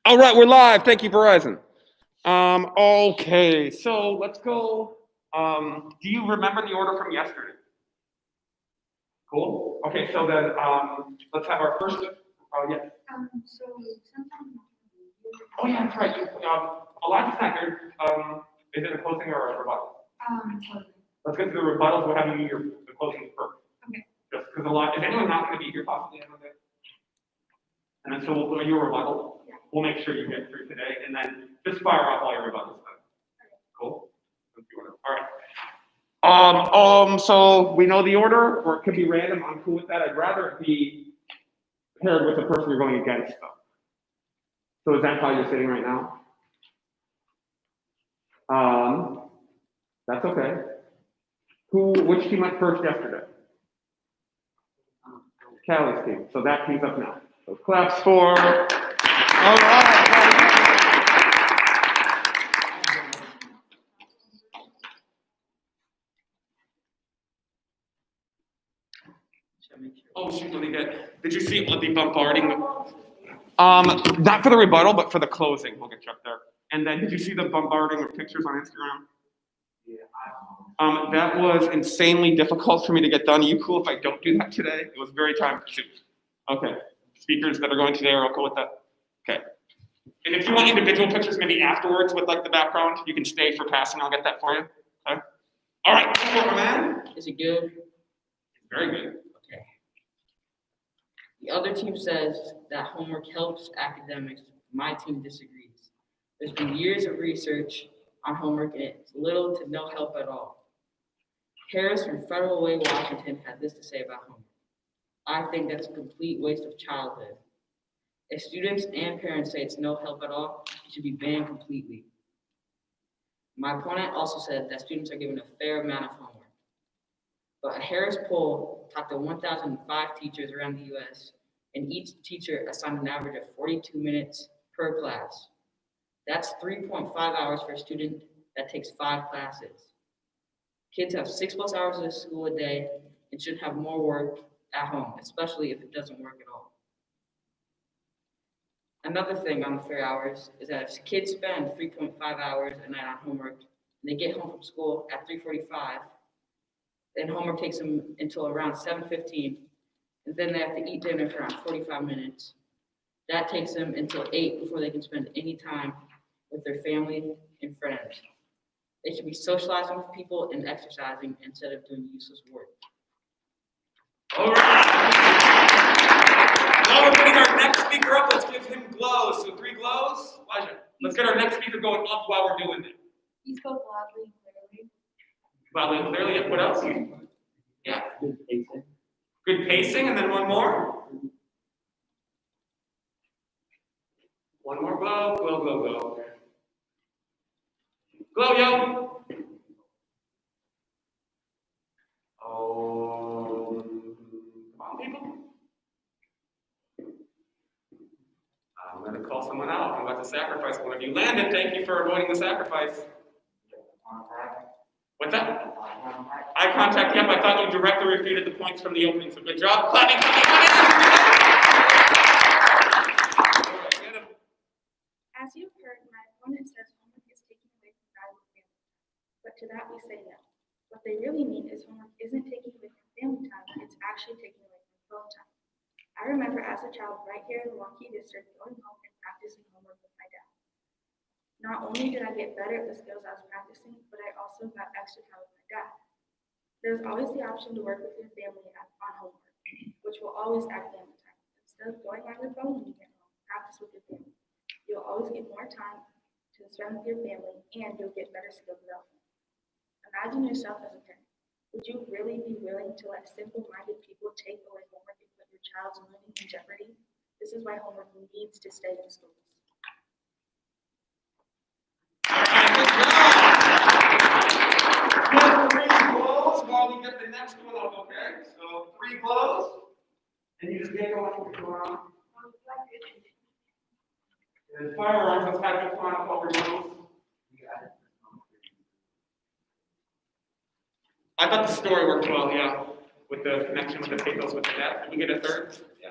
All right, we're live. Thank you, Verizon. Okay, so let's go. Do you remember the order from yesterday? Cool. Okay, so then let's have our first. Oh yeah. So sometimes. Oh yeah, that's right. Elijah's not here. Is it a closing or a rebuttal? Closing. Let's get to the rebuttals. We'll have you do the closing first. Okay. Just because is anyone not going to be here possibly? And then so we'll do your rebuttal. Yeah. We'll make sure you get through today, and then just fire off all your rebuttals. Cool. All right. So we know the order, or it could be random. I'm cool with that. I'd rather it be paired with the person you're going against, though. So is that how you're sitting right now? That's okay. Which team went first yesterday? Callie's team. So that team's up now. So claps for. All right. Oh shoot! Let me get. Did you see the bombarding? Not for the rebuttal, but for the closing. We'll get you up there. And then, did you see the bombarding of pictures on Instagram? Yeah. That was insanely difficult for me to get done. Are you cool if I don't do that today? It was very time consuming. Okay. Speakers that are going today are cool with that. Okay. And if you want individual pictures, maybe afterwards with like the background, you can stay for passing. I'll get that for you. Okay. All right. My man. Is it good? Very good. Okay. The other team says that homework helps academics. My team disagrees. There's been years of research on homework and it's little to no help at all. Harris from Federal Way, Washington had this to say about homework. I think that's a complete waste of childhood. If students and parents say it's no help at all, it should be banned completely. My opponent also said that students are given a fair amount of homework. But a Harris poll talked to 1,005 teachers around the US, and each teacher assigned an average of 42 minutes per class. That's 3.5 hours for a student that takes 5 classes. Kids have 6+ hours of school a day and should have more work at home, especially if it doesn't work at all. Another thing on the fair hours is that if kids spend 3.5 hours a night on homework and they get home from school at 3:45, then homework takes them until around 7:15, and then they have to eat dinner for around 45 minutes. That takes them until 8 before they can spend any time with their family and friends. They should be socializing with people and exercising instead of doing useless work. All right. Now we're getting our next speaker up. Let's give him glows. So 3 glows. Elijah, let's get our next speaker going up while we're doing it. He spoke loudly and clearly. Loudly and clearly. And what else? Yeah. Good pacing. Good pacing, and then one more. One more glow. Glow, glow, glow. Glow, yo. Oh, come on, people. I'm going to call someone out. I'm about to sacrifice one of you. Landon, thank you for avoiding the sacrifice. What's that? Eye contact. Yep, I thought you directly refuted the points from the opening, so good job. Clapping for As you've heard, my opponent says homework is taking away from valuable family time. But to that we say no. What they really mean is homework isn't taking away from family time, it's actually taking away from phone time. I remember as a child right here in the Milwaukee district going home and practicing homework with my dad. Not only did I get better at the skills I was practicing, but I also got extra time with my dad. There's always the option to work with your family on homework, which will always add family time. Instead of going on your phone when you get home, practice with your family. You'll always get more time to spend with your family, and you'll get better skill development. Imagine yourself as a parent. Would you really be willing to let simple-minded people take away homework and put your child's learning in jeopardy? This is why homework needs to stay in schools. Good 3 glows while we get the next one up, okay? So 3 glows, and you just get going with your arm. And firearms, let's have this one up while we're doing. I thought the story worked well, yeah, with the connection with the pathos with the dad. Did we get a third? Yeah.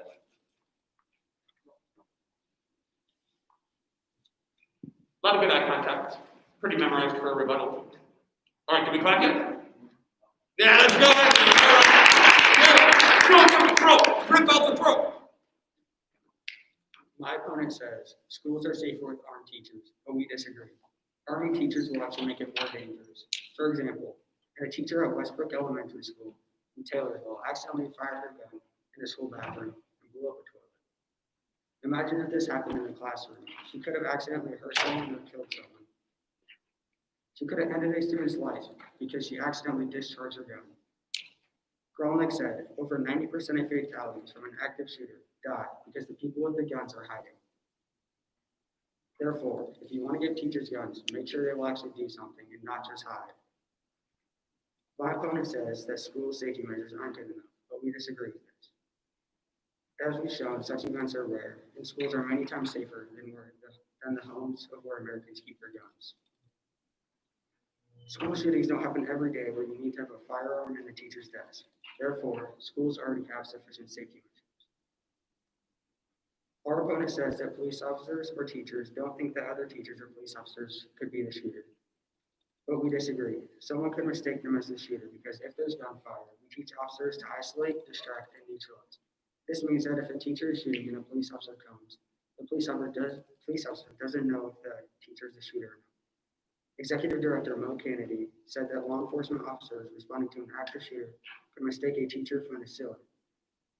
A lot of good eye contact. Pretty memorized for a rebuttal. All right, can we clap yet? Yeah, let's go. Throw. Rip out the throat. My opponent says schools are safer with armed teachers, but we disagree. Arming teachers will actually make it more dangerous. For example, a teacher at Westbrook Elementary School in Taylorsville accidentally fired her gun in the school bathroom and blew up a toilet. Imagine if this happened in the classroom. She could have accidentally hurt someone or killed someone. She could have ended a student's life because she accidentally discharged her gun. Grolnick said over 90% of fatalities from an active shooter die because the people with the guns are hiding. Therefore, if you want to give teachers guns, make sure they will actually do something and not just hide. My opponent says that school safety measures aren't good enough, but we disagree with this. As we've shown, such events are rare, and schools are many times safer than the homes of where Americans keep their guns. School shootings don't happen every day where you need to have a firearm in a teacher's desk. Therefore, schools already have sufficient safety measures. Our opponent says that police officers or teachers don't think that other teachers or police officers could be the shooter. But we disagree. Someone could mistake them as the shooter because if there's gunfire, we teach officers to isolate, distract, and neutralize. This means that if a teacher is shooting and a police officer comes, the police officer doesn't know if the teacher is the shooter or not. Executive Director Mo Kennedy said that law enforcement officers responding to an active shooter could mistake a teacher for an assailant.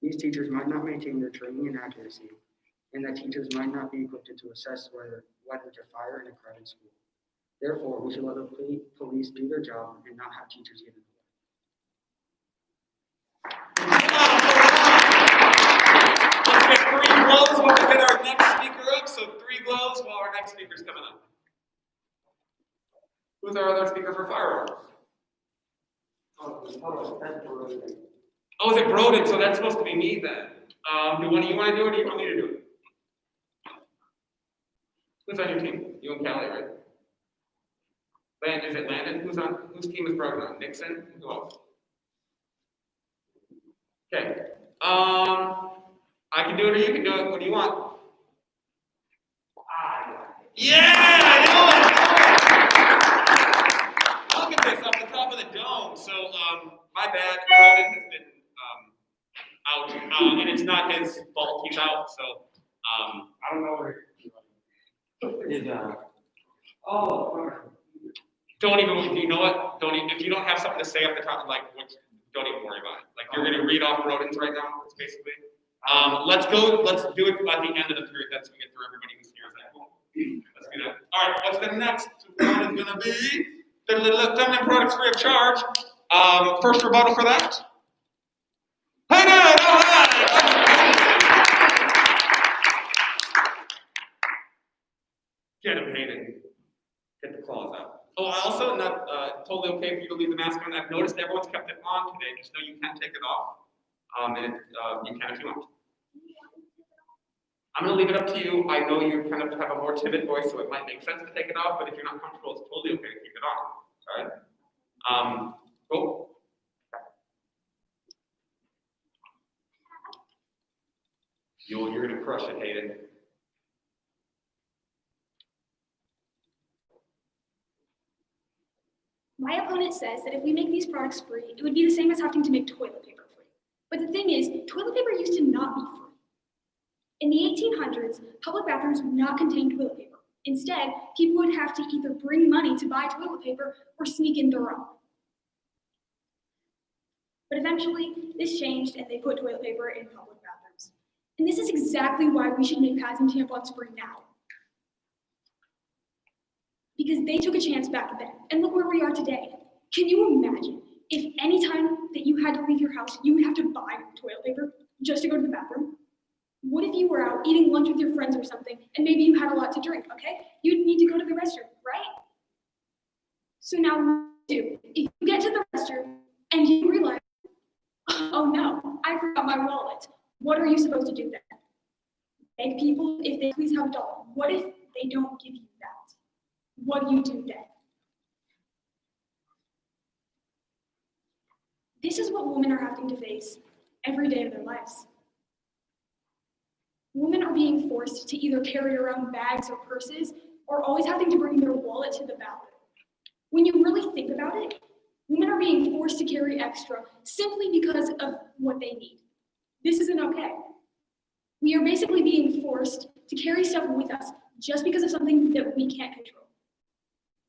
These teachers might not maintain their training and accuracy, and that teachers might not be equipped to assess whether to fire in a crowded school. Therefore, we should let the police do their job and not have teachers get in the way. Let's get 3 blows while we get our next speaker up. So 3 blows while our next speaker's coming up. Who's our other speaker for firearms? Oh, is it Broden? So that's supposed to be me then. Do one of you want to do it, or do you want me to do it? Who's on your team? You and Callie, right? Landon, is it Landon? Whose team is Broden on? Nixon? Who else? Okay. I can do it or you can do it. What do you want? Yeah! I know it! Look at this off the top of the dome. So, my bad. Broden has been out, and it's not his fault. He's out. So, I don't know where. Don't even. You know what? Don't even. If you don't have something to say off the top, like, don't even worry about it. Like, you're gonna read off Broden's right now. It's basically. Let's go. Let's do it at the end of the period. That's we get through everybody who's here. Let's do that. All right. What's the next one is gonna be? Feminine products free of charge. First rebuttal for that. Hayden, all right. Get him, Hayden. Get the claws out. Oh, also, not totally okay for you to leave the mask on. I've noticed everyone's kept it on today. Just know you can't take it off. And you can if you want. I'm going to leave it up to you. I know you kind of have a more timid voice, so it might make sense to take it off, but if you're not comfortable, it's totally okay to keep it on. All right? Cool. You're going to crush it, Hayden. My opponent says that if we make these products free, it would be the same as having to make toilet paper free. But the thing is, toilet paper used to not be free. In the 1800s, public bathrooms would not contain toilet paper. Instead, people would have to either bring money to buy toilet paper or sneak in their own. But eventually, this changed and they put toilet paper in public bathrooms. And this is exactly why we should make pads and tampons free now. Because they took a chance back then, and look where we are today. Can you imagine if any time that you had to leave your house, you would have to buy toilet paper just to go to the bathroom? What if you were out eating lunch with your friends or something, and maybe you had a lot to drink, okay? You'd need to go to the restroom, right? So now what do you do? If you get to the restroom and you realize, oh no, I forgot my wallet. What are you supposed to do then? Beg people if they please have a dollar. What if they don't give you that? What do you do then? This is what women are having to face every day of their lives. Women are being forced to either carry around bags or purses or always having to bring their wallet to the bathroom. When you really think about it, women are being forced to carry extra simply because of what they need. This isn't okay. We are basically being forced to carry stuff with us just because of something that we can't control.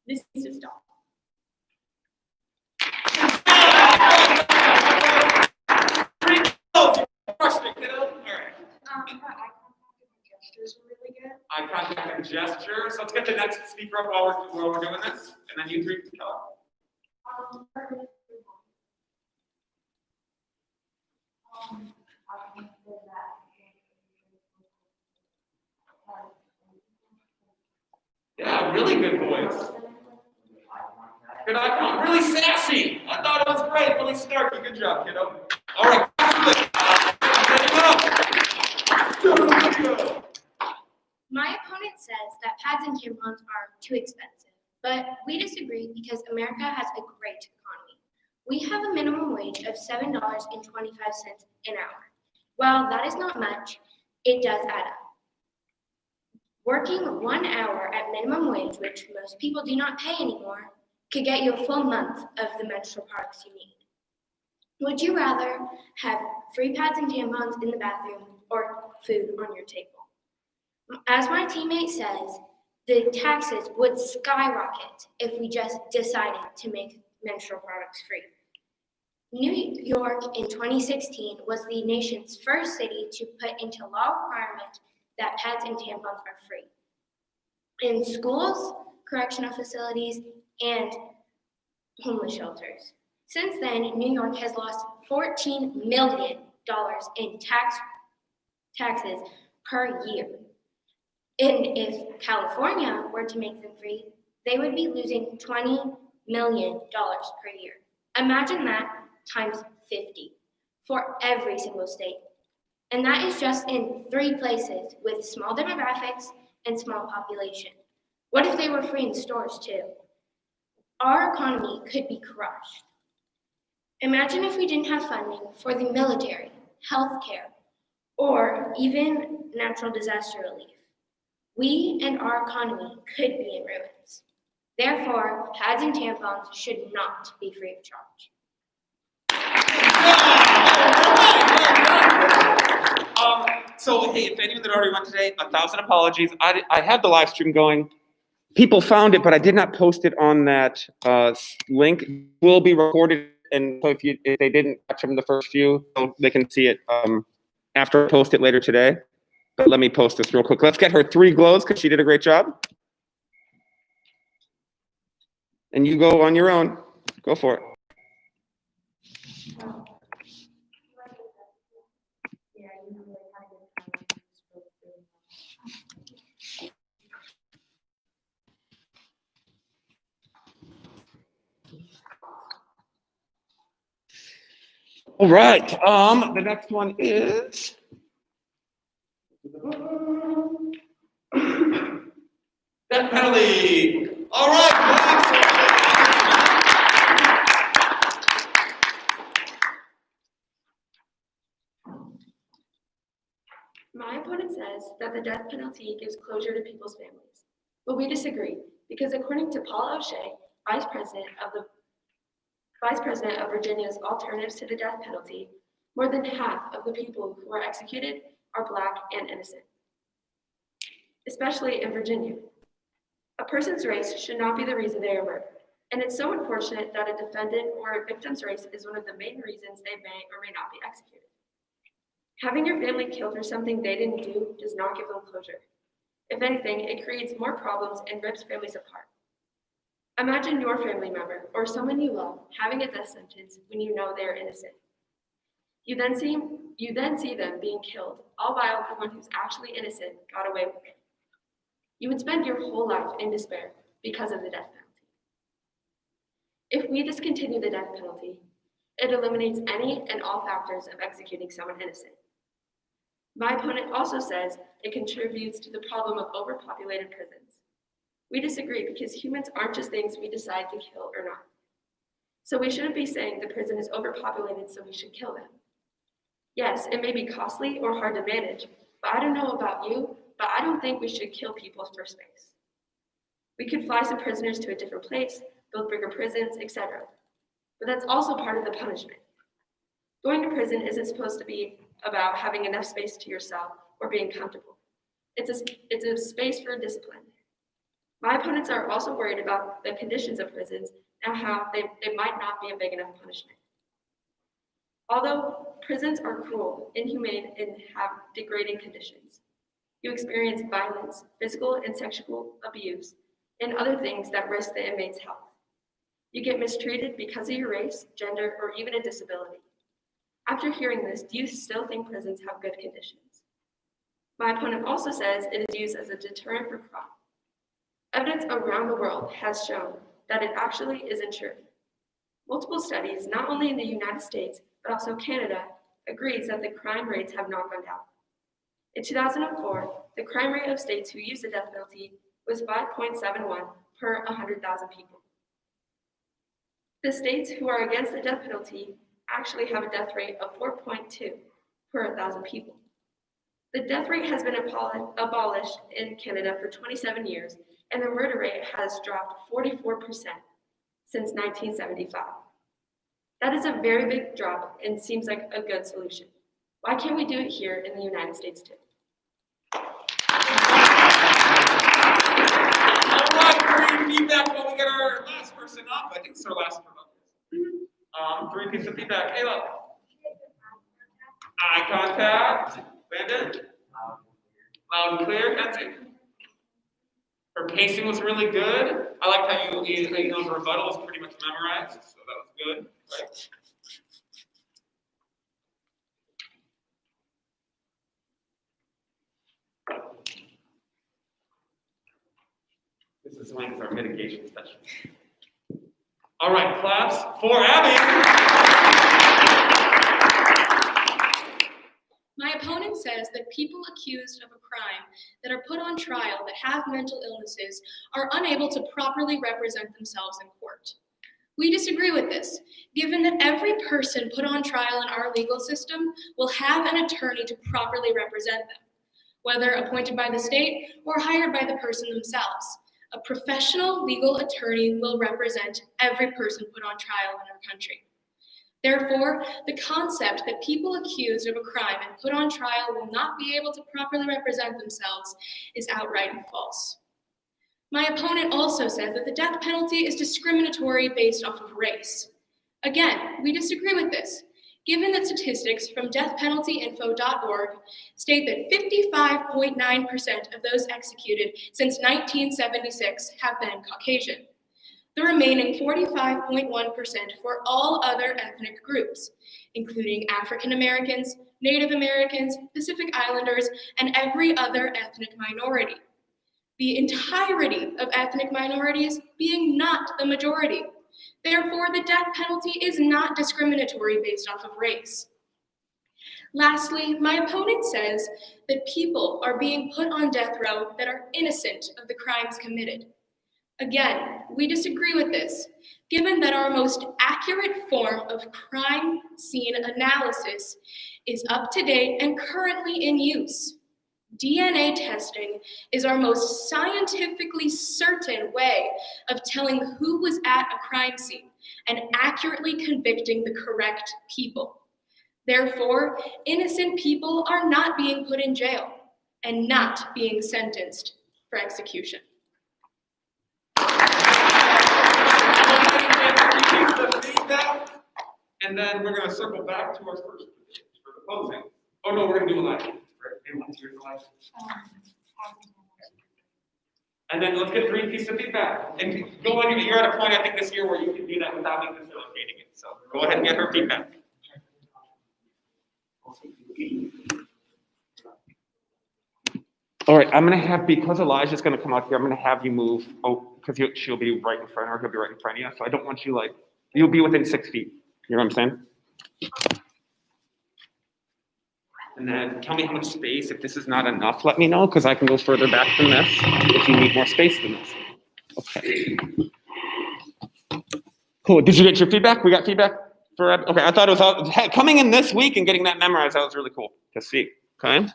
This needs to stop. Crushed it, kiddo. All right. Eye contact and gestures are really good. Eye contact and gestures. Let's get the next speaker up while we're doing this, and then you three can tell. Yeah, really good voice. Good eye contact. Really sassy. I thought it was great. Really snarky. Good job, kiddo. All right. My opponent says that pads and tampons are too expensive, but we disagree because America has a great economy. We have a minimum wage of $7.25 an hour. While that is not much, it does add up. Working 1 hour at minimum wage, which most people do not pay anymore, could get you a full month of the menstrual products you need. Would you rather have free pads and tampons in the bathroom or food on your table? As my teammate says, the taxes would skyrocket if we just decided to make menstrual products free. New York in 2016 was the nation's first city to put into law requirement that pads and tampons are free in schools, correctional facilities, and homeless shelters. Since then, New York has lost $14 million in taxes per year. And if California were to make them free, they would be losing $20 million per year. Imagine that times 50 for every single state. And that is just in 3 places with small demographics and small population. What if they were free in stores too? Our economy could be crushed. Imagine if we didn't have funding for the military, healthcare, or even natural disaster relief. We and our economy could be in ruins. Therefore, pads and tampons should not be free of charge. So hey, if anyone that already went today, 1,000 apologies. I had the live stream going. People found it, but I did not post it on that link. It will be recorded, and so if they didn't catch them the first few, they can see it after I post it later today. But let me post this real quick. Let's get her 3 glows because she did a great job. And you go on your own. Go for it. All right. The next one is death penalty. All right. My opponent says that the death penalty gives closure to people's families, but we disagree because according to Paul O'Shea, Vice President of Virginia's Alternatives to the Death Penalty, more than half of the people who are executed are Black and innocent, especially in Virginia. A person's race should not be the reason they are murdered, and it's so unfortunate that a defendant or a victim's race is one of the main reasons they may or may not be executed. Having your family killed for something they didn't do does not give them closure. If anything, it creates more problems and rips families apart. Imagine your family member or someone you love having a death sentence when you know they are innocent. You then see them being killed, all while the one who's actually innocent got away with it. You would spend your whole life in despair because of the death penalty. If we discontinue the death penalty, it eliminates any and all factors of executing someone innocent. My opponent also says it contributes to the problem of overpopulated prisons. We disagree because humans aren't just things we decide to kill or not. So we shouldn't be saying the prison is overpopulated, so we should kill them. Yes, it may be costly or hard to manage, but I don't know about you, but I don't think we should kill people for space. We could fly some prisoners to a different place, build bigger prisons, etc. But that's also part of the punishment. Going to prison isn't supposed to be about having enough space to yourself or being comfortable. It's a space for discipline. My opponents are also worried about the conditions of prisons and how they might not be a big enough punishment. Although prisons are cruel, inhumane, and have degrading conditions, you experience violence, physical and sexual abuse, and other things that risk the inmate's health. You get mistreated because of your race, gender, or even a disability. After hearing this, do you still think prisons have good conditions? My opponent also says it is used as a deterrent for crime. Evidence around the world has shown that it actually isn't true. Multiple studies, not only in the United States, but also Canada, agrees that the crime rates have not gone down. In 2004, the crime rate of states who use the death penalty was 5.71 per 100,000 people. The states who are against the death penalty actually have a death rate of 4.2 per 1,000 people. The death rate has been abolished in Canada for 27 years, and the murder rate has dropped 44% since 1975. That is a very big drop and seems like a good solution. Why can't we do it here in the United States too? All right, great feedback. Well, we get our last person up. I think it's our last one. 3 pieces of feedback. Kayla. Eye contact. Landon. Loud and clear. Kenzie. Her pacing was really good. I liked how you know the rebuttal was pretty much memorized, so that was good. Right. This is like our mitigation session. All right, claps for Abby. My opponent says that people accused of a crime that are put on trial that have mental illnesses are unable to properly represent themselves in court. We disagree with this, given that every person put on trial in our legal system will have an attorney to properly represent them, whether appointed by the state or hired by the person themselves. A professional legal attorney will represent every person put on trial in our country. Therefore, the concept that people accused of a crime and put on trial will not be able to properly represent themselves is outright false. My opponent also says that the death penalty is discriminatory based off of race. Again, we disagree with this, given that statistics from deathpenaltyinfo.org state that 55.9% of those executed since 1976 have been Caucasian. The remaining 45.1% for all other ethnic groups, including African Americans, Native Americans, Pacific Islanders, and every other ethnic minority. The entirety of ethnic minorities being not the majority. Therefore, the death penalty is not discriminatory based off of race. Lastly, my opponent says that people are being put on death row that are innocent of the crimes committed. Again, we disagree with this, given that our most accurate form of crime scene analysis is up to date and currently in use. DNA testing is our most scientifically certain way of telling who was at a crime scene and accurately convicting the correct people. Therefore, innocent people are not being put in jail and not being sentenced for execution. Feedback, and then we're going to circle back to our first for the closing. Oh no, we're going to do a live. And then let's get 3 pieces of feedback. And go on, you're at a point I think this year where you can do that without me facilitating it. So go ahead and get her feedback. All right, I'm going to have, because Elijah's going to come out here, I'm going to have you move, because she'll be right in front, or he'll be right in front of you. So I don't want you you'll be within 6 feet. You know what I'm saying? And then tell me how much space. If this is not enough, let me know, because I can go further back than this if you need more space than this. Okay. Cool. Did you get your feedback? We got feedback for, okay, I thought it was coming in this week and getting that memorized. That was really cool to see. Okay.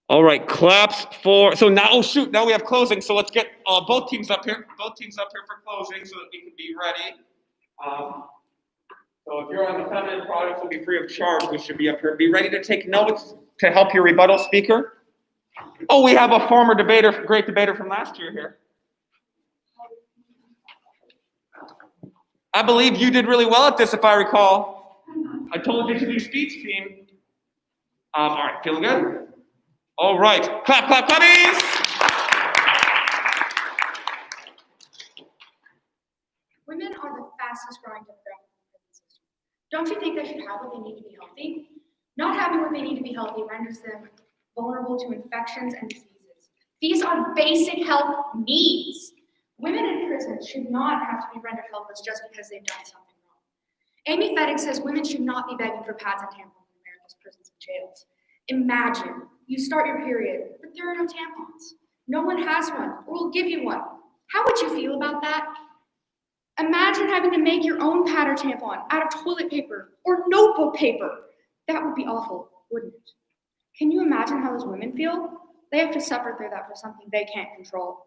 All right, claps for, so now, oh shoot, now we have closing, so let's get both teams up here for closing so that we can be ready. So if you're on the feminine products, will be free of charge. We should be up here. Be ready to take notes to help your rebuttal speaker. Oh, we have a former debater, great debater from last year here. I believe you did really well at this, if I recall. I told you to do speech team. All right, feeling good? All right, clap, clap, clappies! Women are the fastest growing demographic in the system. Don't you think they should have what they need to be healthy? Not having what they need to be healthy renders them vulnerable to infections and diseases. These are basic health needs. Women in prison should not have to be rendered helpless just because they've done something wrong. Amy Fettig says women should not be begging for pads and tampons in America's prisons and jails. Imagine you start your period, but there are no tampons. No one has one or will give you one. How would you feel about that? Imagine having to make your own pad or tampon out of toilet paper or notebook paper. That would be awful, wouldn't it? Can you imagine how those women feel? They have to suffer through that for something they can't control.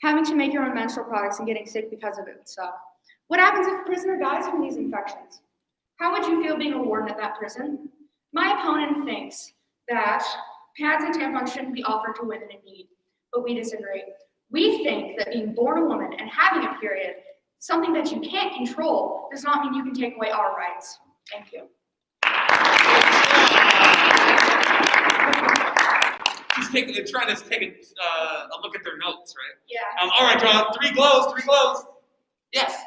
Having to make your own menstrual products and getting sick because of it would suck. What happens if a prisoner dies from these infections? How would you feel being a warden at that prison? My opponent thinks that pads and tampons shouldn't be offered to women in need, but we disagree. We think that being born a woman and having a period, something that you can't control, does not mean you can take away our rights. Thank you. He's trying to take a look at their notes, right? Yeah. All right, John, three glows. Yes.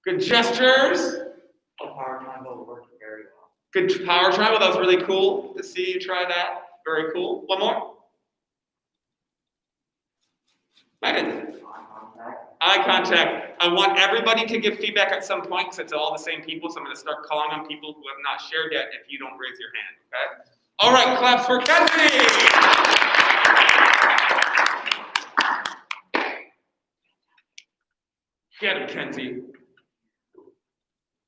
Good gestures. Power triangle worked very well. Good power triangle. That was really cool to see you try that. Very cool. One more. Megan. Eye contact. I want everybody to give feedback at some point because it's all the same people. So I'm going to start calling on people who have not shared yet if you don't raise your hand. Okay? All right, claps for Kenzie. Get him, Kenzie.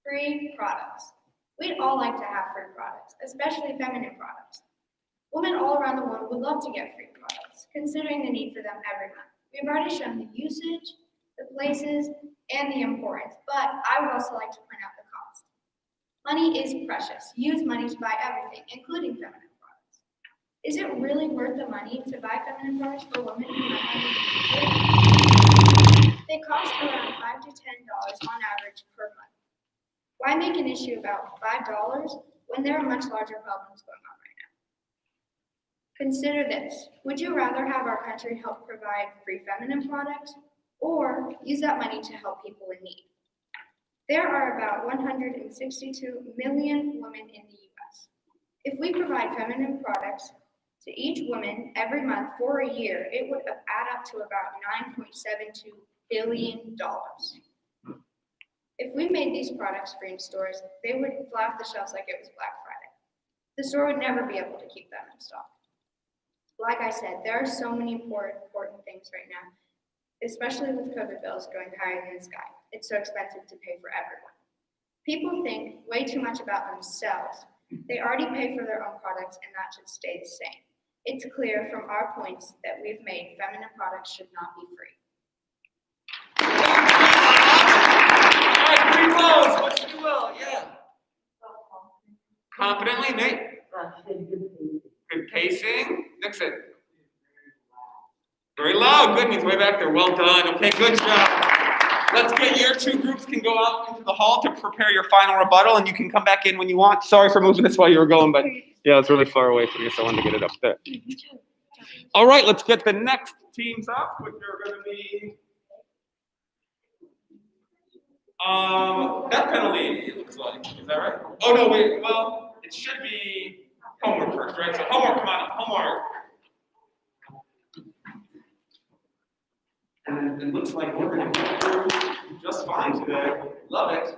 Free products. We'd all like to have free products, especially feminine products. Women all around the world would love to get free products, considering the need for them every month. We've already shown the usage, the places, and the importance, but I would also like to point out the cost. Money is precious. Use money to buy everything, including feminine products. Is it really worth the money to buy feminine products for women who might not even use it? They cost around $5 to $10 on average per month. Why make an issue about $5 when there are much larger problems going on right now? Consider this. Would you rather have our country help provide free feminine products or use that money to help people in need? There are about 162 million women in the US. If we provide feminine products to each woman every month for a year, it would add up to about $9.72 billion. If we made these products free in stores, they would fly off the shelves like it was Black Friday. The store would never be able to keep them in stock. Like I said, there are so many important things right now, especially with COVID bills going higher than the sky. It's so expensive to pay for everyone. People think way too much about themselves. They already pay for their own products, and that should stay the same. It's clear from our points that we've made feminine products should not be free. All right, three glows. What you will, yeah. Confidently, Nate. Good pacing. Nixon. Very loud. Good. He's way back there. Well done. Okay, good job. Let's get your two groups can go out into the hall to prepare your final rebuttal, and you can come back in when you want. Sorry for moving this while you were going, but yeah, it's really far away from you, so I wanted to get it up there. All right, let's get the next teams up, which are going to be death penalty, it looks like. Is that right? Oh, no, wait. Well, it should be homework first, right? So homework, come on up. Homework. And it looks like we're going to get through just fine today. Love it.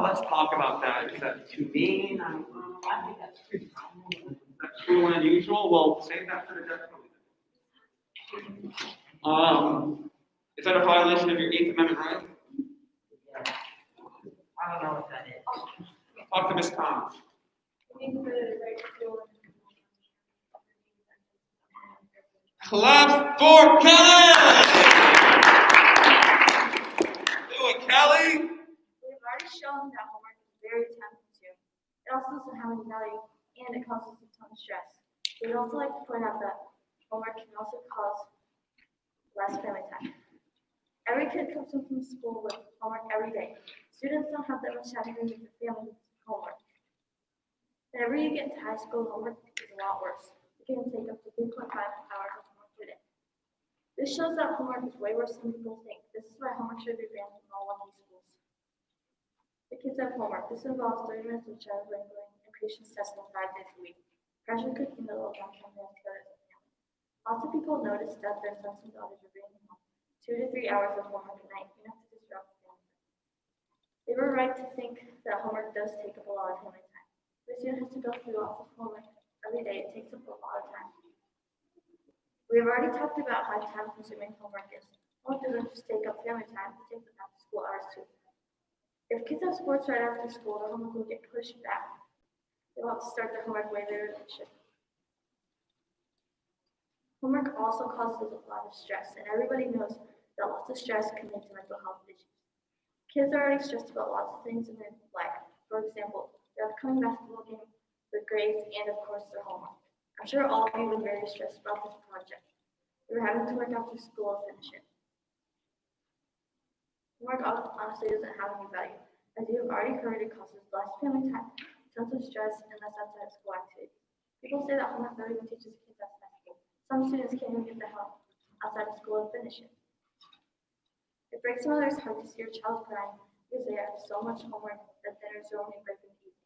Let's talk about that. Is that too mean? I think that's pretty common. Is that too unusual? We'll save that for the death penalty. Is that a violation of your 8th Amendment right? I don't know what that is. Talk to Miss Thomas. Clap for Kelly! Do it, Kelly! We've already shown that homework is very time consuming. It also doesn't have any value and it causes a ton of stress. We'd also like to point out that homework can also cause less family time. Every kid comes home from school with homework every day. Students don't have that much time to do with their family homework. Whenever you get to high school, homework is a lot worse. It can take up to 3.5 hours of homework per day. This shows that homework is way worse than people think. This is why homework should be banned from all of these schools. The kids have homework. This involves 30 minutes of child wrangling and patience testing 5 days a week. Pressure cooking the little downtown together as a family. Lots of people notice that their sons and daughters are bringing home 2 to 3 hours of homework a night, enough to disrupt the family. They were right to think that homework does take up a lot of family time. The student has to go through lots of homework every day. It takes up a lot of time. We have already talked about how time-consuming homework is. Homework doesn't just take up family time, it takes up after-school hours too. If kids have sports right after school, their homework will get pushed back. They'll have to start their homework way later than it should. Homework also causes a lot of stress, and everybody knows that lots of stress can lead to mental health issues. Kids are already stressed about lots of things in their life. For example, their upcoming basketball game, their grades, and of course their homework. I'm sure all of you were very stressed about this project. We were having to work after school to finish it. Homework honestly doesn't have any value. As you have already heard, it causes less family time, tons of stress, and less outside of school activities. People say that homework not even teaches kids outside of school. Some students can't even get the help outside of school and finish it. It breaks a mother's heart to see your child crying because they have so much homework that dinners are only break in the evening.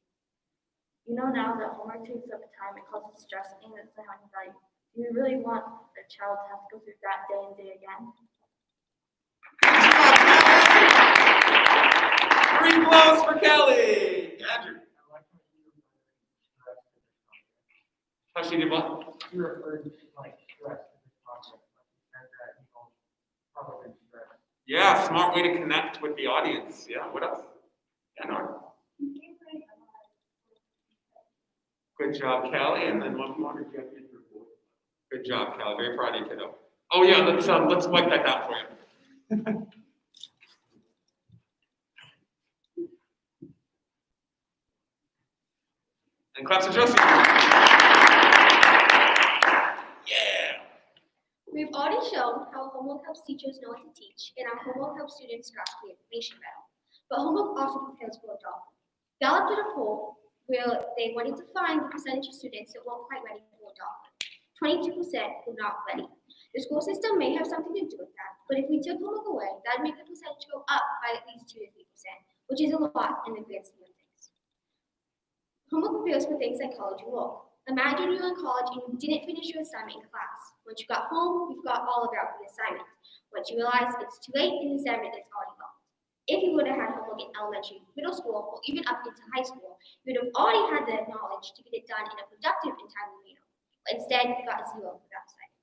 You know now that homework takes up time, it causes stress, and it doesn't have any value. Do you really want a child to have to go through that day and day again? Three blows for Kelly. Andrew. How she did what? You referred to like stress in this concept, like you said that probably stress. Yeah, smart way to connect with the audience. Yeah, what else? Yeah, no. Good job, Kelly. And then one more. Good job, Kelly. Very proud of you, kiddo. Oh yeah, let's wipe that down for you. And claps for Josie. Yeah. We've already shown how homework helps teachers know what to teach and how homework helps students grasp the information better. But homework also prepares for adulthood. Gallup did a poll where they wanted to find the percentage of students that weren't quite ready for adulthood. 22% were not ready. The school system may have something to do with that, but if we took homework away, that'd make the percentage go up by at least 2 to 3%, which is a lot in the grand scheme of things. Homework prepares for things like college and work. Imagine you're in college and you didn't finish your assignment in class. Once you got home, you forgot all about the assignment. Once you realize it's too late and the assignment is already gone. If you would have had homework in elementary, middle school, or even up into high school, you would have already had the knowledge to get it done in a productive and timely manner. But instead, you got 0 for that assignment.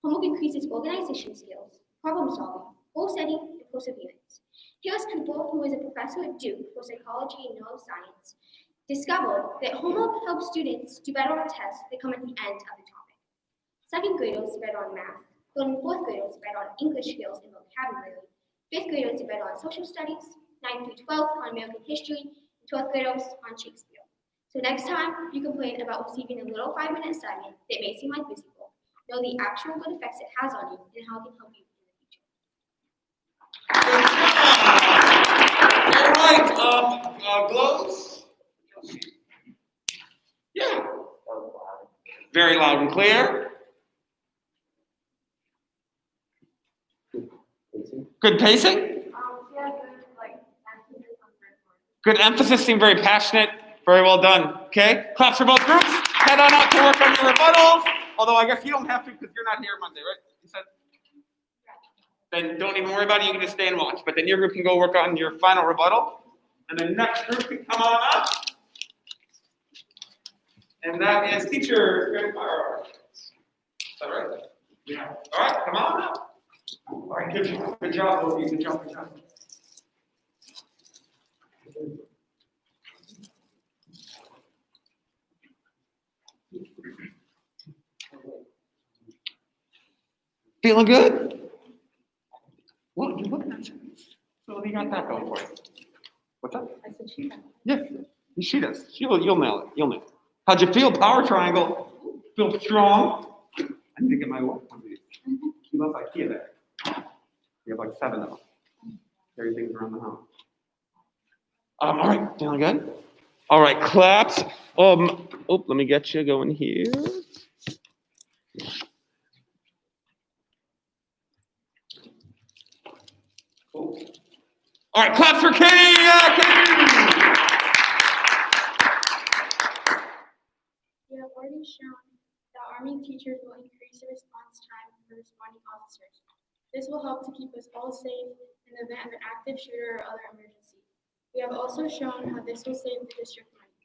Homework increases organization skills, problem solving, goal setting, and perseverance. Here's Cooper, who is a professor at Duke for psychology and neuroscience, discovered that homework helps students do better on tests that come at the end of the topic. Second graders do better on math, third and fourth graders do better on English skills and vocabulary, fifth graders do better on social studies, 9th through 12th on American history, and 12th graders on Shakespeare. So next time you complain about receiving a little 5-minute assignment that may seem like busy work, know the actual good effects it has on you and how it can help you in the future. All right, glows. Yeah. Very loud and clear. Good pacing? Yeah, Good emphasis, seemed very passionate. Very well done. Okay, claps for both groups. Head on out to work on your rebuttals. Although I guess you don't have to because you're not here Monday, right? You said? Then don't even worry about it. You can just stay and watch. But then your group can go work on your final rebuttal. And the next group can come on up. And that is teacher credit firearms. Is that right? Yeah. All right, come on up. All right, good job. Good job, both of you. Good job. Good job. Feeling good? Well, you look at that. So you got that going for you. What's up? I said she got it. Yeah, she does. You'll nail it. You'll nail it. How'd you feel? Power triangle. Feel strong? I need to get my one of these. You love IKEA there. You have like 7 of them. Carry things around the house. All right, feeling good? All right, claps. Let me get you going here. Cool. All right, claps for Katie. Katie. We have already shown that arming teachers will increase the response time for responding officers. This will help to keep us all safe in the event of an active shooter or other emergency. We have also shown how this will save the district money.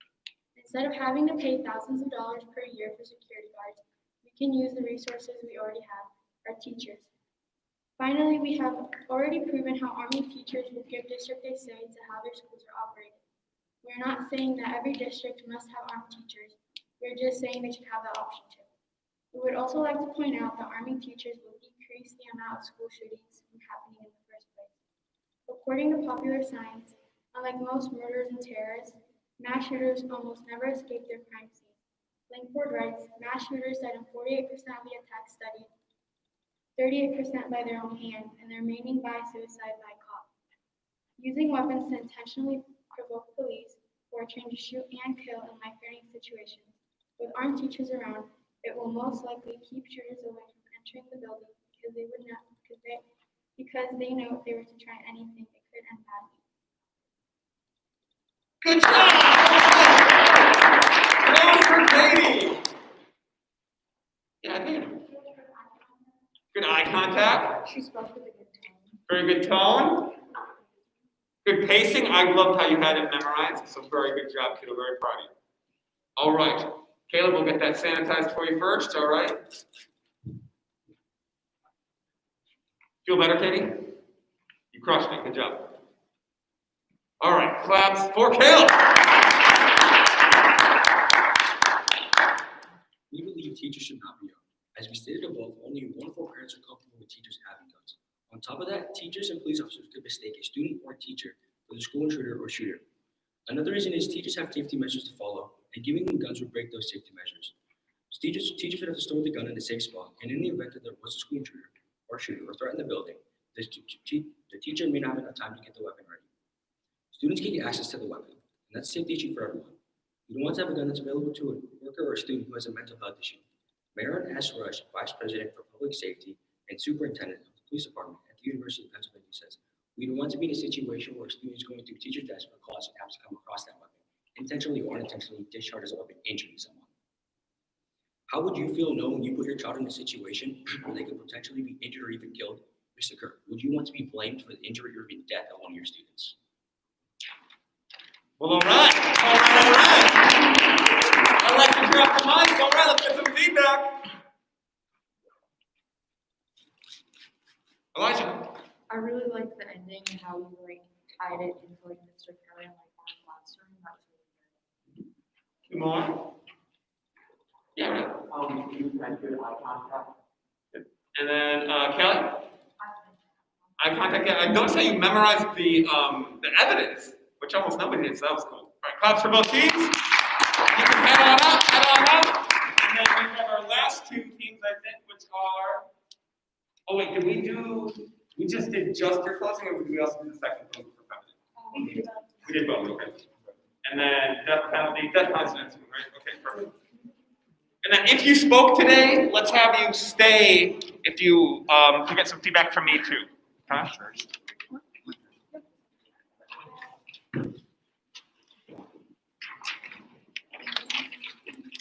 Instead of having to pay thousands of dollars per year for security guards, we can use the resources we already have, our teachers. Finally, we have already proven how arming teachers will give district a say to how their schools are operated. We're not saying that every district must have armed teachers. We're just saying they should have that option too. We would also like to point out that arming teachers will decrease the amount of school shootings from happening in the first place. According to popular science, unlike most murders and terrorists, mass shooters almost never escape their crime scene. Langford writes, mass shooters died in 48% of the attacks studied, 38% by their own hand, and the remaining by suicide by cop. Using weapons to intentionally provoke police who are trained to shoot and kill in life-threatening situations. With armed teachers around, it will most likely keep shooters away from entering the building because they know if they were to try anything, it could end badly. Good job! Claps for Katie. Yeah, I did. Good eye contact. She spoke with a good tone. Very good tone. Good pacing. I loved how you had it memorized. So very good job, kiddo. Very proud of you. All right. Caleb, we'll get that sanitized for you first. All right. Feel better, Katie? You crushed it. Good job. All right. Claps for Caleb. We believe teachers should not be armed. As we stated above, only 1 of 4 parents are comfortable with teachers having guns. On top of that, teachers and police officers could mistake a student or teacher for the school intruder or shooter. Another reason is teachers have safety measures to follow, and giving them guns would break those safety measures. So teachers would have to store the gun in a safe spot, and in the event that there was a school intruder or shooter or threat in the building, the teacher may not have enough time to get the weapon ready. Students can get access to the weapon, and that's a safety issue for everyone. You don't want to have a gun that's available to a worker or a student who has a mental health issue. Mayor S. Rush, Vice President for Public Safety and Superintendent of the Police Department at the University of Pennsylvania, says, we don't want to be in a situation where a student is going through a teacher's desk or closet and happens to come across that weapon, intentionally or unintentionally discharges a weapon, injuring someone. How would you feel knowing you put your child in a situation where they could potentially be injured or even killed? Mr. Kirk, would you want to be blamed for the injury or even death of one of your students? Well, all right. I like to drop the mic. All right, let's get some feedback. Elijah. I really liked the ending and how you tied it into Mr. Kelly and our classroom. That was really good. Come on. Yeah. You had good eye contact. And then Kelly. Eye contact. Yeah. I noticed how you memorized the evidence, which almost nobody did. So that was cool. All right, claps for both teams. You can head on up. And then we have our last 2 teams, I think, which are. Oh wait, did we do? We just did just your closing, or did we also do the second closing for feminine? We did both. Okay. And then death penalty, death penalty, right? Okay, perfect. And then if you spoke today, let's have you stay if you to get some feedback from me too. Huh?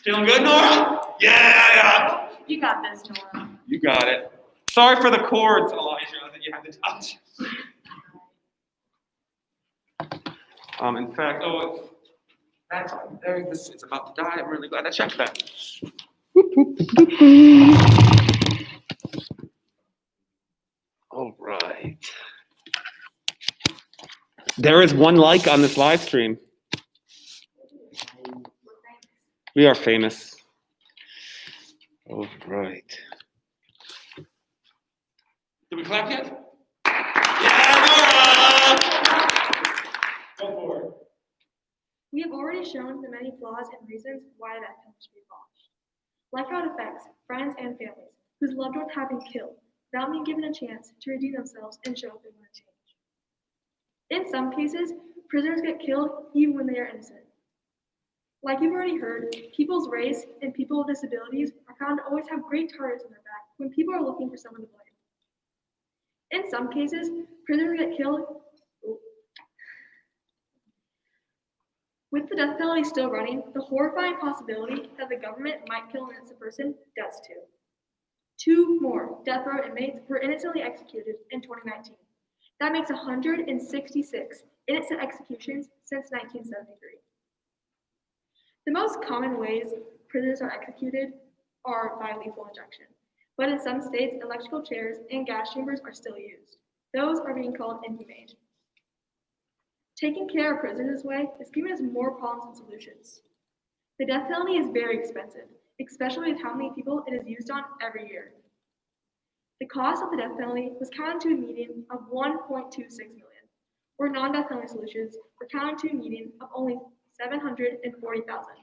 Feeling good, Nora? Yeah. You got this, Nora. You got it. Sorry for the cords, Elijah, that you had to touch. In fact, that's there. It's about to die. I'm really glad I checked that. All right. There is 1 like on this live stream. We are famous. All right. Did we clap yet? Yeah, Nora! Go for it. We have already shown the many flaws and reasons why the death penalty should be abolished. Like how it affects friends and families whose loved ones have been killed without being given a chance to redeem themselves and show if they want to change. In some cases, prisoners get killed even when they are innocent. Like you've already heard, people's race and people with disabilities are found to always have great targets on their back when people are looking for someone to blame. In some cases, prisoners get killed. With the death penalty still running, the horrifying possibility that the government might kill an innocent person does too. 2 more death row inmates were innocently executed in 2019. That makes 166 innocent executions since 1973. The most common ways prisoners are executed are by lethal injection, but in some states, electrical chairs and gas chambers are still used. Those are being called inhumane. Taking care of prisoners this way is giving us more problems and solutions. The death penalty is very expensive, especially with how many people it is used on every year. The cost of the death penalty was counted to a median of 1.26 million, or non-death penalty solutions were counted to a median of only 740,000.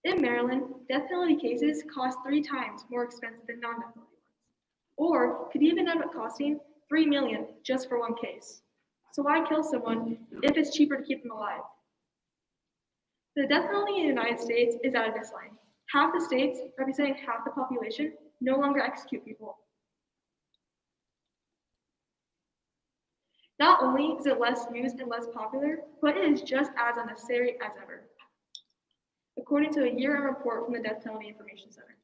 In Maryland, death penalty cases cost 3 times more expensive than non-death penalty ones, or could even end up costing $3 million just for one case. So why kill someone if it's cheaper to keep them alive? The death penalty in the United States is at a decline. Half the states, representing half the population, no longer execute people. Not only is it less used and less popular, but it is just as unnecessary as ever, according to a year-end report from the Death Penalty Information Center.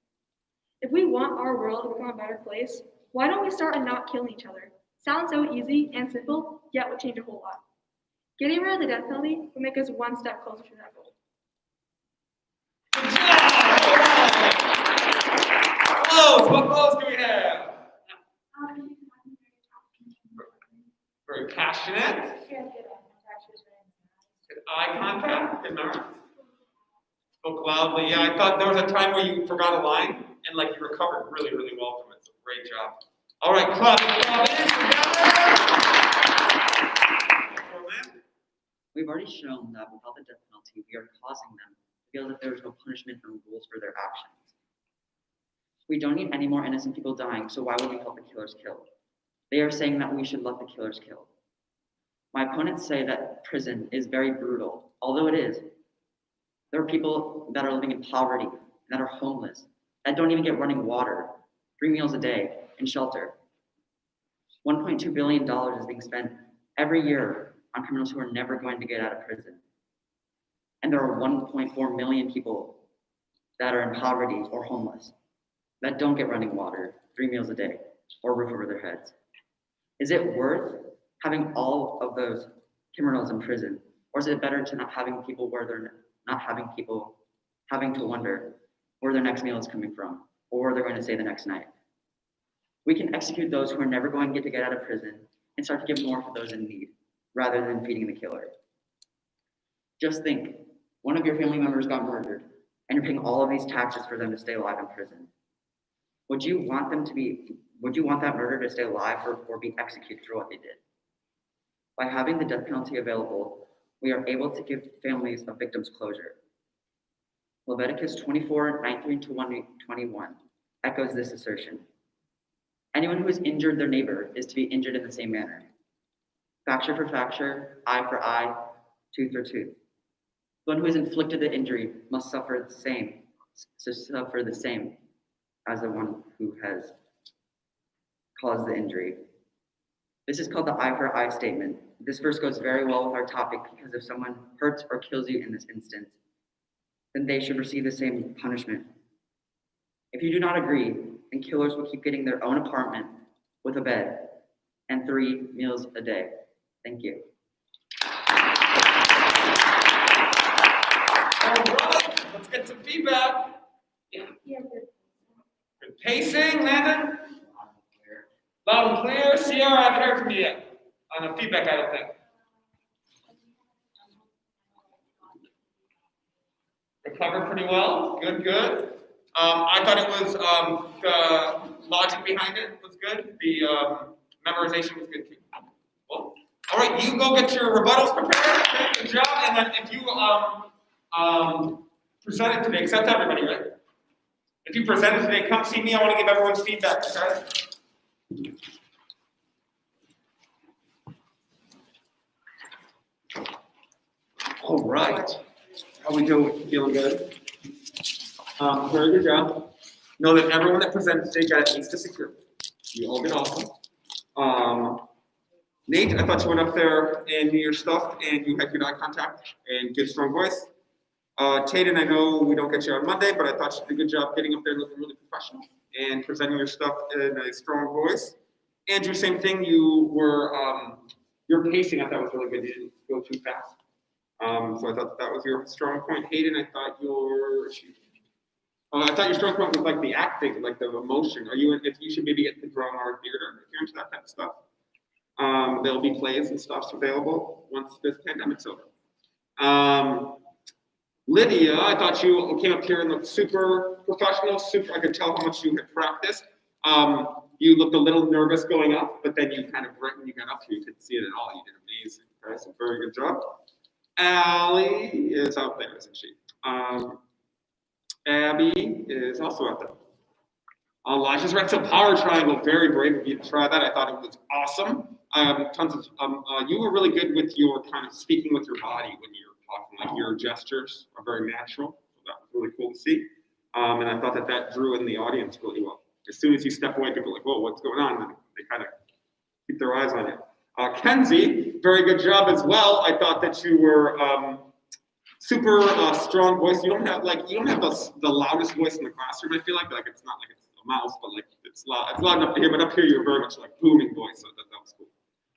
If we want our world to become a better place, why don't we start with not killing each other? Sounds so easy and simple, yet would change a whole lot. Getting rid of the death penalty would make us one step closer to that goal. What clothes do we have? Very passionate. Good eye contact. Good memory. Spoke loudly. Yeah, I thought there was a time where you forgot a line and like you recovered really, really well from it. So great job. All right, clap. We've already shown that without the death penalty, we are causing them to feel that there is no punishment or rules for their actions. We don't need any more innocent people dying, so why would we help the killers kill? They are saying that we should let the killers kill. My opponents say that prison is very brutal, although it is. There are people that are living in poverty, that are homeless, that don't even get running water, 3 meals a day, and shelter. $1.2 billion is being spent every year on criminals who are never going to get out of prison. And there are 1.4 million people that are in poverty or homeless, that don't get running water, 3 meals a day, or a roof over their heads. Is it worth having all of those criminals in prison? Or is it better to not having people where they're not having people having to wonder where their next meal is coming from, or where they're going to stay the next night? We can execute those who are never going to get out of prison and start to give more to those in need, rather than feeding the killer. Just think, one of your family members got murdered, and you're paying all of these taxes for them to stay alive in prison. Would you want that murder to stay alive or be executed for what they did? By having the death penalty available, we are able to give families of victims closure. Leviticus 24:19-21 echoes this assertion. Anyone who has injured their neighbor is to be injured in the same manner. Fracture for fracture, eye for eye, tooth for tooth. The one who has inflicted the injury must suffer the same as the one who has caused the injury. This is called the eye for eye statement. This verse goes very well with our topic because if someone hurts or kills you in this instance, then they should receive the same punishment. If you do not agree, then killers will keep getting their own apartment with a bed and 3 meals a day. Thank you. All right, let's get some feedback. Yeah. Good pacing, Landon. Loud and clear. Sierra, I haven't heard from you yet. On the feedback, I don't think. Recovered pretty well. Good, good. I thought it was, the logic behind it was good. The memorization was good too. Well, all right, you go get your rebuttals prepared. Okay, good job. And then if you present it today, except everybody, right? If you present it today, come see me. I want to give everyone's feedback, okay? All right. How we doing? Feeling good? Very good job. Know that everyone that presented today got at least a secure. You all did awesome. Nate, I thought you went up there and knew your stuff and you had good eye contact and good strong voice. Tayden, I know we don't get you on Monday, but I thought you did a good job getting up there looking really professional and presenting your stuff in a strong voice. Andrew, same thing. You were your pacing I thought was really good. You didn't go too fast. So I thought that was your strong point. Hayden, I thought your strong point was like the acting, like the emotion. If you should maybe get the drama or theater if you're into that kind of stuff. There'll be plays and stuff available once this pandemic's over. Lydia, I thought you came up here and looked super professional, I could tell how much you had practiced. You looked a little nervous going up, but then you kind of, right when you got up here, you couldn't see it at all. You did amazing. Okay, so very good job. Allie is out there, isn't she? Abby is also out there. Elijah's rectal power triangle, very brave of you to try that. I thought it was awesome. You were really good with your kind of speaking with your body when you're talking, like your gestures are very natural. So that was really cool to see. And I thought that drew in the audience really well. As soon as you step away, people are like, whoa, what's going on? And they kind of keep their eyes on you. Kenzie, very good job as well. I thought that you were super strong voice. You don't have the loudest voice in the classroom. I feel like it's not like it's a mouse, but like it's loud enough to hear. But up here, you're very much like booming voice. So that was cool.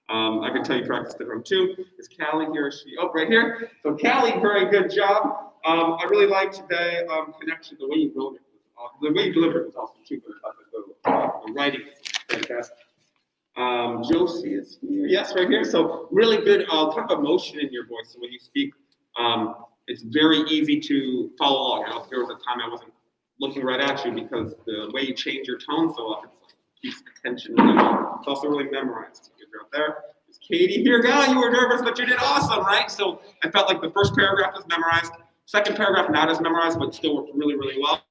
I can tell you practiced at home too. Is Callie here? Is she? Oh, right here. So Callie, very good job. I really liked the connection, the way you wrote it. The way you delivered it was awesome too. But I thought the writing was fantastic. Josie is here. Yes, right here. So really good kind of emotion in your voice. So when you speak, it's very easy to follow along. Now, if there was a time I wasn't looking right at you because the way you change your tone so often keeps attention. It's also really memorized. Good job there. Is Katie here? God, you were nervous, but you did awesome, right? So I felt like the first paragraph was memorized. Second paragraph not as memorized, but still worked really, really well.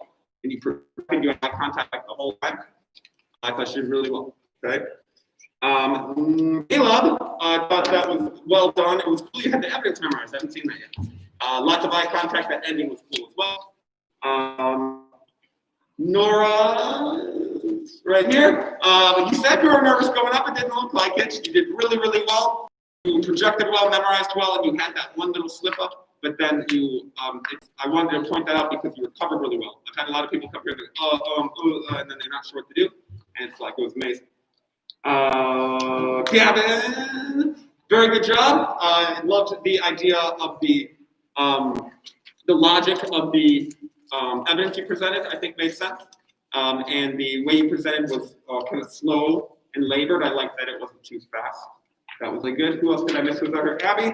And you had eye contact like the whole time. I thought you did really well. Okay. Caleb, I thought that was well done. It was cool. You had the evidence memorized. I haven't seen that yet. Lots of eye contact. That ending was cool as well. Nora, right here. You said you were nervous going up. It didn't look like it. You did really, really well. You projected well, memorized well, and you had that one little slip up. But then I wanted to point that out because you recovered really well. I've had a lot of people come here and and then they're not sure what to do. And it's like, it was amazing. Gavin, very good job. I loved the idea of the logic of the evidence you presented. I think made sense. And the way you presented was kind of slow and labored. I like that it wasn't too fast. That was really good. Who else did I miss? Who was out here? Abby,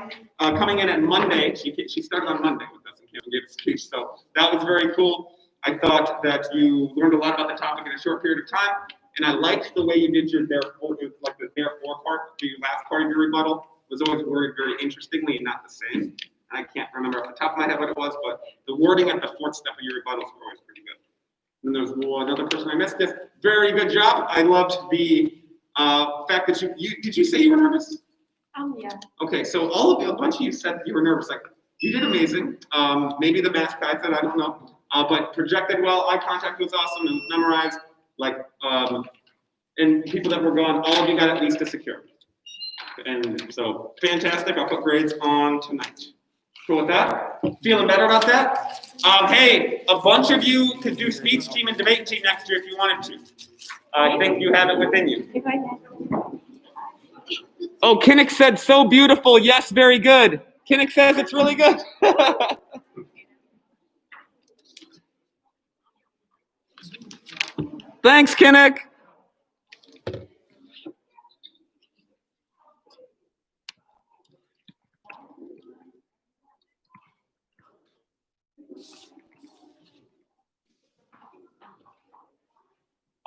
coming in at Monday. She started on Monday with us and came and gave a speech. So that was very cool. I thought that you learned a lot about the topic in a short period of time. And I liked the way you did your therefore, like the therefore part, the last part of your rebuttal was always worded very interestingly and not the same. I can't remember off the top of my head what it was, but the wording at the fourth step of your rebuttals were always pretty good. And there's another person I missed. This very good job. I loved the fact that you did you say you were nervous? Yeah. Okay, so a bunch of you said you were nervous. Like you did amazing. Maybe the math guy said I don't know, but projected well. Eye contact was awesome. It was memorized. And people that were gone, all of you got at least a secure. And so fantastic. I'll put grades on tonight. Cool with that? Feeling better about that? Hey, a bunch of you could do speech team and debate team next year if you wanted to. I think you have it within you. Oh, Kinnick said so beautiful. Yes, very good. Kinnick says it's really good. Thanks, Kinnick.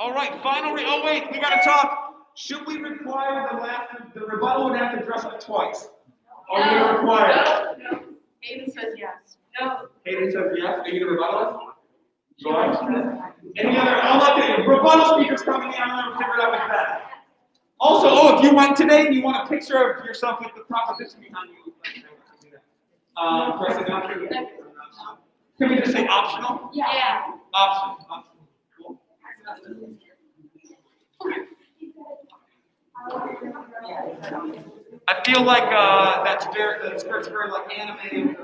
All right, oh wait, we gotta talk. Should we require the rebuttal would have to dress up twice? Are we gonna require it? No. Hayden says yes. No. Hayden says yes, are you gonna rebuttal us? Go ahead. Any other, rebuttal speakers coming in, I'm gonna figure it out with that. Also, if you went today and you want a picture of yourself with the proposition behind you, press it down here. Can we just say optional? Yeah. Optional. Cool. I feel like that skirt's very like animated.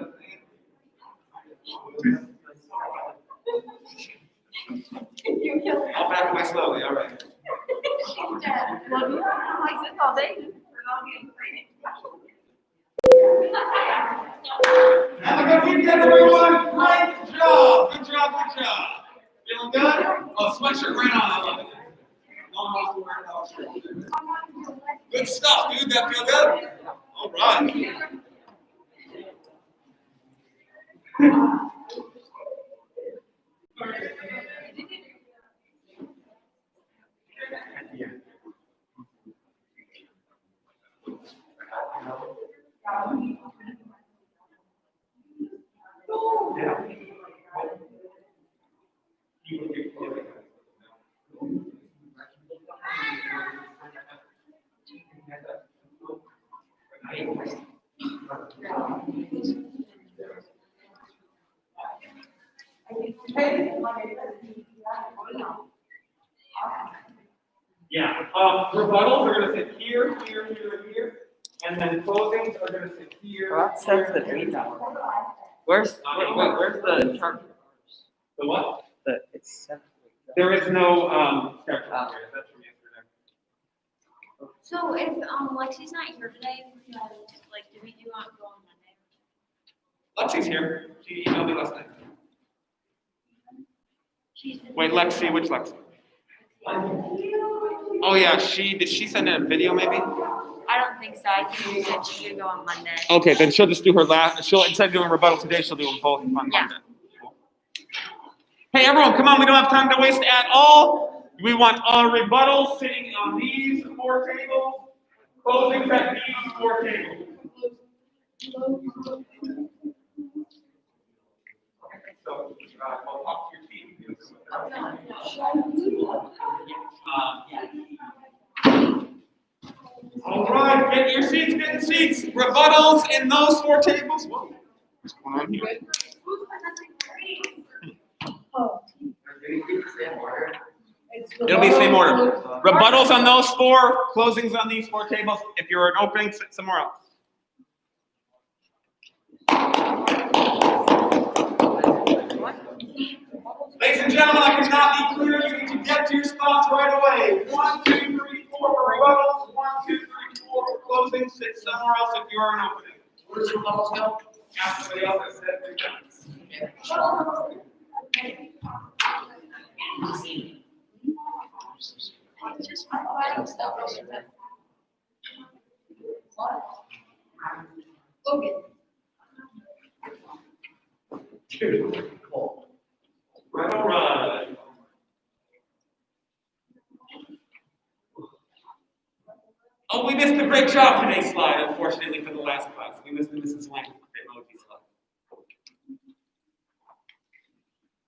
I'll back away slowly, all right. Well, you don't like this all day. Have a good weekend, everyone. Great job. Good job. Feeling good? Oh, sweatshirt right on. I love it. Good stuff, dude. That feel good? All right. Yeah. Rebuttals are going to sit here, and then closings are going to sit here. Well, that says the three down. Where's the chart? The what? It's There is no schedule. That's from yesterday. So if Lexi's not here today, do we do not go on Monday? Lexi's here. She emailed me last night. She's Wait, Lexi, which Lexi? Oh yeah, did she send in a video maybe? I don't think so. I think she said she could go on Monday. Okay, then she'll just do her instead of doing rebuttal today, she'll do them both on Monday. Cool. Hey everyone, come on, we don't have time to waste at all. We want rebuttals sitting on these 4 tables, closings at these 4 tables. So, I'll talk to your team. All right, get your seats, get in seats. Rebuttals in those 4 tables. Whoa, what's going on here? It'll be the same order. Rebuttals on those 4, closings on these 4 tables. If you're an opening, sit somewhere else. Ladies and gentlemen, I cannot be clear. You need to get to your spots right away. 1, 2, 3, 4 for rebuttals. 1, 2, 3, 4 for closings. Sit somewhere else if you are an opening. Where does rebuttals go? Ask somebody else. I said 3 times. Logan. Right, all right. Oh, we missed a great job today's slide, unfortunately, for the last class. We missed the Mrs. Lang technology slide.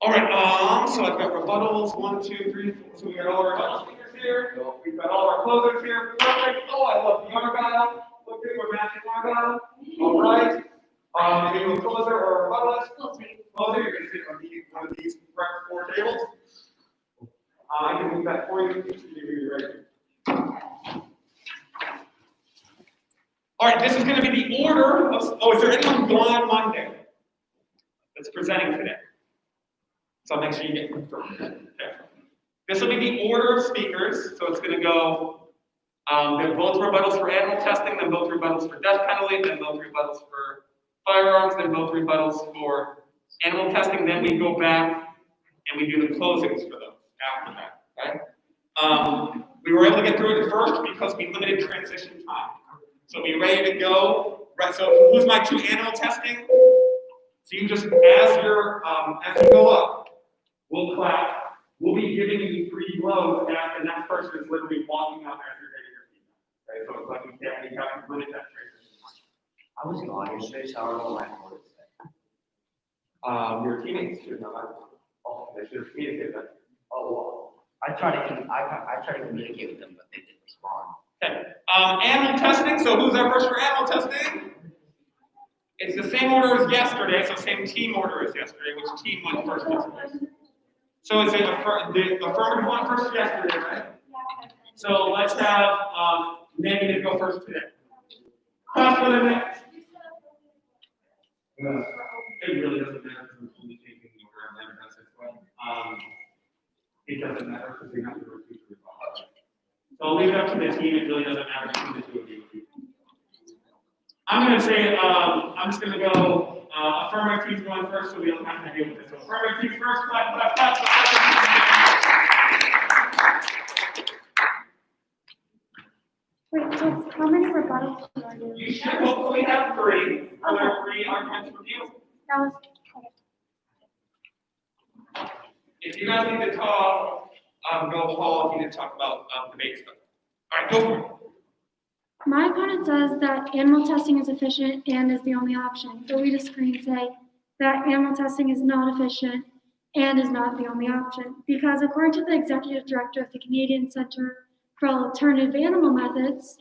All right, so I've got rebuttals, 1, 2, 3, 4. So we got all our rebuttal speakers here. We've got all our closers here. Perfect. Oh, I love the argyle. Look at we're matching argyle. All right. Maybe a closer or a rebuttalist. Closer, you're going to sit on one of these front 4 tables. I can move that for you. You're ready. All right, this is going to be the order of. Oh, is there anyone gone Monday that's presenting today? So I'll make sure you get confirmed. Okay. This will be the order of speakers. So it's going to go. They're both rebuttals for animal testing, then both rebuttals for death penalty, then both rebuttals for firearms, then both rebuttals for animal testing. Then we go back and we do the closings for those after that. Okay. We were able to get through it first because we limited transition time. So be ready to go. Right. So who's my 2 animal testing? So you just as you go up, we'll clap. we'll be giving you free blows as the next person is literally walking out as you're getting your feedback. Okay, so it's like we have to limit that tracer. I was gone yesterday, so I don't know what I wanted to say. Your teammates should know that. Oh, they should have communicated that. Oh, well, I tried to communicate with them, but they didn't respond. Okay, animal testing, so who's our first for animal testing? It's the same order as yesterday, so same team order as yesterday, which team went first yesterday? So it's the affirmative one first yesterday, right? So let's have, negative go first today. Class for the next. It really doesn't matter because we're only taking the order and then that's it. It doesn't matter because we have to repeat the rebuttal. So I'll leave it up to the team, it really doesn't matter who the two of you. I'm gonna say, I'm just gonna go, affirmative team's going first, so we don't have to deal with this. So affirmative team's first, clap. Wait, Jess, how many rebuttals are you? You should hopefully have 3, or 3 arguments from you. That was, If you guys need to talk, go Paul, if you need to talk about, debate stuff. All right, go for it. my opponent says that animal testing is efficient and is the only option, but we disagree and say that animal testing is not efficient and is not the only option. Because according to the executive director of the Canadian Center for Alternative Animal Methods,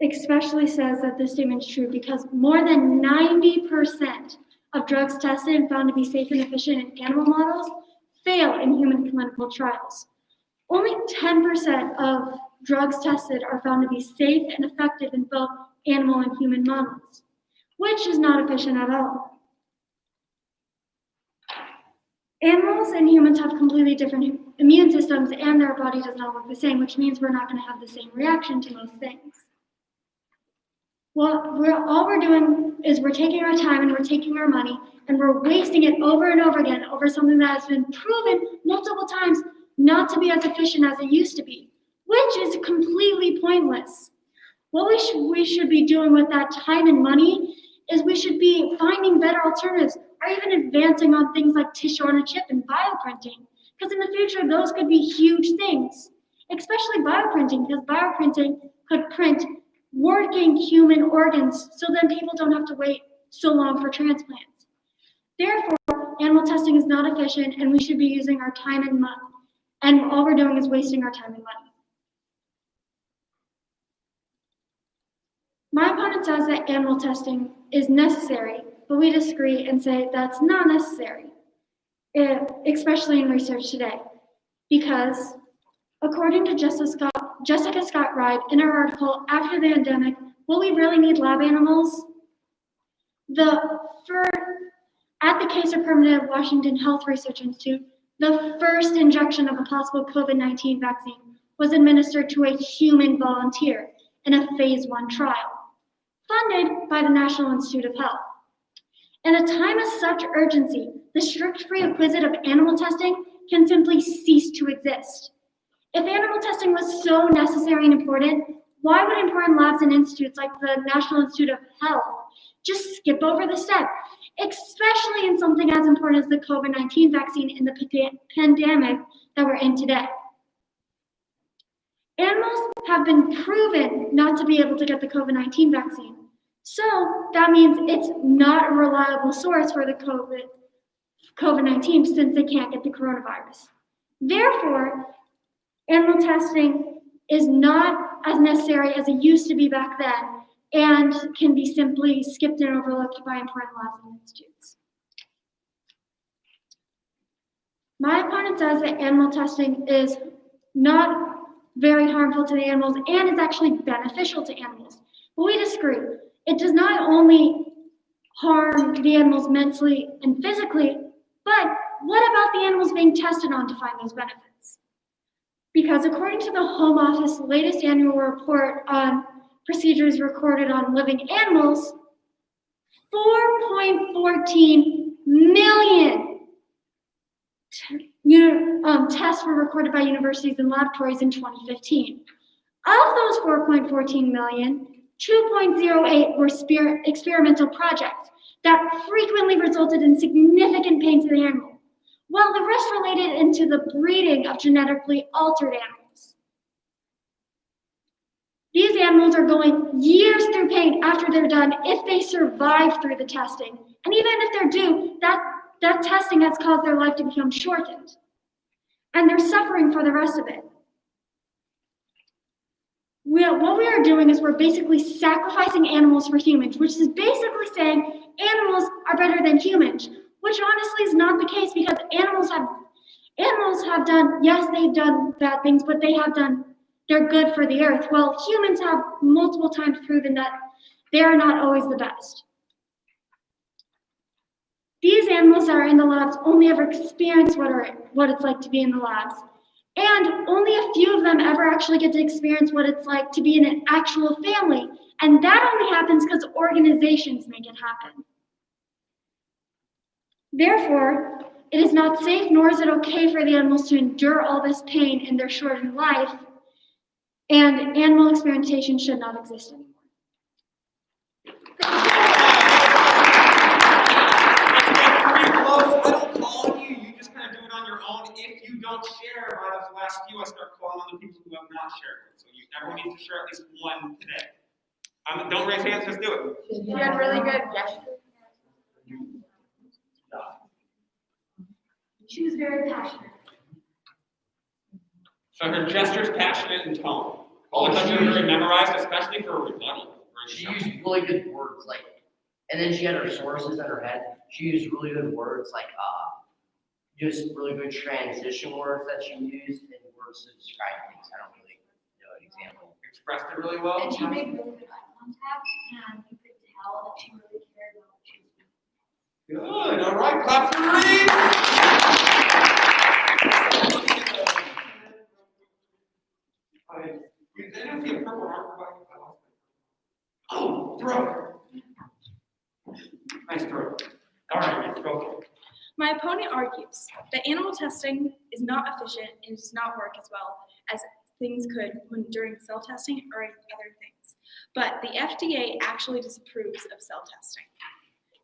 especially says that this statement is true because more than 90% of drugs tested and found to be safe and efficient in animal models fail in human clinical trials. Only 10% of drugs tested are found to be safe and effective in both animal and human models, which is not efficient at all. Animals and humans have completely different immune systems and their body does not work the same, which means we're not going to have the same reaction to most things. Well, all we're doing is we're taking our time and we're taking our money and we're wasting it over and over again over something that has been proven multiple times not to be as efficient as it used to be, which is completely pointless. What we should be doing with that time and money is we should be finding better alternatives or even advancing on things like tissue on a chip and bioprinting, because in the future those could be huge things, especially bioprinting, because bioprinting could print working human organs so then people don't have to wait so long for transplants. Therefore, animal testing is not efficient and we should be using our time and money. And all we're doing is wasting our time and money. My opponent says that animal testing is necessary, but we disagree and say that's not necessary, especially in research today. Because according to Jessica Scott Ride in her article, After the Pandemic, Will We Really Need Lab Animals? At the Kaiser Permanente Washington Health Research Institute, the first injection of a possible COVID-19 vaccine was administered to a human volunteer in a phase 1 trial, funded by the National Institute of Health. In a time of such urgency, the strict prerequisite of animal testing can simply cease to exist. If animal testing was so necessary and important, why would important labs and institutes like the National Institute of Health just skip over the step, especially in something as important as the COVID-19 vaccine in the pandemic that we're in today? Animals have been proven not to be able to get the COVID-19 vaccine. So that means it's not a reliable source for the COVID-19 since they can't get the coronavirus. Therefore, animal testing is not as necessary as it used to be back then and can be simply skipped and overlooked by important labs and institutes. My opponent says that animal testing is not very harmful to the animals and is actually beneficial to animals. But we disagree. It does not only harm the animals mentally and physically, but what about the animals being tested on to find those benefits? Because according to the Home Office latest annual report on procedures recorded on living animals, 4.14 million tests were recorded by universities and laboratories in 2015. Of those 4.14 million, 2.08 were experimental projects that frequently resulted in significant pain to the animal, while the rest related into the breeding of genetically altered animals. These animals are going years through pain after they're done if they survive through the testing. And even if they're due, that testing has caused their life to become shortened. And they're suffering for the rest of it. What we are doing is we're basically sacrificing animals for humans, which is basically saying animals are better than humans, which honestly is not the case because animals have done, yes, they've done bad things, but they're good for the earth. Well, humans have multiple times proven that they are not always the best. These animals that are in the labs only ever experience what it's like to be in the labs. And only a few of them ever actually get to experience what it's like to be in an actual family. And that only happens because organizations make it happen. Therefore, it is not safe nor is it okay for the animals to endure all this pain in their shortened life. And animal experimentation should not exist anymore. I don't call on you, you just kind of do it on your own. If you don't share by the last few, I start calling on the people who have not shared. So everyone needs to share at least one today. Don't raise hands, just do it. You had really good gestures. She was very passionate. So her gesture's passionate in tone. All the time you memorized, especially for a rebuttal. She used really good words, like, and then she had her sources in her head. She used really good words, like, just really good transition words that she used and words to describe things. I don't really know an example. Expressed it really well. And she made really good eye contact, and you could tell that she really cared about what she was doing. Good, all right, clap for Marie. Did anyone see a purple marker by you? Oh, throw. Nice throw. All right, go. My opponent argues that animal testing is not efficient and does not work as well as things could when during cell testing or other things. But the FDA actually disapproves of cell testing.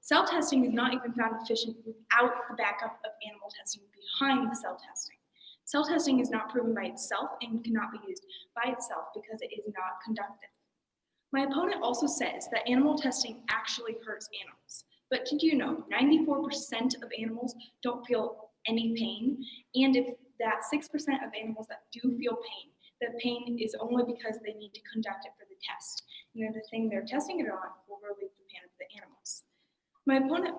Cell testing is not even found efficient without the backup of animal testing behind the cell testing. Cell testing is not proven by itself and cannot be used by itself because it is not conducted. My opponent also says that animal testing actually hurts animals. But did you know 94% of animals don't feel any pain? And if that 6% of animals that do feel pain, the pain is only because they need to conduct it for the test. And then the thing they're testing it on will relieve the pain of the animals. My opponent,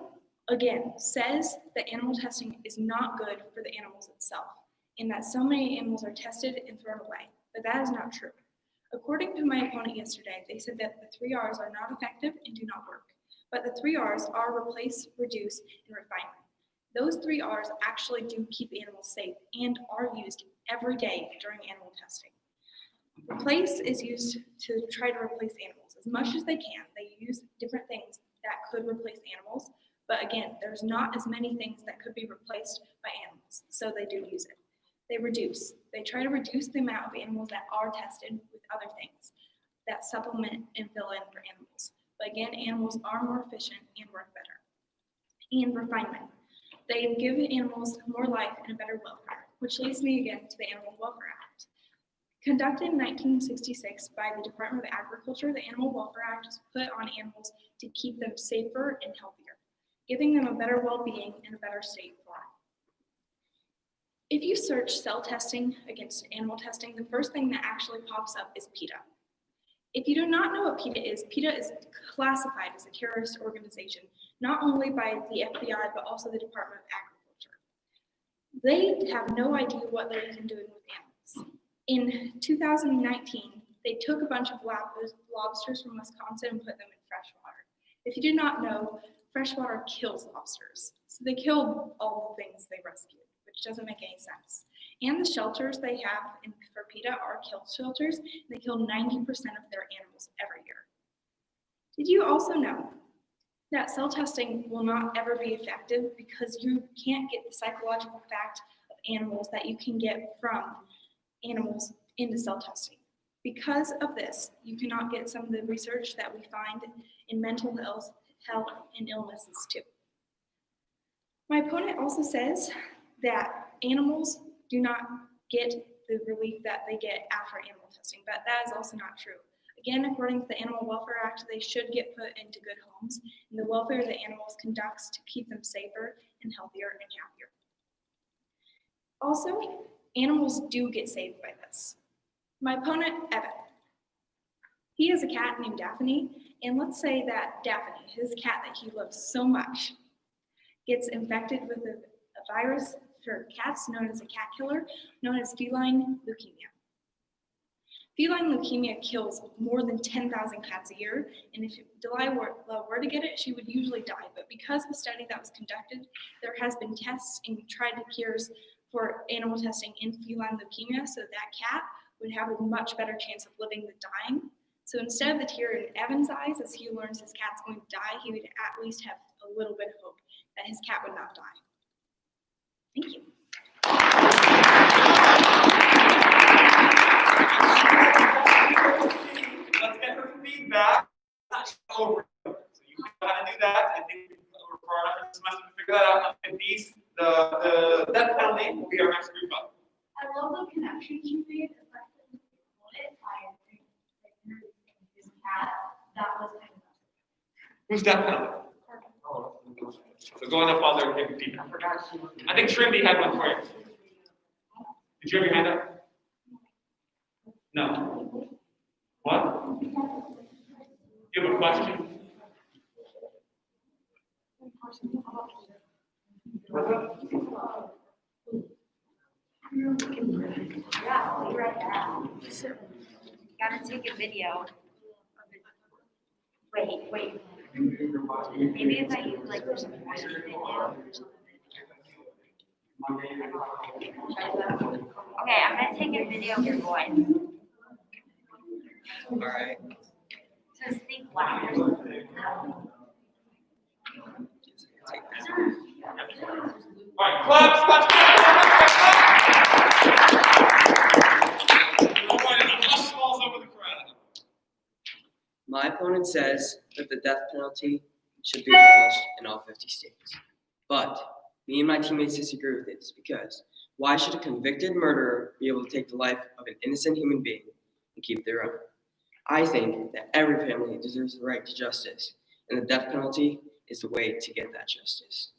again, says that animal testing is not good for the animals itself, and that so many animals are tested and thrown away. But that is not true. According to my opponent yesterday, they said that the 3 R's are not effective and do not work. But the 3 R's are replace, reduce, and refinement. Those 3 R's actually do keep animals safe and are used every day during animal testing. Replace is used to try to replace animals as much as they can. They use different things that could replace animals, but again, there's not as many things that could be replaced by animals, so they do use it. They reduce. They try to reduce the amount of animals that are tested with other things that supplement and fill in for animals. But again, animals are more efficient and work better. And refinement. They give animals more life and a better welfare, which leads me again to the Animal Welfare Act. Conducted in 1966 by the Department of Agriculture, the Animal Welfare Act was put on animals to keep them safer and healthier, giving them a better well-being and a better state of life. If you search cell testing against animal testing, the first thing that actually pops up is PETA. If you do not know what PETA is classified as a terrorist organization, not only by the FBI, but also the Department of Agriculture. They have no idea what they're even doing with animals. In 2019, they took a bunch of lobsters from Wisconsin and put them in fresh water. If you did not know, fresh water kills lobsters. So they killed all the things they rescued, which doesn't make any sense. And the shelters they have for PETA are kill shelters. And they kill 90% of their animals every year. Did you also know that cell testing will not ever be effective because you can't get the psychological fact of animals that you can get from animals into cell testing? Because of this, you cannot get some of the research that we find in mental health and illnesses too. My opponent also says that animals do not get the relief that they get after animal testing, but that is also not true. Again, according to the Animal Welfare Act, they should get put into good homes, and the welfare of the animals conducts to keep them safer and healthier and happier. Also, animals do get saved by this. My opponent, Evan, he has a cat named Daphne, and let's say that Daphne, his cat that he loves so much, gets infected with a virus for cats known as a cat killer, known as feline leukemia. Feline leukemia kills more than 10,000 cats a year, and if Delilah were to get it, she would usually die. But because of a study that was conducted, there has been tests and tried to cures for animal testing in feline leukemia, so that cat would have a much better chance of living than dying. So instead of the tear in Evan's eyes as he learns his cat's going to die, he would at least have a little bit of hope that his cat would not die. Thank you. Let's get her feedback. Not over. So you know how to do that. I think we're far enough in the semester to figure that out. And these, the death penalty will be our next rebuttal. I love the connections you made, especially with it by this cat. That was kind of Who's death penalty? So go on up while they're giving feedback. I think Trinity had one for you. Did you have your hand up? No. What? You have a question? Yeah, I'll be right back. Gotta take a video. Wait. Maybe if I use like there's some voice video or something. Okay, I'm gonna take a video of your voice. Alright. So speak louder. All right, claps. All right, and a hush falls over the crowd. My opponent says that the death penalty should be abolished in all 50 states. But me and my teammates disagree with this because why should a convicted murderer be able to take the life of an innocent human being and keep their own? I think that every family deserves the right to justice, and the death penalty is the way to get that justice.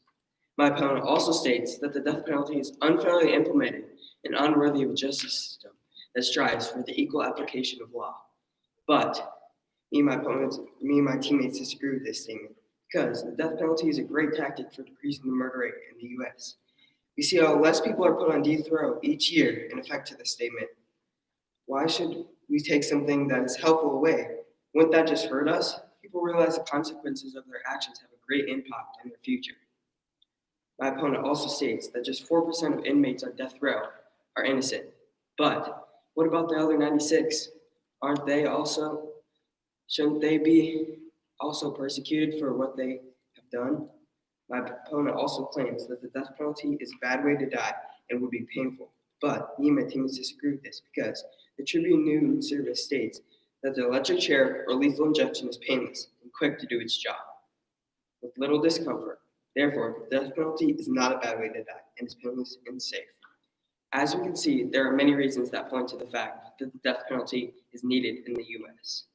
My opponent also states that the death penalty is unfairly implemented and unworthy of a justice system that strives for the equal application of law. But me and my teammates disagree with this statement because the death penalty is a great tactic for decreasing the murder rate in the U.S. We see how less people are put on death row each year in effect to this statement. Why should we take something that is helpful away? Wouldn't that just hurt us? People realize the consequences of their actions have a great impact in their future. My opponent also states that just 4% of inmates on death row are innocent. But what about the other 96? Shouldn't they be also persecuted for what they have done? My opponent also claims that the death penalty is a bad way to die and would be painful. But me and my teammates disagree with this because the Tribune News Service states that the electric chair or lethal injection is painless and quick to do its job with little discomfort. Therefore, the death penalty is not a bad way to die and is painless and safe. As we can see, there are many reasons that point to the fact that the death penalty is needed in the U.S.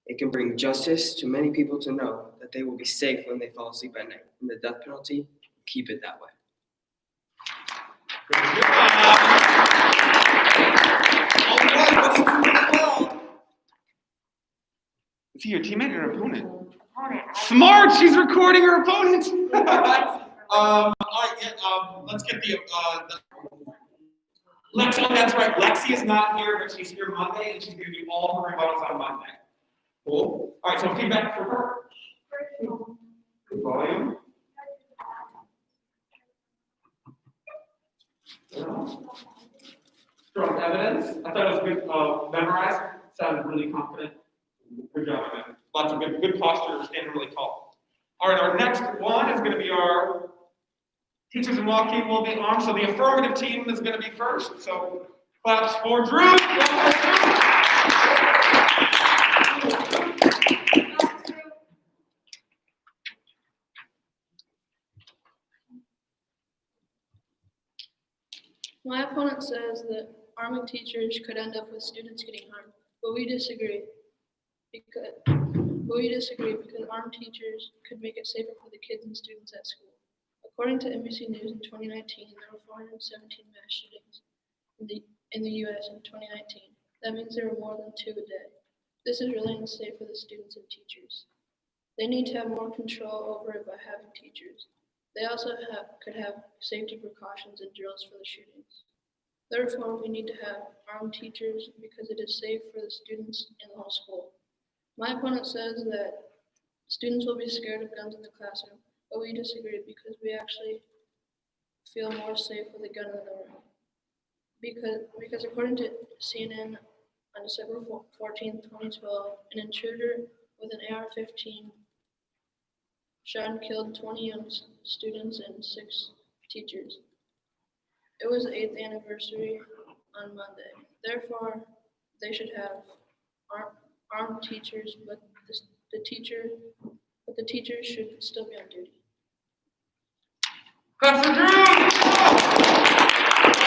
It can bring justice to many people to know that they will be safe when they fall asleep at night, and the death penalty will keep it that way. Is he your teammate or opponent? Opponent. Smart, she's recording her opponent. All right, let's get the Lexi, oh, that's right. Lexi is not here, but she's here Monday, and she's going to do all her rebuttals on Monday. Cool. All right, so feedback for her. Good volume. Strong evidence. I thought it was good. Memorized. Sounded really confident. Good job, man. Lots of good posture, standing really tall. All right, our next one is going to be our teachers and walkie will be on. So the affirmative team is going to be first. So claps for Drew. My opponent says that arming teachers could end up with students getting harmed, but we disagree. Because armed teachers could make it safer for the kids and students at school. According to NBC News in 2019, there were 417 mass shootings in the U.S. in 2019. That means there are more than 2 a day. This is really unsafe for the students and teachers. They need to have more control over it by having teachers. They also could have safety precautions and drills for the shootings. Therefore, we need to have armed teachers because it is safe for the students and the whole school. My opponent says that students will be scared of guns in the classroom, but we disagree because we actually feel more safe with a gun in the room. Because according to CNN on December 14, 2012, an intruder with an AR-15 shot and killed 20 young students and 6 teachers. It was the 8th anniversary on Monday. Therefore, they should have armed teachers, but the teachers should still be on duty. Clap for Drew!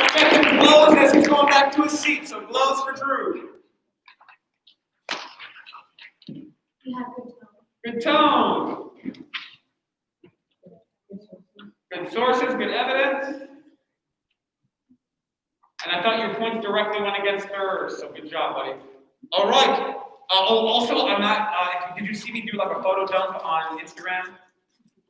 Let's get him blows as he's going back to his seat. So blows for Drew. Good tone. Good sources, good evidence. And I thought your points directly went against hers, so good job, buddy. All right. Also, I'm not. Did you see me do like a photo dump on Instagram?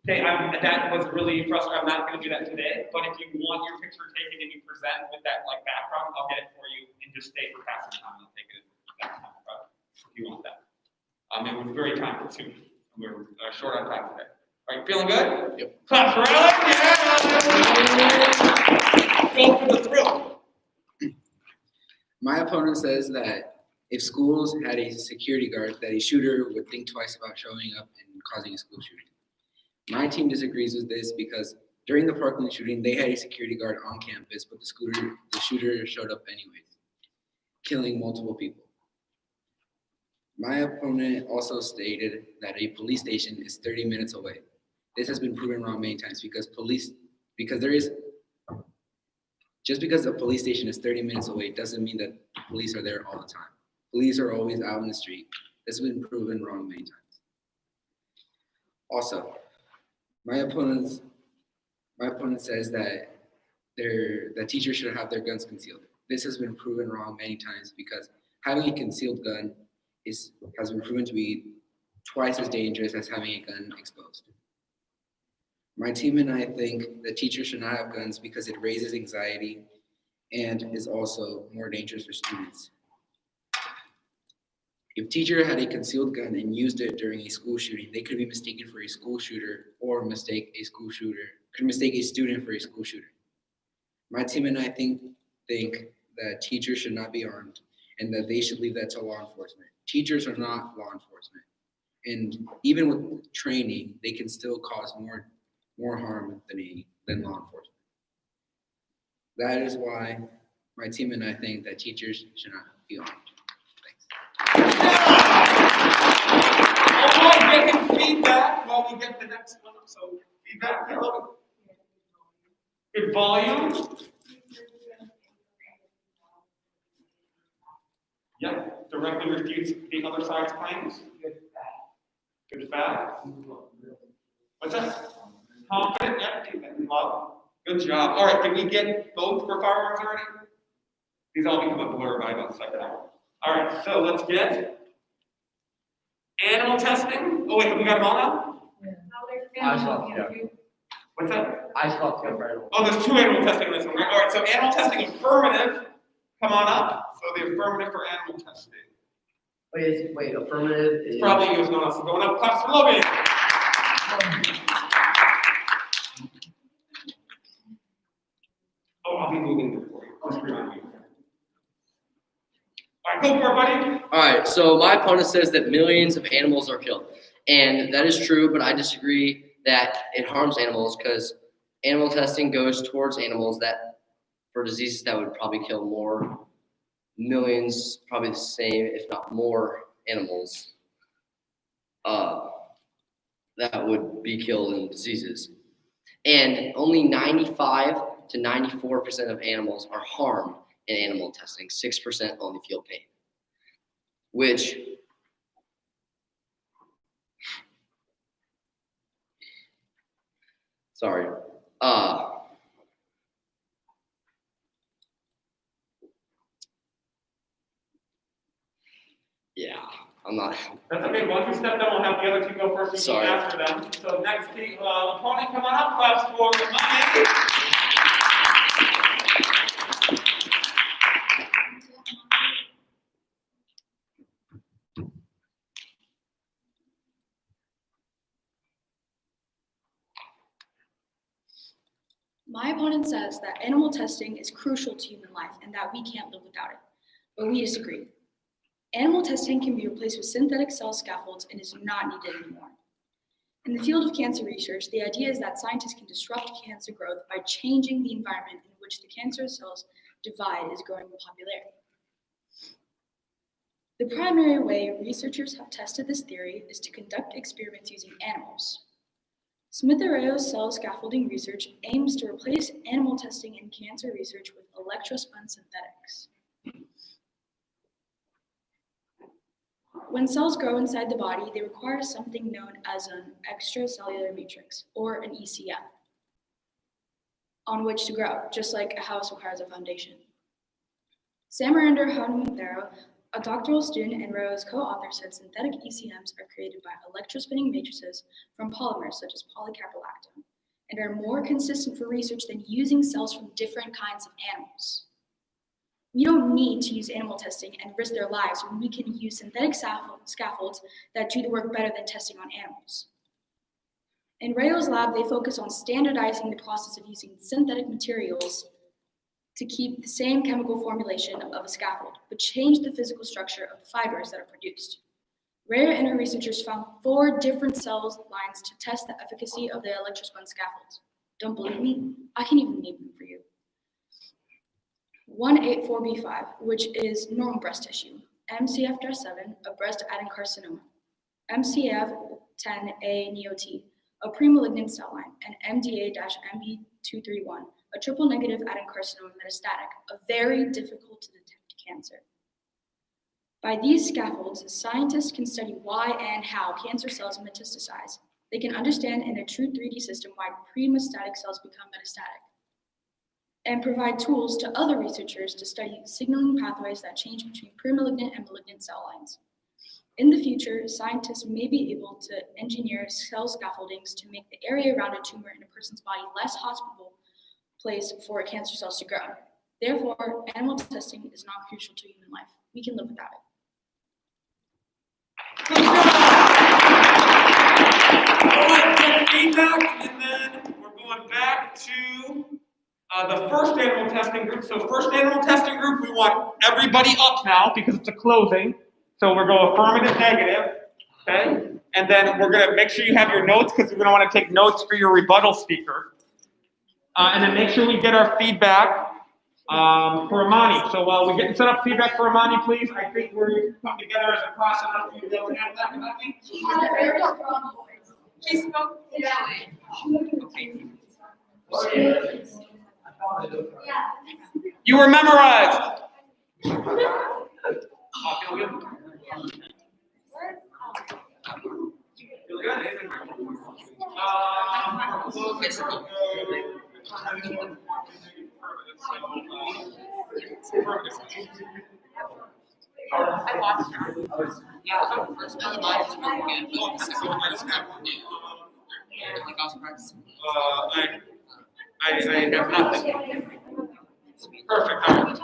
Okay, that was really impressive. I'm not going to do that today. But if you want your picture taken and you present with that like background, I'll get it for you and just stay for passing time. I'll take it at that time, if you want that. It was very time consuming. We were short on time today. All right, feeling good? Yep. Clap for Alex. Yeah. Go for the thrill. My opponent says that if schools had a security guard, that a shooter would think twice about showing up and causing a school shooting. My team disagrees with this because during the Parkland shooting, they had a security guard on campus, but the shooter showed up anyways, killing multiple people. My opponent also stated that a police station is 30 minutes away. This has been proven wrong many times just because a police station is 30 minutes away doesn't mean that police are there all the time. Police are always out in the street. This has been proven wrong many times. Also, my opponent says that teachers should have their guns concealed. This has been proven wrong many times because having a concealed gun has been proven to be twice as dangerous as having a gun exposed. My team and I think that teachers should not have guns because it raises anxiety and is also more dangerous for students. If teacher had a concealed gun and used it during a school shooting, they could be mistaken for a school shooter or mistake a student for a school shooter. My team and I think that teachers should not be armed and that they should leave that to law enforcement. Teachers are not law enforcement. And even with training, they can still cause more harm than law enforcement. That is why my team and I think that teachers should not be armed. All right, getting feedback while we get the next one. So feedback, hello. Good volume. Yep, directly refutes the other side's claims. Good fact. What's that? Confident, yep, love. Good job. All right, did we get both for firearms already? These all become a blur by about the second hour. All right, so let's get animal testing. Oh wait, have we got them all now? I saw two. What's that? I saw two for animal. Oh, there's 2 animal testing in this one, right? All right, so animal testing affirmative. Come on up. So the affirmative for animal testing. Wait, affirmative is. Probably use no one else. Going up, claps for Logan. Oh, I'll be moving there for you. Just remind me. All right, go for it, buddy. All right, so my opponent says that millions of animals are killed. And that is true, but I disagree that it harms animals because animal testing goes towards animals for diseases that would probably kill more millions, probably the same, if not more animals that would be killed in diseases. And only 95 to 94% of animals are harmed in animal testing. 6% only feel pain, which sorry. Yeah, I'm not. That's okay. Once you step down, we'll have the other two go first. Sorry. After them. So next team, opponent, come on up. Claps for Maya. My opponent says that animal testing is crucial to human life and that we can't live without it, but we disagree. Animal testing can be replaced with synthetic cell scaffolds and is not needed anymore. In the field of cancer research, the idea is that scientists can disrupt cancer growth by changing the environment in which the cancer cells divide is growing in popularity. The primary way researchers have tested this theory is to conduct experiments using animals. Smith-Array's cell scaffolding research aims to replace animal testing in cancer research with electrospun synthetics. When cells grow inside the body, they require something known as an extracellular matrix, or an ECM, on which to grow, just like a house requires a foundation. Samarander Hanumantharo, a doctoral student and Rose co-author, said synthetic ECMs are created by electrospinning matrices from polymers such as polycaprolactone and are more consistent for research than using cells from different kinds of animals. We don't need to use animal testing and risk their lives when we can use synthetic scaffolds that do the work better than testing on animals. In Rayo's lab, they focus on standardizing the process of using synthetic materials to keep the same chemical formulation of a scaffold, but change the physical structure of the fibers that are produced. Rayo and her researchers found 4 different cell lines to test the efficacy of the electrospun scaffolds. Don't believe me? I can even name them for you. 184B5, which is normal breast tissue, MCF-7, a breast adenocarcinoma, MCF-10A NEOT, a premalignant cell line, and MDA-MB231, a triple negative adenocarcinoma metastatic, a very difficult to detect cancer. By these scaffolds, scientists can study why and how cancer cells metastasize. They can understand in a true 3D system why pre-metastatic cells become metastatic, and provide tools to other researchers to study signaling pathways that change between premalignant and malignant cell lines. In the future, scientists may be able to engineer cell scaffoldings to make the area around a tumor in a person's body less hospitable place for cancer cells to grow. Therefore, animal testing is not crucial to human life. We can live without it. Good feedback, and then we're going back to the first animal testing group. So first animal testing group, we want everybody up now because it's a closing. So we're going affirmative, negative, okay? And then we're gonna make sure you have your notes because we're gonna wanna take notes for your rebuttal speaker. And then make sure we get our feedback for Amani. So while we're getting set up feedback for Amani, please, I think we're come together as a class enough for you to be able to have that. She spoke today. You were memorized. I watched her. Yeah, the first one was really good. The second one was kind of new. Like I was practicing. I have nothing. Perfect. All right.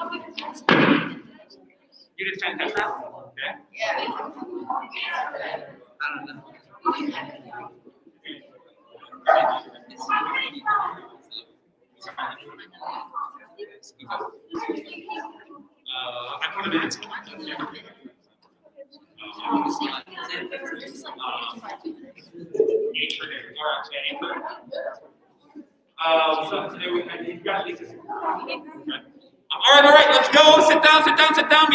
You did fantastic. Okay. Yeah. I don't know. I put it in. All right, let's go. Sit down.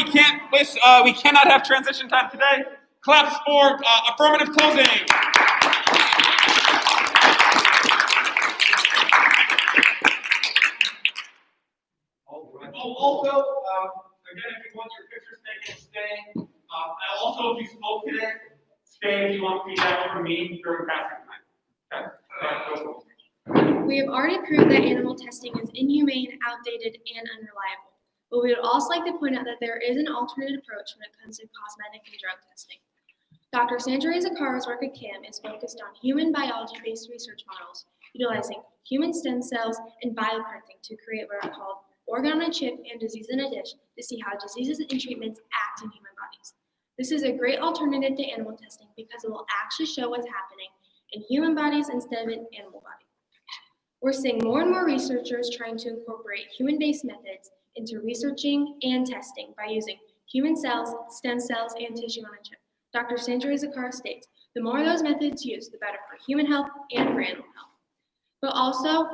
We cannot have transition time today. Claps for affirmative closing. Also, again, if you want your pictures taken, stay. And also, if you spoke today, stay if you want feedback from me during passing time. Okay? Go. We have already proved that animal testing is inhumane, outdated, and unreliable. But we would also like to point out that there is an alternate approach when it comes to cosmetic and drug testing. Dr. Sandra Zakara's work at CAM is focused on human biology-based research models, utilizing human stem cells and bioprinting to create what are called organ on a chip and disease in a dish to see how diseases and treatments act in human bodies. This is a great alternative to animal testing because it will actually show what's happening in human bodies instead of in animal bodies. We're seeing more and more researchers trying to incorporate human-based methods into researching and testing by using human cells, stem cells, and tissue on a chip. Dr. Sandra Zakara states, the more of those methods used, the better for human health and for animal health. But also,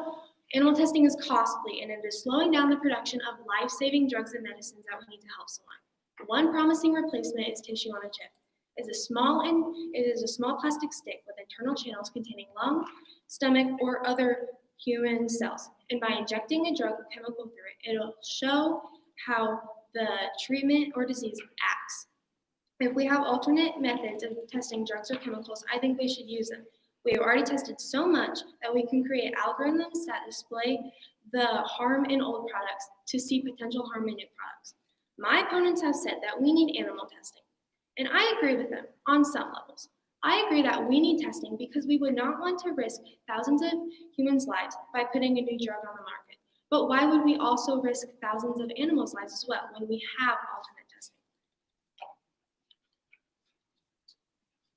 animal testing is costly and it is slowing down the production of life-saving drugs and medicines that we need to help someone. One promising replacement is tissue on a chip. It is a small plastic stick with internal channels containing lung, stomach, or other human cells. And by injecting a drug or chemical through it, it'll show how the treatment or disease acts. If we have alternate methods of testing drugs or chemicals, I think we should use them. We have already tested so much that we can create algorithms that display the harm in old products to see potential harm in new products. My opponents have said that we need animal testing, and I agree with them on some levels. I agree that we need testing because we would not want to risk thousands of humans' lives by putting a new drug on the market. But why would we also risk thousands of animals' lives as well when we have alternate testing?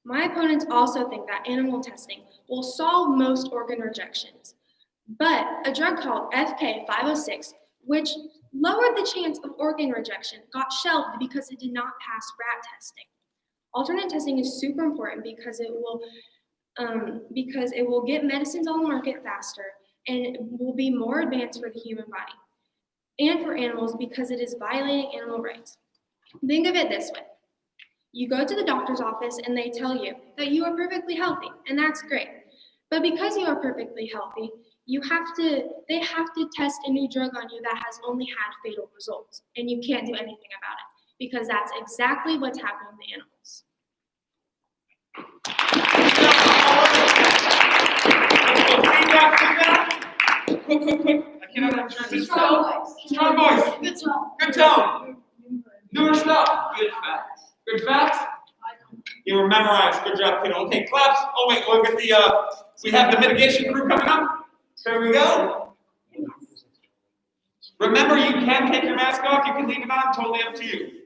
My opponents also think that animal testing will solve most organ rejections. But a drug called FK506, which lowered the chance of organ rejection, got shelved because it did not pass rat testing. Alternate testing is super important because it will get medicines on the market faster and will be more advanced for the human body and for animals because it is violating animal rights. Think of it this way. You go to the doctor's office and they tell you that you are perfectly healthy, and that's great. But because you are perfectly healthy, they have to test a new drug on you that has only had fatal results, and you can't do anything about it because that's exactly what's happening to animals. Feedback. Quick. I cannot have transition. Strong voice. Good tone. Newer stuff. Good facts. You were memorized. Good job, kiddo. Okay, claps. Oh wait, look at we have the mitigation crew coming up. There we go. Remember, you can take your mask off. You can leave it on. Totally up to you.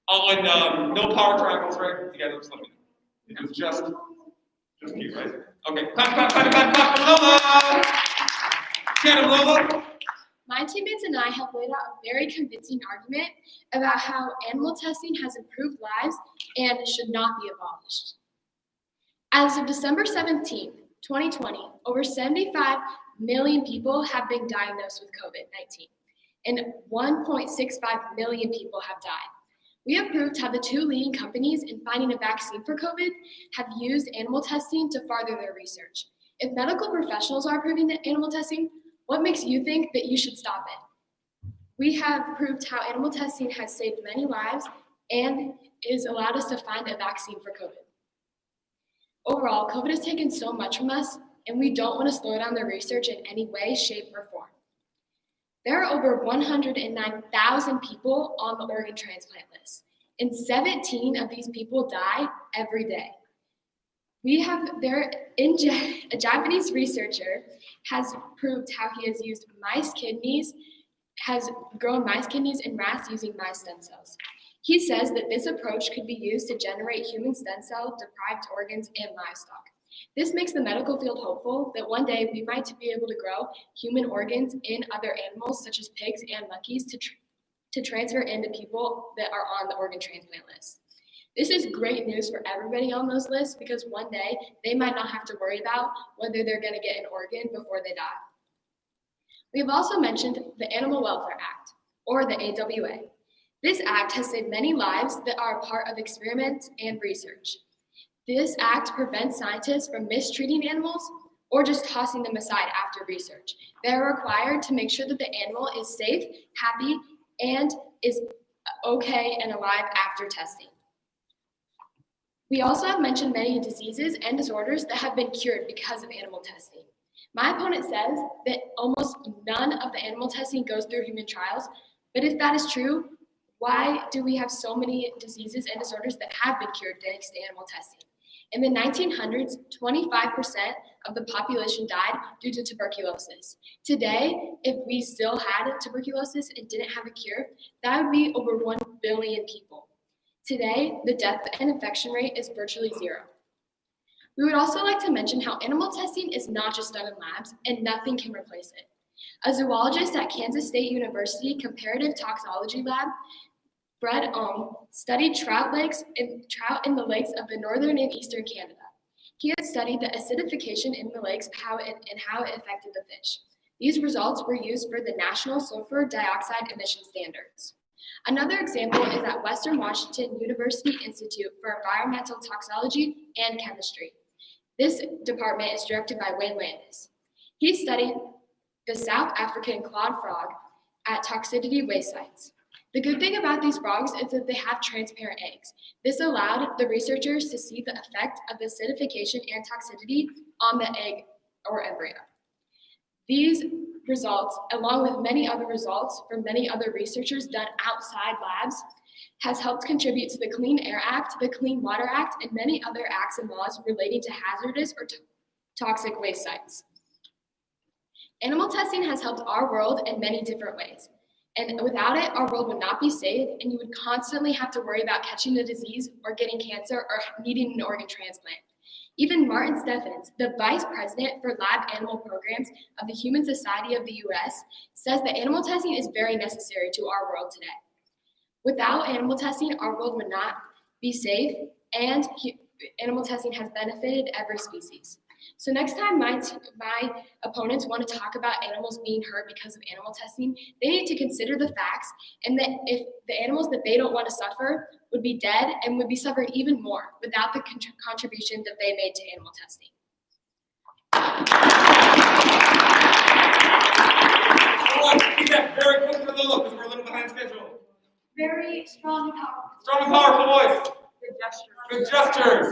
Oh, and no power triangles, right? You guys are it was just you, right? Okay. Clap for Lola. Shannon, Lola. My teammates and I have laid out a very convincing argument about how animal testing has improved lives and should not be abolished. As of December 17, 2020, over 75 million people have been diagnosed with COVID-19, and 1.65 million people have died. We have proved how the two leading companies in finding a vaccine for COVID have used animal testing to further their research. If medical professionals are approving the animal testing, what makes you think that you should stop it? We have proved how animal testing has saved many lives and has allowed us to find a vaccine for COVID. Overall, COVID has taken so much from us, and we don't want to slow down the research in any way, shape, or form. There are over 109,000 people on the organ transplant list, and 17 of these people die every day. A Japanese researcher has proved how he has used has grown mice kidneys in rats using mice stem cells. He says that this approach could be used to generate human stem cell deprived organs in livestock. This makes the medical field hopeful that one day we might be able to grow human organs in other animals such as pigs and monkeys to transfer into people that are on the organ transplant list. This is great news for everybody on those lists because one day they might not have to worry about whether they're going to get an organ before they die. We have also mentioned the Animal Welfare Act, or the AWA. This act has saved many lives that are a part of experiments and research. This act prevents scientists from mistreating animals, or just tossing them aside after research. They're required to make sure that the animal is safe, happy, and is okay and alive after testing. We also have mentioned many diseases and disorders that have been cured because of animal testing. My opponent says that almost none of the animal testing goes through human trials, but if that is true, why do we have so many diseases and disorders that have been cured thanks to animal testing? In the 1900s, 25% of the population died due to tuberculosis. Today, if we still had tuberculosis and didn't have a cure, that would be over 1 billion people. Today, the death and infection rate is virtually zero. We would also like to mention how animal testing is not just done in labs, and nothing can replace it. A zoologist at Kansas State University Comparative Toxicology Lab, Fred studied trout in the lakes of the northern and eastern Canada. He had studied the acidification in the lakes and how it affected the fish. These results were used for the National Sulfur Dioxide Emission Standards. Another example is at Western Washington University Institute for Environmental Toxicology and Chemistry. This department is directed by Wayne Landis. He studied the South African clawed frog at toxicity waste sites. The good thing about these frogs is that they have transparent eggs. This allowed the researchers to see the effect of the acidification and toxicity on the egg or embryo. These results, along with many other results from many other researchers done outside labs, has helped contribute to the Clean Air Act, the Clean Water Act, and many other acts and laws relating to hazardous or toxic waste sites. Animal testing has helped our world in many different ways. And without it, our world would not be safe, and you would constantly have to worry about catching a disease or getting cancer or needing an organ transplant. Even Martin Steffens, the vice president for lab animal programs of the Human Society of the US, says that animal testing is very necessary to our world today. Without animal testing, our world would not be safe, and animal testing has benefited every species. So next time my opponents want to talk about animals being hurt because of animal testing, they need to consider the facts, and that if the animals that they don't want to suffer would be dead and would be suffering even more without the contribution that they made to animal testing. Keep that very quick for Lulu because we're a little behind schedule. Very strong and powerful. Strong and powerful voice. Good gestures. Good gestures.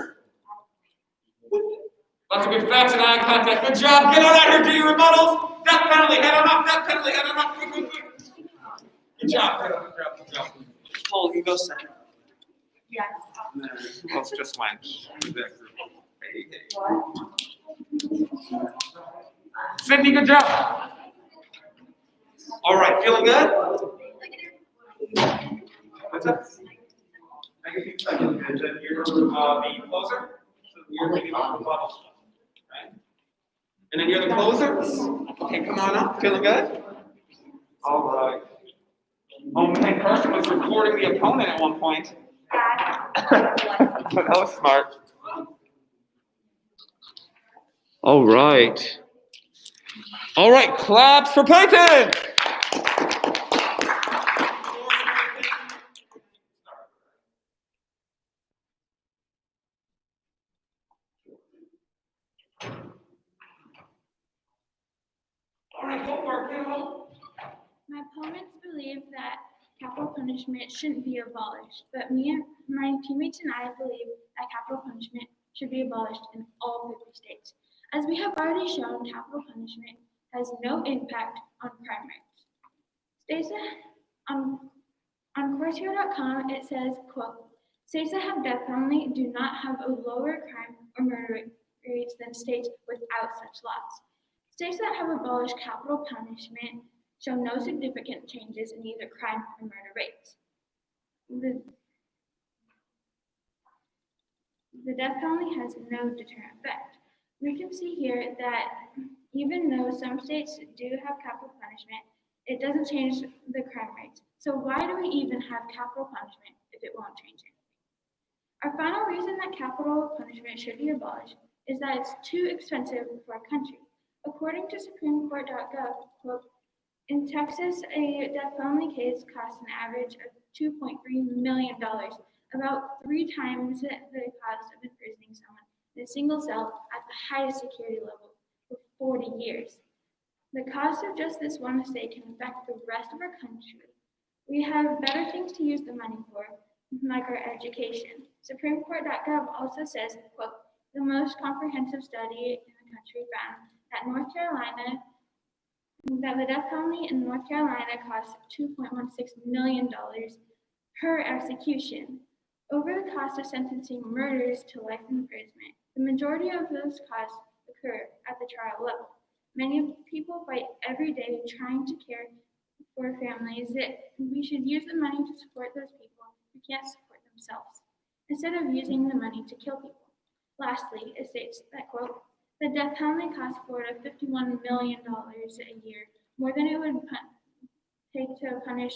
Lots of good facts and eye contact. Good job. Get on out here, do your rebuttals. Death penalty, head on up. Death penalty, head on up. Quick, quick, quick. Good job. Good job. Paul, you go second. Yes. Who else just went? Sydney, good job. All right, feeling good? What's up? Feeling good. Then you're the closer. So you're leading off the bubbles. Right? And then you're the closer. Okay, come on up. Feeling good? All right. Oh man, Carson was recording the opponent at one point. That was smart. All right. All right, claps for Peyton. All right, go for it, kiddo. My opponents believe that capital punishment shouldn't be abolished, but me and my teammates and I believe that capital punishment should be abolished in all 50 states. As we have already shown, capital punishment has no impact on crime rates. States on Coursera.com it says, quote, states that have death penalty do not have a lower crime or murder rates than states without such laws. States that have abolished capital punishment show no significant changes in either crime or murder rates. The death penalty has no deterrent effect. We can see here that even though some states do have capital punishment, it doesn't change the crime rates. So why do we even have capital punishment if it won't change it? Our final reason that capital punishment should be abolished is that it's too expensive for our country. According to SupremeCourt.gov, quote, in Texas, a death penalty case costs an average of $2.3 million, about 3 times the cost of imprisoning someone in a single cell at the highest security level 40 years. The cost of just this one mistake can affect the rest of our country. We have better things to use the money for, like our education. SupremeCourt.gov also says, quote, the most comprehensive study in the country found that the death penalty in North Carolina costs $2.16 million per execution. Over the cost of sentencing murderers to life imprisonment, the majority of those costs occur at the trial level. Many people fight every day trying to care for families that we should use the money to support those people who can't support themselves, instead of using the money to kill people. Lastly, it states that, quote, the death penalty costs Florida $51 million a year, more than it would take to punish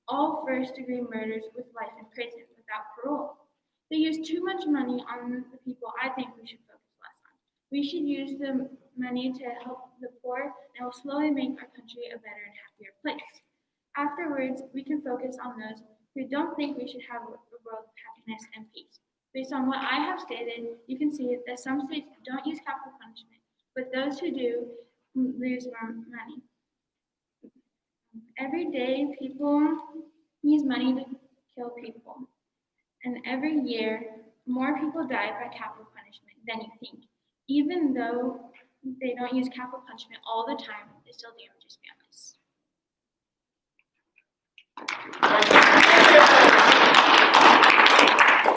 all first-degree murders with life in prison without parole. They use too much money on the people I think we should focus less on. We should use the money to help the poor, and it will slowly make our country a better and happier place. Afterwards, we can focus on those who don't think we should have a world of happiness and peace. Based on what I have stated, you can see that some states don't use capital punishment, but those who do lose more money. Every day, people use money to kill people. And every year, more people die by capital punishment than you think. Even though they don't use capital punishment all the time, it still damages families.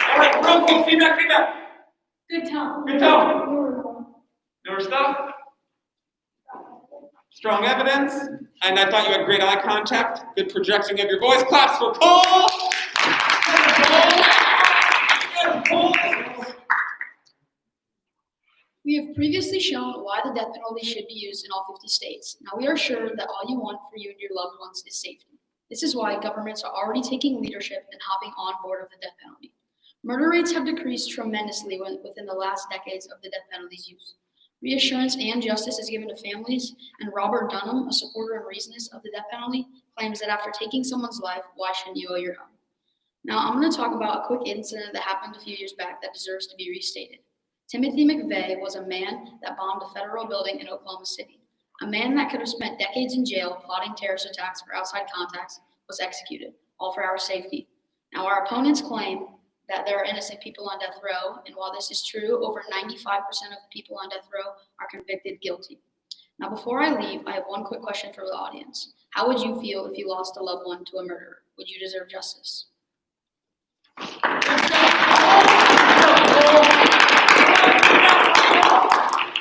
All right, real quick, feedback. Good tone. Good tone. Newer stuff. Strong evidence. And I thought you had great eye contact. Good projecting of your voice. Claps for Cole. We have previously shown why the death penalty should be used in all 50 states. Now we are sure that all you want for you and your loved ones is safety. This is why governments are already taking leadership and hopping on board of the death penalty. Murder rates have decreased tremendously within the last decades of the death penalty's use. Reassurance and justice is given to families, and Robert Dunham, a supporter and reasonist of the death penalty, claims that after taking someone's life, why shouldn't you owe your own? Now I'm going to talk about a quick incident that happened a few years back that deserves to be restated. Timothy McVeigh was a man that bombed a federal building in Oklahoma City. A man that could have spent decades in jail plotting terrorist attacks for outside contacts was executed, all for our safety. Now our opponents claim that there are innocent people on death row, and while this is true, over 95% of the people on death row are convicted guilty. Now before I leave, I have one quick question for the audience. How would you feel if you lost a loved one to a murderer? Would you deserve justice?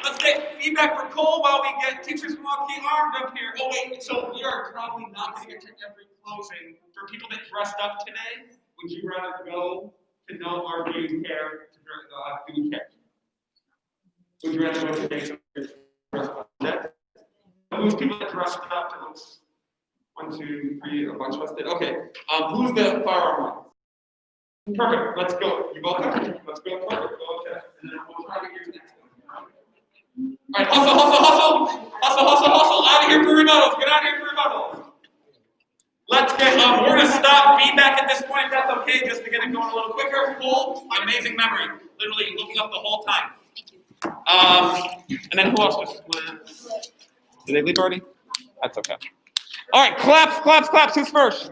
Let's get feedback for Cole while we get teachers from Milwaukee armed up here. Oh wait, so we are probably not going to get to every closing. For people that dressed up today, would you rather go to no, or do you care to do we care? Would you rather go today to dress up today? Who's people that dressed up? It looks 1, 2, 3, a bunch of us did. Okay. Who's the firearm one? Perfect. Let's go. You both have it? Let's go. Perfect. Go okay. And then we'll try to get your next one. All right. Hustle. Out of here for rebuttals. Get out of here for rebuttals. Let's get, we're going to stop feedback at this point, if that's okay, just to get it going a little quicker. Cool, amazing memory. Literally looking up the whole time. Thank you. And then who else just did they leave already? That's okay. All right, claps. Who's first?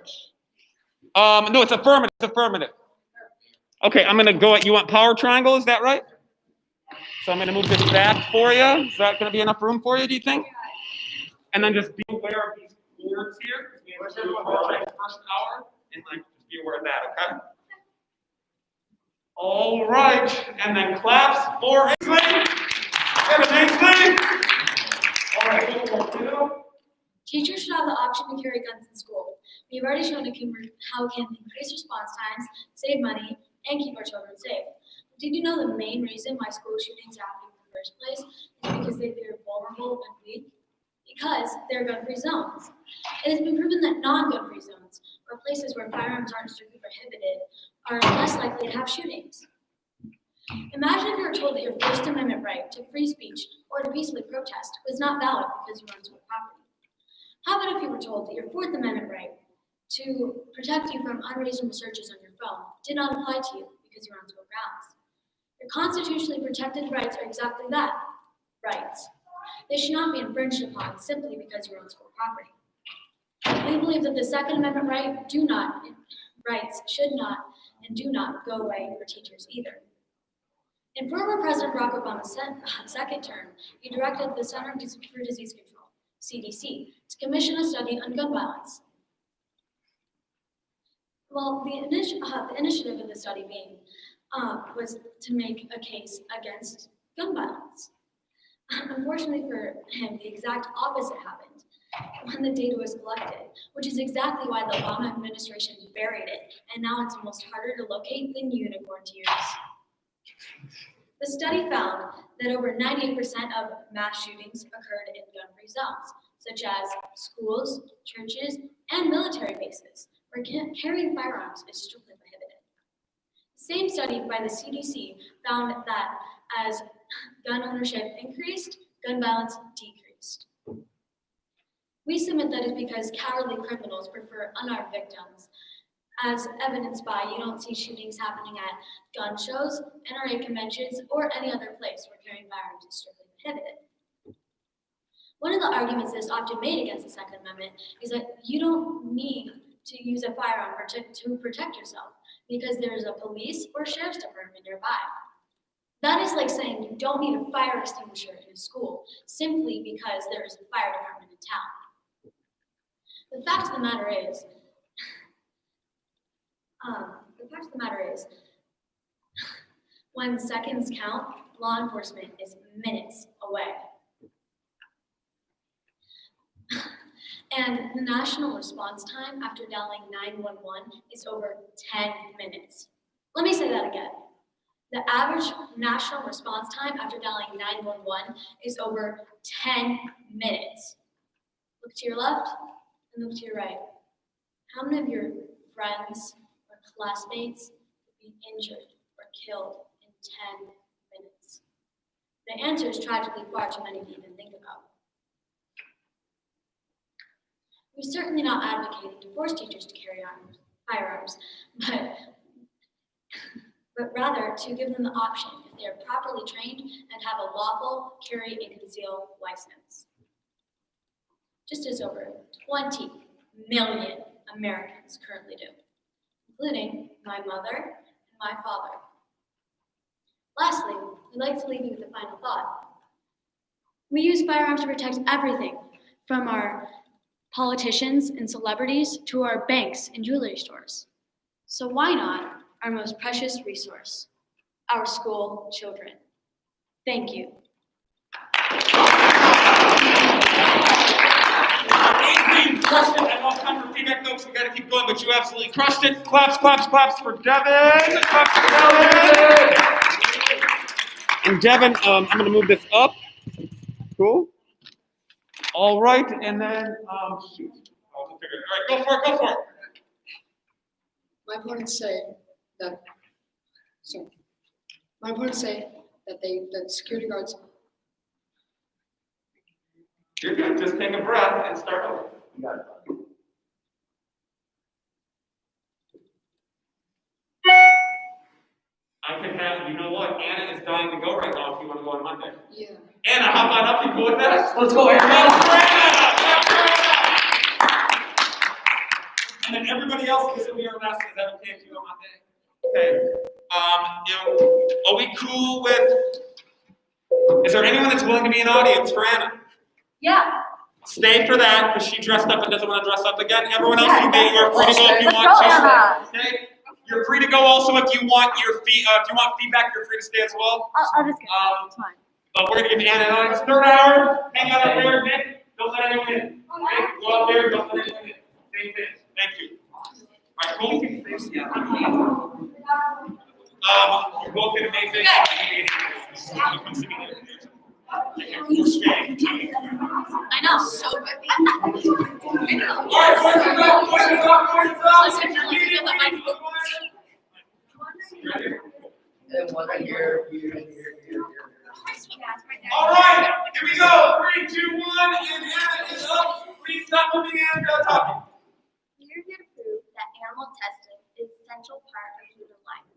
No, it's affirmative. Okay, I'm going to go at, you want power triangle, is that right? So I'm going to move this back for you. Is that going to be enough room for you, do you think? And then just be aware of these boards here. First hour, and like just be aware of that, okay? All right, and then claps for Ainsley. All right, teachers should have the option to carry guns in school. We've already shown how it can increase response times, save money, and keep our children safe. But did you know the main reason why school shootings happen in the first place is because they're vulnerable and weak? Because they're gun-free zones. It has been proven that non-gun-free zones, or places where firearms aren't strictly prohibited, are less likely to have shootings. Imagine if you were told that your First Amendment right to free speech or to peacefully protest was not valid because you were on school property. How about if you were told that your Fourth Amendment right to protect you from unreasonable searches on your phone did not apply to you because you were on school grounds? Your constitutionally protected rights are exactly that, rights. They should not be infringed upon simply because you're on school property. We believe that the Second Amendment rights should not and do not go away for teachers either. In former President Barack Obama's second term, he directed the Center for Disease Control, CDC, to commission a study on gun violence. Well, the initiative of the study was to make a case against gun violence. Unfortunately for him, the exact opposite happened when the data was collected, which is exactly why the Obama administration buried it, and now it's almost harder to locate than unicorn tears. The study found that over 98% of mass shootings occurred in gun-free zones, such as schools, churches, and military bases, where carrying firearms is strictly prohibited. The same study by the CDC found that as gun ownership increased, gun violence decreased. We submit that is because cowardly criminals prefer unarmed victims, as evidenced by you don't see shootings happening at gun shows, NRA conventions, or any other place where carrying firearms is strictly prohibited. One of the arguments that is often made against the Second Amendment is that you don't need to use a firearm to protect yourself because there is a police or sheriff's department nearby. That is like saying you don't need a fire extinguisher in a school simply because there is a fire department in town. The fact of the matter is, when seconds count, law enforcement is minutes away. And the national response time after dialing 911 is over 10 minutes. Let me say that again. The average national response time after dialing 911 is over 10 minutes. Look to your left and look to your right. How many of your friends or classmates would be injured or killed in 10 minutes? The answer is tragically far too many to even think about. We're certainly not advocating to force teachers to carry firearms, but rather to give them the option if they are properly trained and have a lawful carry and conceal license. Just as over 20 million Americans currently do, including my mother and my father. Lastly, we'd like to leave you with a final thought. We use firearms to protect everything from our politicians and celebrities to our banks and jewelry stores. So why not our most precious resource, our school children? Thank you. Crushed it. I don't have time for feedback notes. We got to keep going, but you absolutely crushed it. Claps, claps, claps for Devin. Claps for Devin. And Devin, I'm going to move this up. Cool. All right, and then shoot. We'll figure it. All right, go for it. My opponents say that security guards. You're good. Just take a breath and start over. You got it. I can have, you know what? Anna is dying to go right now if you want to go on Monday. Yeah. Anna, how about up? You go with that? Let's go, Anna. And then everybody else is in your mess. Is that okay if you go on Monday? Okay. Are we cool with? Is there anyone that's willing to be an audience for Anna? Yeah. Stay for that because she dressed up and doesn't want to dress up again. Everyone else, you are free to go if you want to. Okay. You're free to go also if you want if you want feedback. You're free to stay as well. I'll just go. It's fine. But we're gonna give Anna an audience. Third hour. Hang out up there, Nick. Don't let anyone in. Okay? Go out there. Don't let anyone in. Same thing. Thank you. All right, cool. You're both gonna make this. I know, so good. All right, voices up. Listen, let me feel the microphone. All right, here we go. 3, 2, 1, and Anna is up. Please stop moving and talking. We are here to prove that animal testing is an essential part of human life.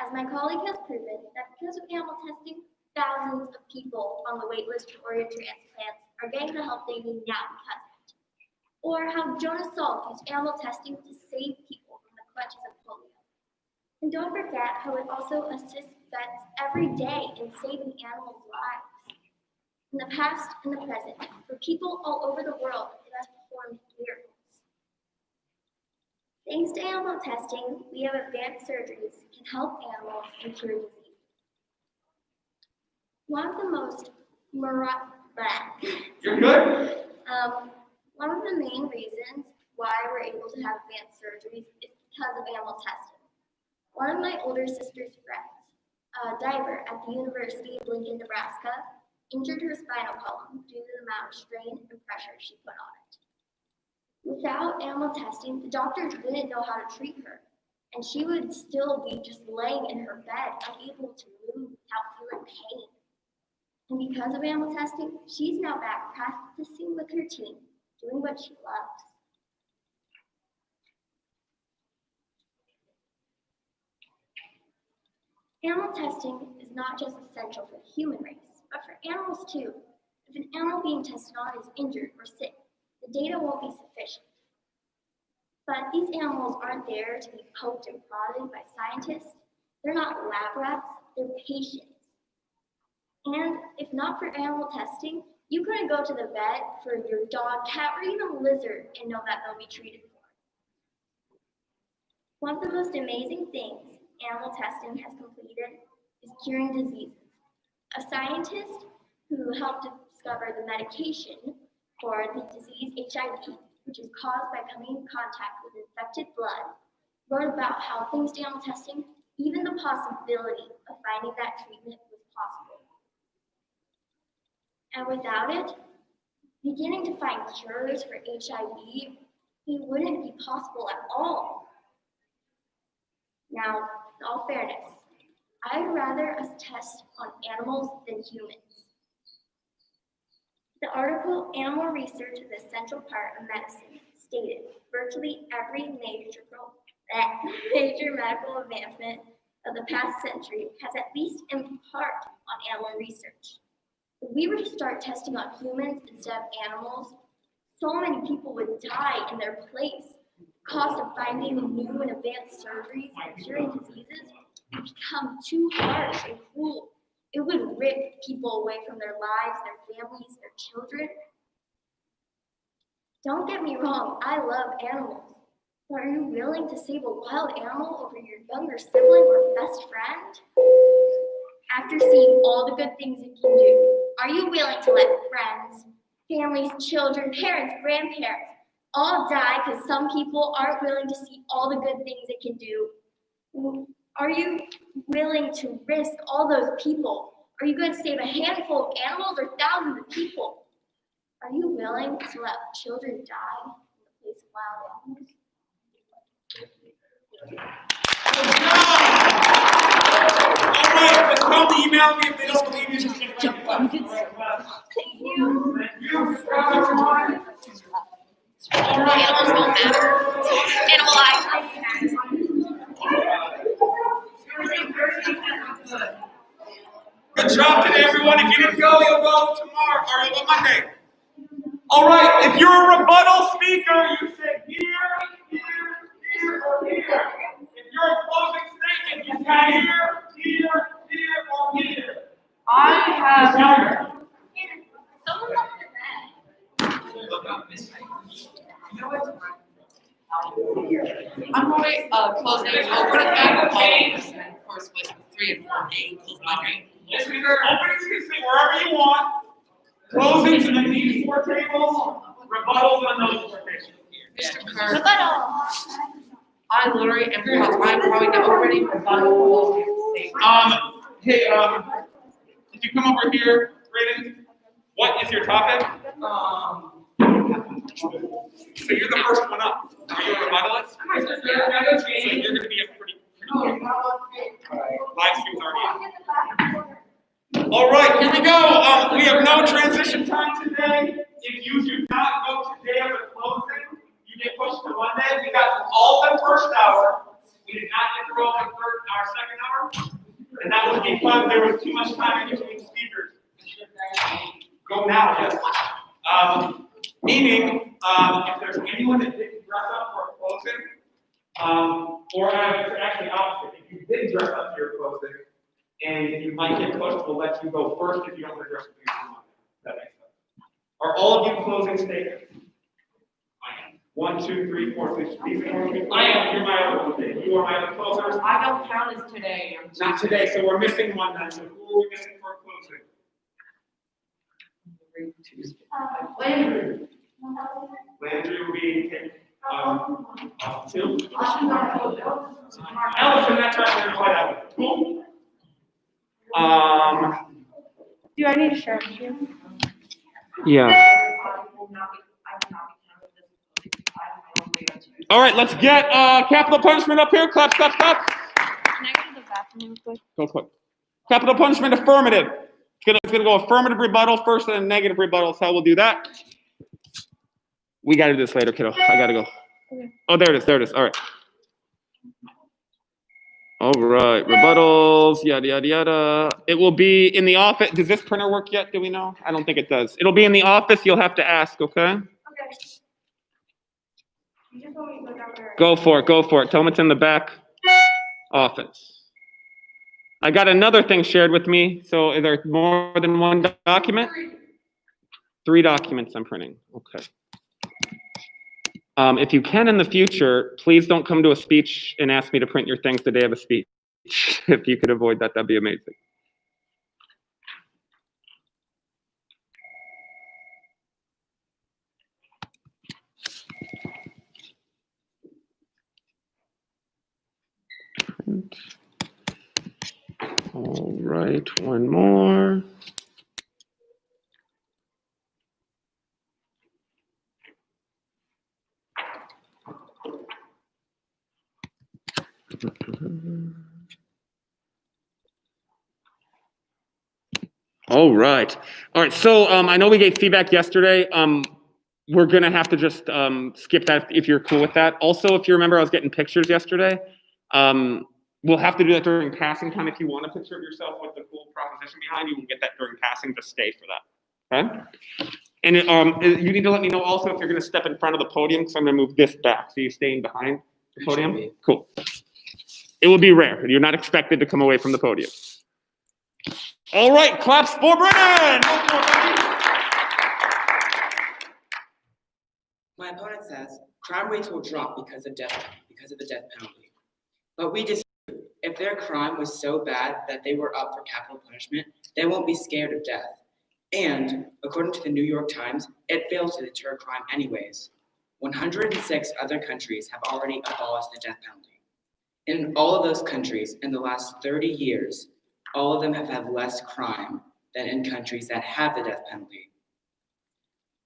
As my colleague has proven that because of animal testing, Thousands of people on the wait list for organ transplants are getting the help they need now because of it. Or how Jonas Salk used animal testing to save people from the clutches of polio. And don't forget how it also assists vets every day in saving animals' lives. In the past and the present, for people all over the world, it has performed miracles. Thanks to animal testing, we have advanced surgeries that can help animals and cure disease. One of the most You're good? One of the main reasons why we're able to have advanced surgeries is because of animal testing. One of my older sister's friends, a diver at the University of Lincoln, Nebraska, injured her spinal column due to the amount of strain and pressure she put on it. Without animal testing, the doctors wouldn't know how to treat her, and she would still be just laying in her bed, unable to move without feeling pain. And because of animal testing, she's now back practicing with her team, doing what she loves. Animal testing is not just essential for the human race, but for animals too. If an animal being tested on is injured or sick, the data won't be sufficient. But these animals aren't there to be poked and prodded by scientists. They're not lab rats, they're patients. And if not for animal testing, you couldn't go to the vet for your dog, cat, or even lizard and know that they'll be treated for. One of the most amazing things animal testing has completed is curing diseases. A scientist who helped discover the medication for the disease HIV, which is caused by coming in contact with infected blood, wrote about how thanks to animal testing, even the possibility of finding that treatment was possible. And without it, beginning to find cures for HIV, it wouldn't be possible at all. Now, in all fairness, I'd rather us test on animals than humans. The article, Animal Research is an Essential Part of Medicine, stated virtually every major medical advancement of the past century has at least in part on animal research. If we were to start testing on humans instead of animals, so many people would die in their place. The cost of finding new and advanced surgeries and curing diseases would become too harsh and cruel. It would rip people away from their lives, their families, their children. Don't get me wrong, I love animals. But are you willing to save a wild animal over your younger sibling or best friend? After seeing all the good things it can do, are you willing to let friends, families, children, parents, grandparents all die because some people aren't willing to see all the good things it can do? Are you willing to risk all those people? Are you going to save a handful of animals or thousands of people? Are you willing to let children die in the place of wild animals? All right, let's tell them to email me if they don't believe you. Thank you. Animals don't matter. Animal life. Good job today, everyone. If you didn't go, you'll go tomorrow or you'll go Monday. All right, if you're a rebuttal speaker, you say here, or here. If you're a closing statement, you say here, or here. I have. I'm going to close these over again. First with 3 and 4 games. Okay. Openings you can sit wherever you want. Closings in these 4 tables. Rebuttals on those 4 tables. Mr. Kerr. I literally am probably not already rebuttal. Hey, if you come over here, Brayden, what is your topic? So you're the first one up. Are you a rebuttalist? So you're going to be a pretty quick. Live stream's already up. All right, here we go. We have no transition time today. If you do not go today as a closing, you get pushed to Monday. We got all the first hour. We did not get through all the second hour. And that was because there was too much time in between vote now, yes. Meaning, if there's anyone that didn't dress up for a closing, or actually opposite, if you did dress up for your closing, and you might get pushed, we'll let you go first if you don't want to dress up for your closing. That makes sense. Are all of you closing statements? I am. 1, 2, 3, 4, 6. These are more people. I am. You're my other. Okay. You are my other closers. I don't count as today. Not today, so we're missing one then. So who are we missing for a closing? Landry. Landry will be two. Ellison, that's right. We're quite out. Cool. Do I need to share it with you? Yeah. All right, let's get capital punishment up here. Clap, clap, clap. Can I go to the bathroom real quick? Go quick. Capital punishment affirmative. It's gonna go affirmative rebuttal first and then negative rebuttal. That's how we'll do that. We gotta do this later, kiddo. I gotta go. Okay. Oh, there it is. There it is. All right. All right. Rebuttals. Yada yada yada. It will be in the office. Does this printer work yet? Do we know? I don't think it does. It'll be in the office. You'll have to ask. Okay. Okay. You just want me to go down there. Go for it. Go for it. Tell them it's in the back office. I got another thing shared with me. So is there more than one document? 3 documents I'm printing. Okay. If you can in the future, please don't come to a speech and ask me to print your things the day of a speech. If you could avoid that, that'd be amazing. All right, one more. All right. All right. So I know we gave feedback yesterday. We're gonna have to just skip that if you're cool with that. Also, if you remember, I was getting pictures yesterday. We'll have to do that during passing time. If you want a picture of yourself with the cool proposition behind you, we'll get that during passing. Just stay for that. Okay. And you need to let me know also if you're gonna step in front of the podium because I'm gonna move this back. So you're staying behind the podium. Cool. It will be rare. You're not expected to come away from the podium. All right, claps for Brennan! My opponent says crime rates will drop because of the death penalty. But we disagree. If their crime was so bad that they were up for capital punishment, they won't be scared of death. And according to the New York Times, it fails to deter crime anyways. 106 other countries have already abolished the death penalty. In all of those countries, in the last 30 years, all of them have had less crime than in countries that have the death penalty.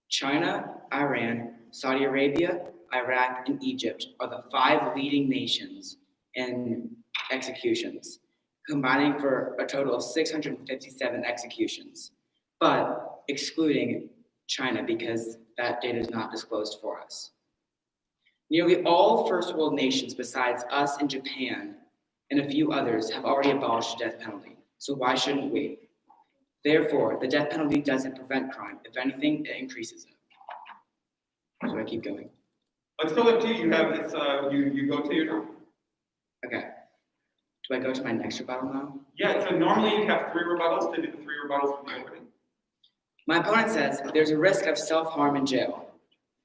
China, Iran, Saudi Arabia, Iraq, and Egypt are the 5 leading nations in executions, combining for a total of 657 executions, but excluding China because that data is not disclosed for us. Nearly all first world nations besides us and Japan and a few others have already abolished the death penalty. So why shouldn't we? Therefore, the death penalty doesn't prevent crime. If anything, it increases it. So I keep going. It's still up to you. You have this. You go to your turn. Okay. Do I go to my next rebuttal now? Yeah. So normally you have 3 rebuttals. They did the 3 rebuttals from the opening. My opponent says there's a risk of self-harm in jail.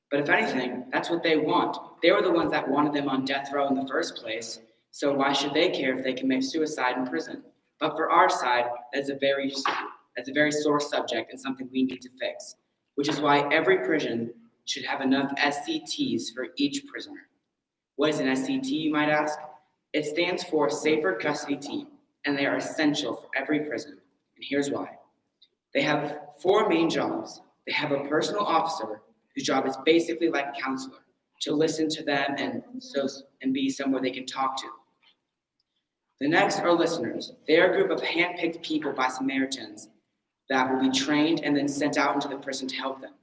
But if anything, that's what they want. They were the ones that wanted them on death row in the first place. So why should they care if they commit suicide in prison? But for our side, that's a very sore subject and something we need to fix, which is why every prison should have enough SCTs for each prisoner. What is an SCT, you might ask? It stands for Safer Custody Team, and they are essential for every prison. And here's why. They have 4 main jobs. They have a personal officer whose job is basically like a counselor, to listen to them and be somewhere they can talk to. The next are listeners. They are a group of hand-picked people by Samaritans that will be trained and then sent out into the prison to help them.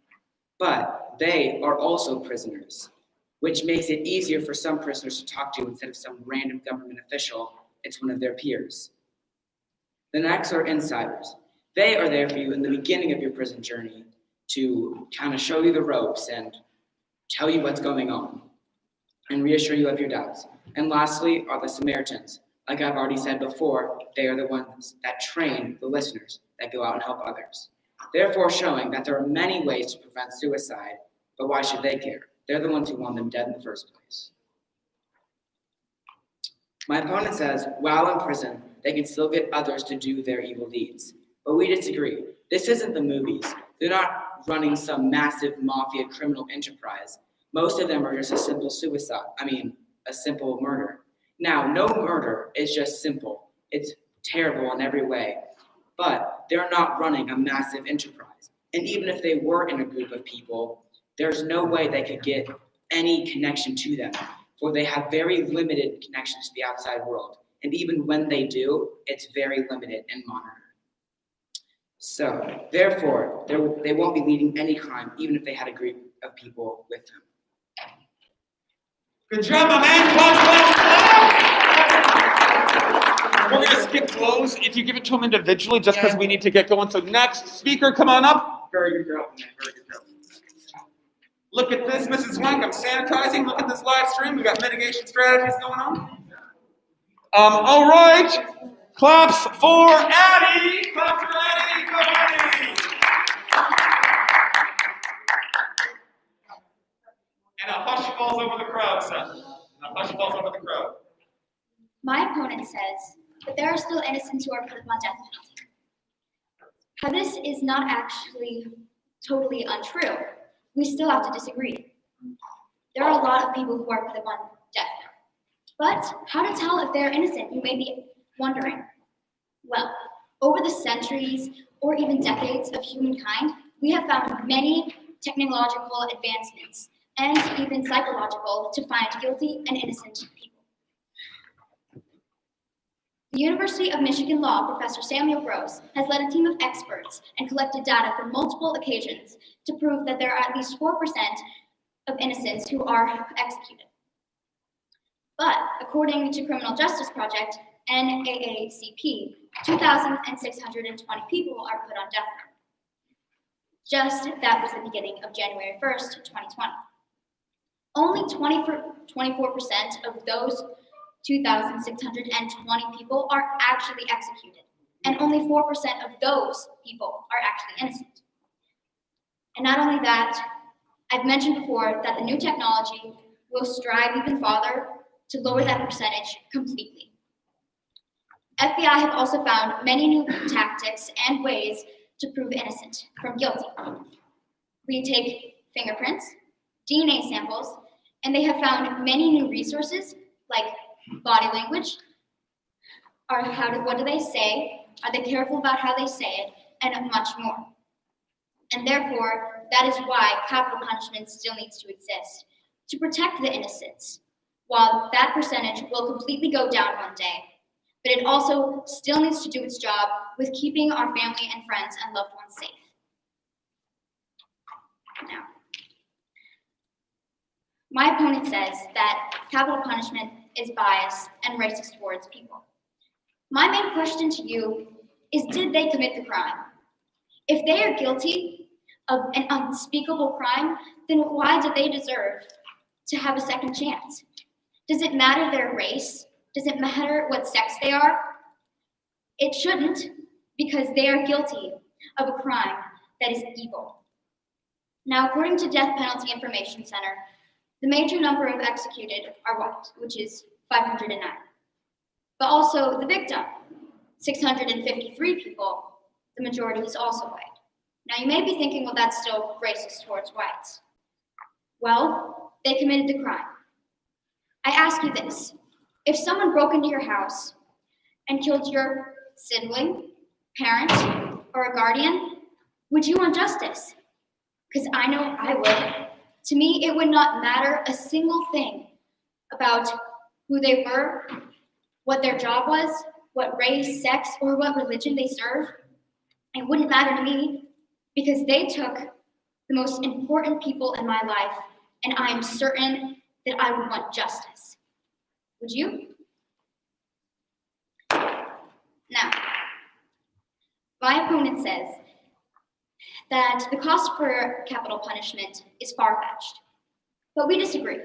But they are also prisoners, which makes it easier for some prisoners to talk to instead of some random government official. It's one of their peers. The next are insiders. They are there for you in the beginning of your prison journey to kind of show you the ropes and tell you what's going on and reassure you of your doubts. And lastly are the Samaritans. Like I've already said before, they are the ones that train the listeners that go out and help others. Therefore showing that there are many ways to prevent suicide, but why should they care? They're the ones who want them dead in the first place. My opponent says, while in prison, they can still get others to do their evil deeds. But we disagree. This isn't the movies. They're not running some massive mafia criminal enterprise. Most of them are just a simple a simple murder. Now, no murder is just simple. It's terrible in every way. But they're not running a massive enterprise. And even if they were in a group of people, there's no way they could get any connection to them, for they have very limited connections to the outside world. And even when they do, it's very limited and monitored. So, therefore, they won't be leading any crime, even if they had a group of people with them. Good job, my man. We're going to skip close if you give it to them individually, just because we need to get going. So next speaker, come on up. Very good job, man. Very good job. Look at this, Mrs. Wank. I'm sanitizing. Look at this live stream. We've got mitigation strategies going on. All right. Claps for Addie. Claps for Addie. Go Addie. And a hush falls over the crowd, Seth. And a hush falls over the crowd. My opponent says that there are still innocents who are put upon death penalty. How this is not actually totally untrue, we still have to disagree. There are a lot of people who are put upon death penalty. But how to tell if they're innocent, you may be wondering. Well, over the centuries or even decades of humankind, we have found many technological advancements and even psychological to find guilty and innocent people. The University of Michigan Law Professor Samuel Gross has led a team of experts and collected data from multiple occasions to prove that there are at least 4% of innocents who are executed. But according to Criminal Justice Project, NAACP, 2,620 people are put on death row. Just that was the beginning of January 1st, 2020. Only 24% of those 2,620 people are actually executed, and only 4% of those people are actually innocent. And not only that, I've mentioned before that the new technology will strive even farther to lower that percentage completely. FBI have also found many new tactics and ways to prove innocent from guilty. We take fingerprints, DNA samples, and they have found many new resources like body language, or what do they say, are they careful about how they say it, and much more. And therefore, that is why capital punishment still needs to exist, to protect the innocents, while that percentage will completely go down one day. But it also still needs to do its job with keeping our family and friends and loved ones safe. Now, my opponent says that capital punishment is biased and racist towards people. My main question to you is, did they commit the crime? If they are guilty of an unspeakable crime, then why do they deserve to have a second chance? Does it matter their race? Does it matter what sex they are? It shouldn't, because they are guilty of a crime that is evil. Now, according to Death Penalty Information Center, the major number of executed are white, which is 509. But also the victim, 653 people, the majority is also white. Now you may be thinking, well, that's still racist towards whites. Well, they committed the crime. I ask you this, if someone broke into your house and killed your sibling, parent, or a guardian, would you want justice? Because I know I would. To me, it would not matter a single thing about who they were, what their job was, what race, sex, or what religion they serve. It wouldn't matter to me because they took the most important people in my life, and I am certain that I would want justice. Would you? Now, My opponent says that the cost for capital punishment is far-fetched, but we disagree.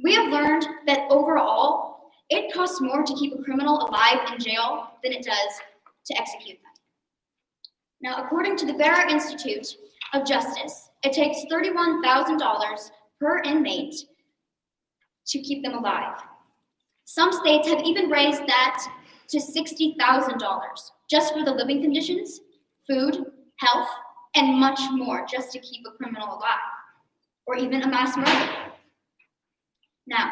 We have learned that overall, it costs more to keep a criminal alive in jail than it does to execute them. Now, according to the Vera Institute of Justice, it takes $31,000 per inmate to keep them alive. Some states have even raised that to $60,000 just for the living conditions, food, health, and much more just to keep a criminal alive, or even a mass murder. Now,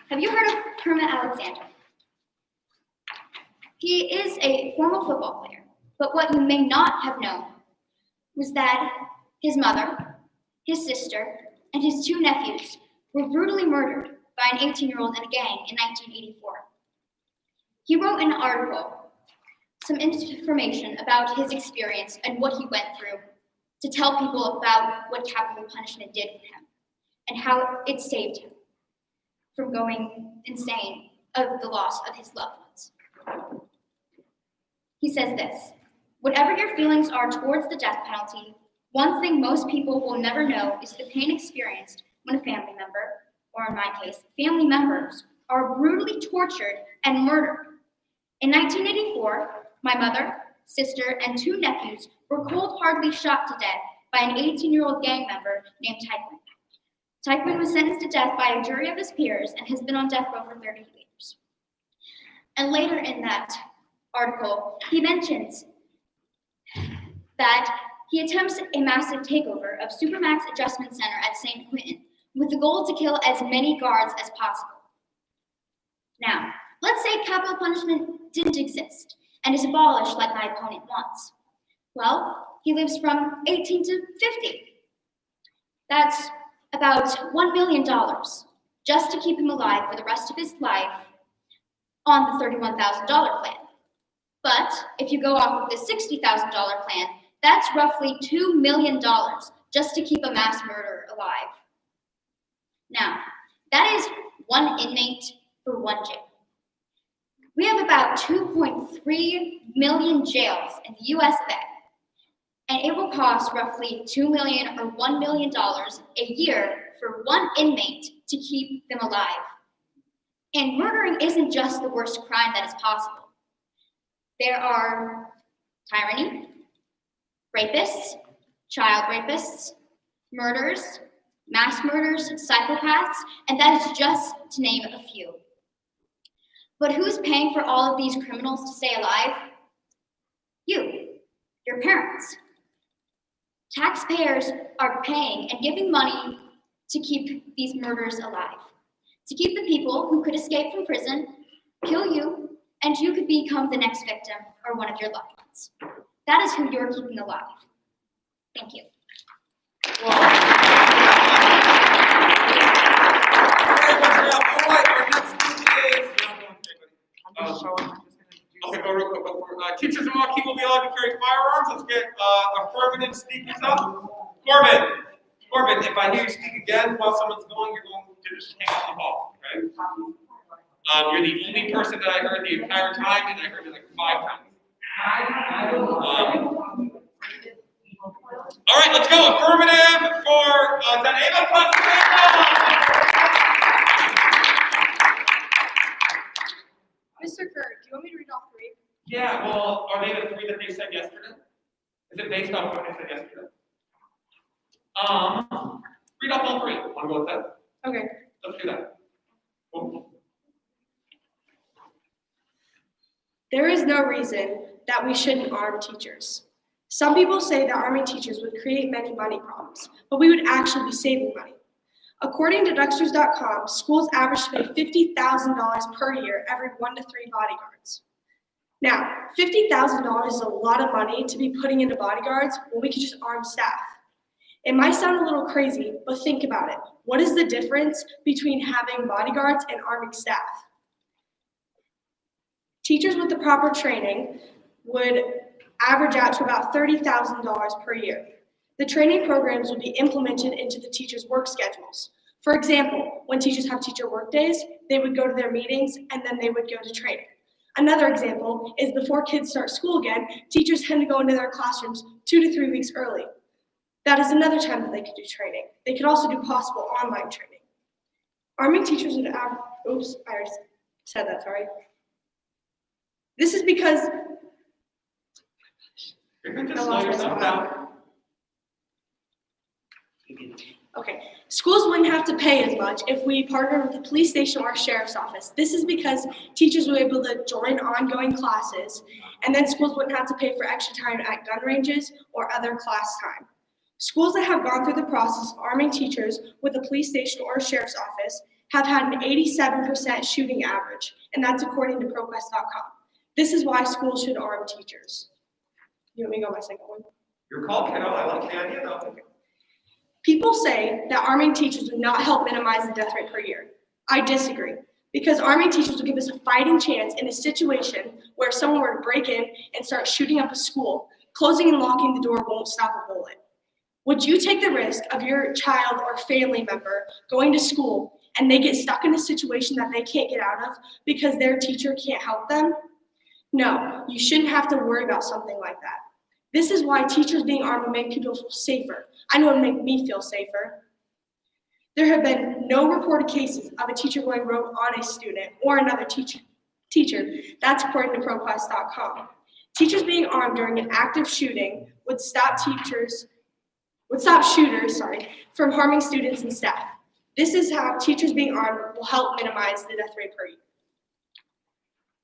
have you heard of Kermit Alexander? He is a former football player, but what you may not have known was that his mother, his sister, and his 2 nephews were brutally murdered by an 18-year-old in a gang in 1984. He wrote an article, some information about his experience and what he went through to tell people about what capital punishment did for him and how it saved him from going insane of the loss of his loved ones. He says this: whatever your feelings are towards the death penalty, one thing most people will never know is the pain experienced when a family member, or in my case, family members, are brutally tortured and murdered. In 1984, my mother, sister, and 2 nephews were cold-heartedly shot to death by an 18-year-old gang member named Teichmann. Teichmann was sentenced to death by a jury of his peers and has been on death row for 30 years. And later in that article, he mentions that he attempts a massive takeover of Supermax Adjustment Center at St. Quentin with the goal to kill as many guards as possible. Now, let's say capital punishment didn't exist and is abolished like my opponent wants. Well, he lives from 18 to 50. That's about $1 million just to keep him alive for the rest of his life on the $31,000 plan. But if you go off of the $60,000 plan, that's roughly $2 million just to keep a mass murderer alive. Now, that is 1 inmate for 1 jail. We have about 2.3 million jails in the US of A, and it will cost roughly $2 million or $1 million a year for 1 inmate to keep them alive. And murdering isn't just the worst crime that is possible. There are tyranny, rapists, child rapists, murders, mass murders, psychopaths, and that is just to name a few. But who's paying for all of these criminals to stay alive? You, your parents. Taxpayers are paying and giving money to keep these murderers alive, to keep the people who could escape from prison, kill you, and you could become the next victim or one of your loved ones. That is who you're keeping alive. Thank you. Okay, go real quick. Teachers and Marquee will be allowed to carry firearms. Let's get affirmative speakers up. Corbin, if I hear you speak again while someone's going, you're going to just hang up the ball, okay? You're the only person that I heard the entire time, and I heard it like 5 times. All right, let's go. Affirmative for Danilo Constantino. Mr. Kerr, do you want me to read all 3? Yeah, well, are they the 3 that they said yesterday? Is it based off what they said yesterday? Read off all 3. Want to go with that? Okay. Let's do that. Cool. There is no reason that we shouldn't arm teachers. Some people say that arming teachers would create many money problems, but we would actually be saving money. According to Ducksters.com, schools average to pay $50,000 per year every 1 to 3 bodyguards. Now, $50,000 is a lot of money to be putting into bodyguards when we could just arm staff. It might sound a little crazy, but think about it. What is the difference between having bodyguards and arming staff? Teachers with the proper training would average out to about $30,000 per year. The training programs would be implemented into the teachers' work schedules. For example, when teachers have teacher work days, they would go to their meetings and then they would go to training. Another example is before kids start school again, teachers tend to go into their classrooms 2 to 3 weeks early. That is another time that they could do training. They could also do possible online training. Arming teachers would average, oops, I already said that, sorry. This is because You're gonna just slow yourself down. Okay, schools wouldn't have to pay as much if we partnered with the police station or sheriff's office. This is because teachers were able to join ongoing classes, and then schools wouldn't have to pay for extra time at gun ranges or other class time. Schools that have gone through the process of arming teachers with a police station or a sheriff's office have had an 87% shooting average, and that's according to ProQuest.com. This is why schools should arm teachers. You want me to go my second one? Your call, kiddo. I like the idea though. Okay. People say that arming teachers would not help minimize the death rate per year. I disagree, because arming teachers will give us a fighting chance in a situation where someone were to break in and start shooting up a school. Closing and locking the door won't stop a bullet. Would you take the risk of your child or family member going to school and they get stuck in a situation that they can't get out of because their teacher can't help them? No, you shouldn't have to worry about something like that. This is why teachers being armed would make people feel safer. I know it would make me feel safer. There have been no reported cases of a teacher going rogue on a student or another teacher. That's according to ProQuest.com. Teachers being armed during an active shooting would stop shooters from harming students and staff. This is how teachers being armed will help minimize the death rate per year.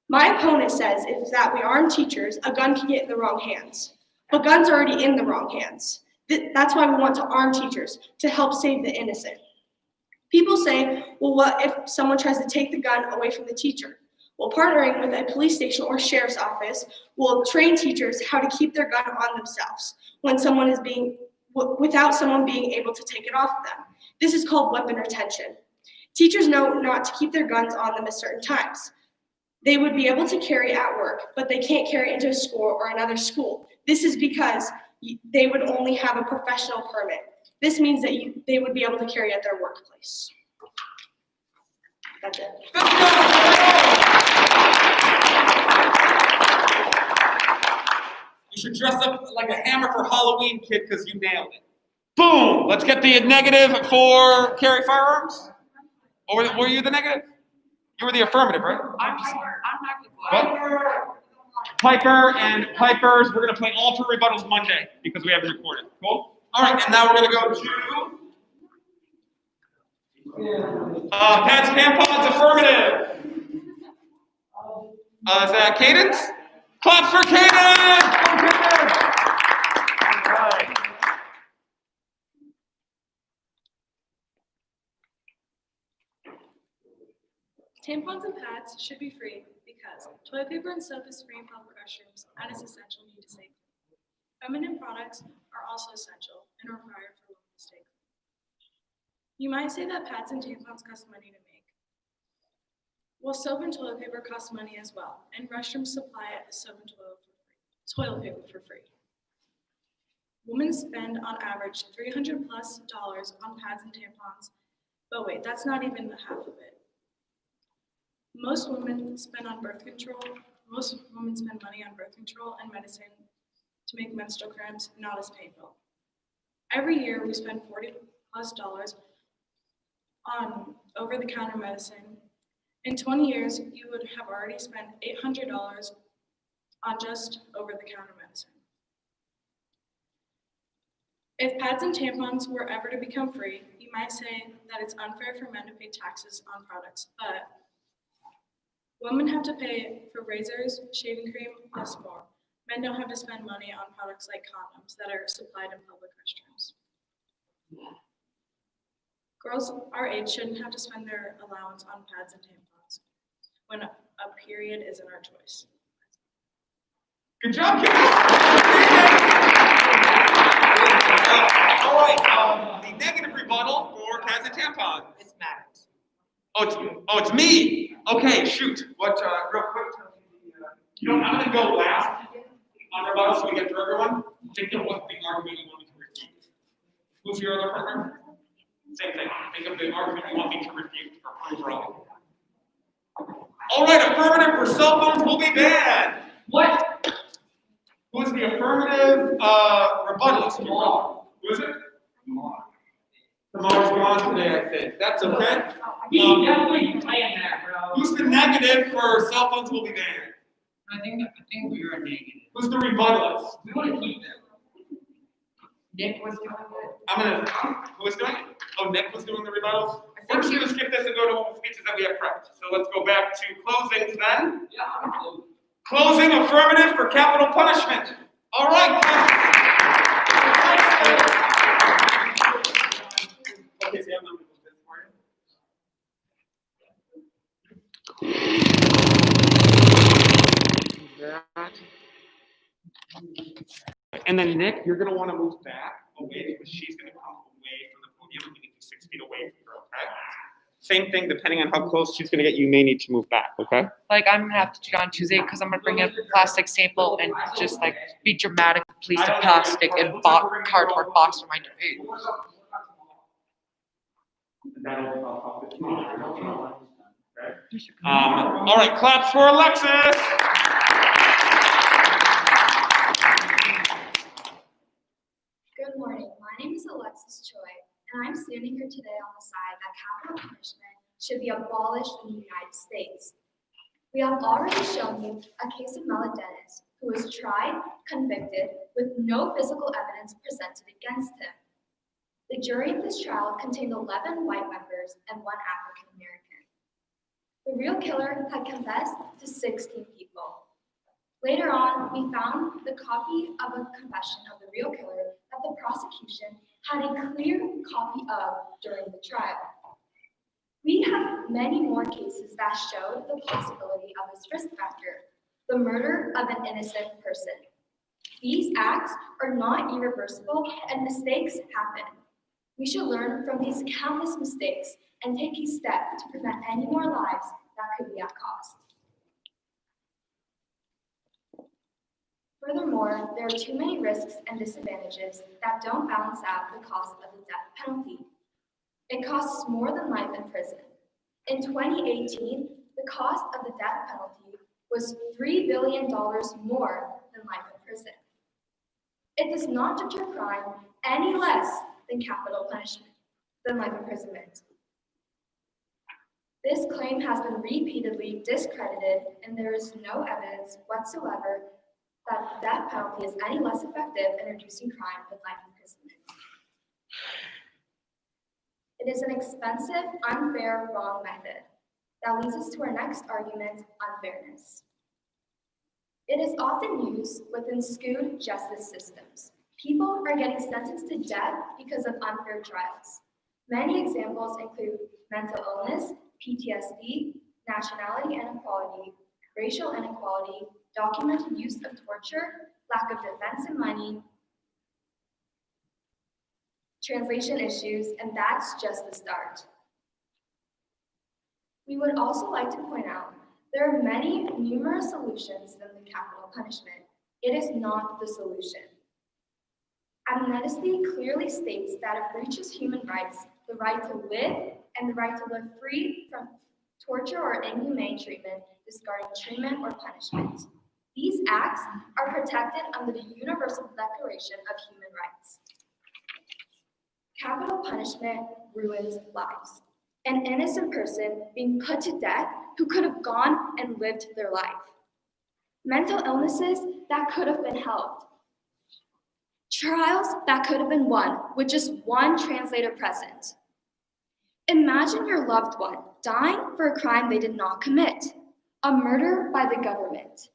My opponent says if that we arm teachers, a gun can get in the wrong hands. But guns are already in the wrong hands. That's why we want to arm teachers, to help save the innocent. People say, well, what if someone tries to take the gun away from the teacher? Well, partnering with a police station or sheriff's office will train teachers how to keep their gun on themselves without someone being able to take it off of them. This is called weapon retention. Teachers know not to keep their guns on them at certain times. They would be able to carry at work, but they can't carry into a school or another school. This is because they would only have a professional permit. This means that they would be able to carry at their workplace. That's it. You should dress up like a hammer for Halloween, kid, because you nailed it. Boom! Let's get the negative for carry firearms. Or were you the negative? You were the affirmative, right? I'm not gonna go. What? Piper and Pipers, we're going to play all 2 rebuttals Monday because we haven't recorded. Cool? All right, and now we're going to go to Pat's Tampons affirmative. Is that Cadence? Claps for Cadence! All right. Tampons and pads should be free because toilet paper and soap is free in public restrooms and is essential need to stay clean. Feminine products are also essential and required for women to stay clean. You might say that pads and tampons cost money to make. Well, soap and toilet paper cost money as well, and restrooms supply soap and toilet paper for free. Women spend on average $300+ on pads and tampons, but wait, that's not even the half of it. Most women spend money on birth control and medicine to make menstrual cramps not as painful. Every year we spend $40+ on over-the-counter medicine. In 20 years, you would have already spent $800 on just over-the-counter medicine. If pads and tampons were ever to become free, you might say that it's unfair for men to pay taxes on products, but women have to pay for razors, shaving cream, plus more. Men don't have to spend money on products like condoms that are supplied in public restrooms. Girls our age shouldn't have to spend their allowance on pads and tampons when a period isn't our choice. Good job, kids! All right, the negative rebuttal for pads and tampons. It's Matt. Oh, it's me. Okay, shoot. What? Real quick. I'm gonna go last on rebuttal so we get through everyone. Think of what the argument you want me to refute. Who's your other partner? Same thing. Think of the argument you want me to refute or prove wrong. All right, affirmative for cell phones will be banned. What? Who is the affirmative rebuttalist? Who is it? Tamar's gone today, I think. That's okay. He definitely playing that, bro. Who's the negative for cell phones will be banned? I think we are negative. Who's the rebuttalist? We want to keep them. Nick was doing it. Who was doing it? Oh, Nick was doing the rebuttals? We're just gonna skip this and go to all the speeches that we have prepped. So let's go back to closings then. Yeah, I'm close. Closing affirmative for capital punishment. All right. Okay, so you have numbers for. And then Nick, you're gonna want to move back away because she's gonna come away from the podium. You need to be 6 feet away from her, okay? Same thing, depending on how close she's gonna get, you may need to move back, okay? Like, I'm gonna have to do it on Tuesday because I'm gonna bring in a plastic sample and just like be dramatic, place a plastic and cardboard box for my debate. All right, claps for Alexis. Good morning. My name is Alexis Choi, and I'm standing here today on the side that capital punishment should be abolished in the United States. We have already shown you a case of Mela Dennis, who was tried, convicted, with no physical evidence presented against him. The jury in this trial contained 11 white members and 1 African American. The real killer had confessed to 16 people. Later on, we found the copy of a confession of the real killer that the prosecution had a clear copy of during the trial. We have many more cases that showed the possibility of this risk factor, the murder of an innocent person. These acts are not irreversible and mistakes happen. We should learn from these countless mistakes and take a step to prevent any more lives that could be at cost. Furthermore, there are too many risks and disadvantages that don't balance out the cost of the death penalty. It costs more than life in prison. In 2018, the cost of the death penalty was $3 billion more than life in prison. It does not deter crime any less than capital punishment, than life imprisonment. This claim has been repeatedly discredited, and there is no evidence whatsoever that the death penalty is any less effective in reducing crime than life imprisonment. It is an expensive, unfair, wrong method that leads us to our next argument, unfairness. It is often used within skewed justice systems. People are getting sentenced to death because of unfair trials. Many examples include mental illness, PTSD, nationality inequality, racial inequality, documented use of torture, lack of defense and money, translation issues, and that's just the start. We would also like to point out there are many numerous solutions than the capital punishment. It is not the solution. Amnesty clearly states that it breaches human rights, the right to live, and the right to live free from torture or inhumane treatment, discarding treatment or punishment. These acts are protected under the Universal Declaration of Human Rights. Capital punishment ruins lives. An innocent person being put to death who could have gone and lived their life. Mental illnesses that could have been helped. Trials that could have been won with just one translator present. Imagine your loved one dying for a crime they did not commit, a murder by the government.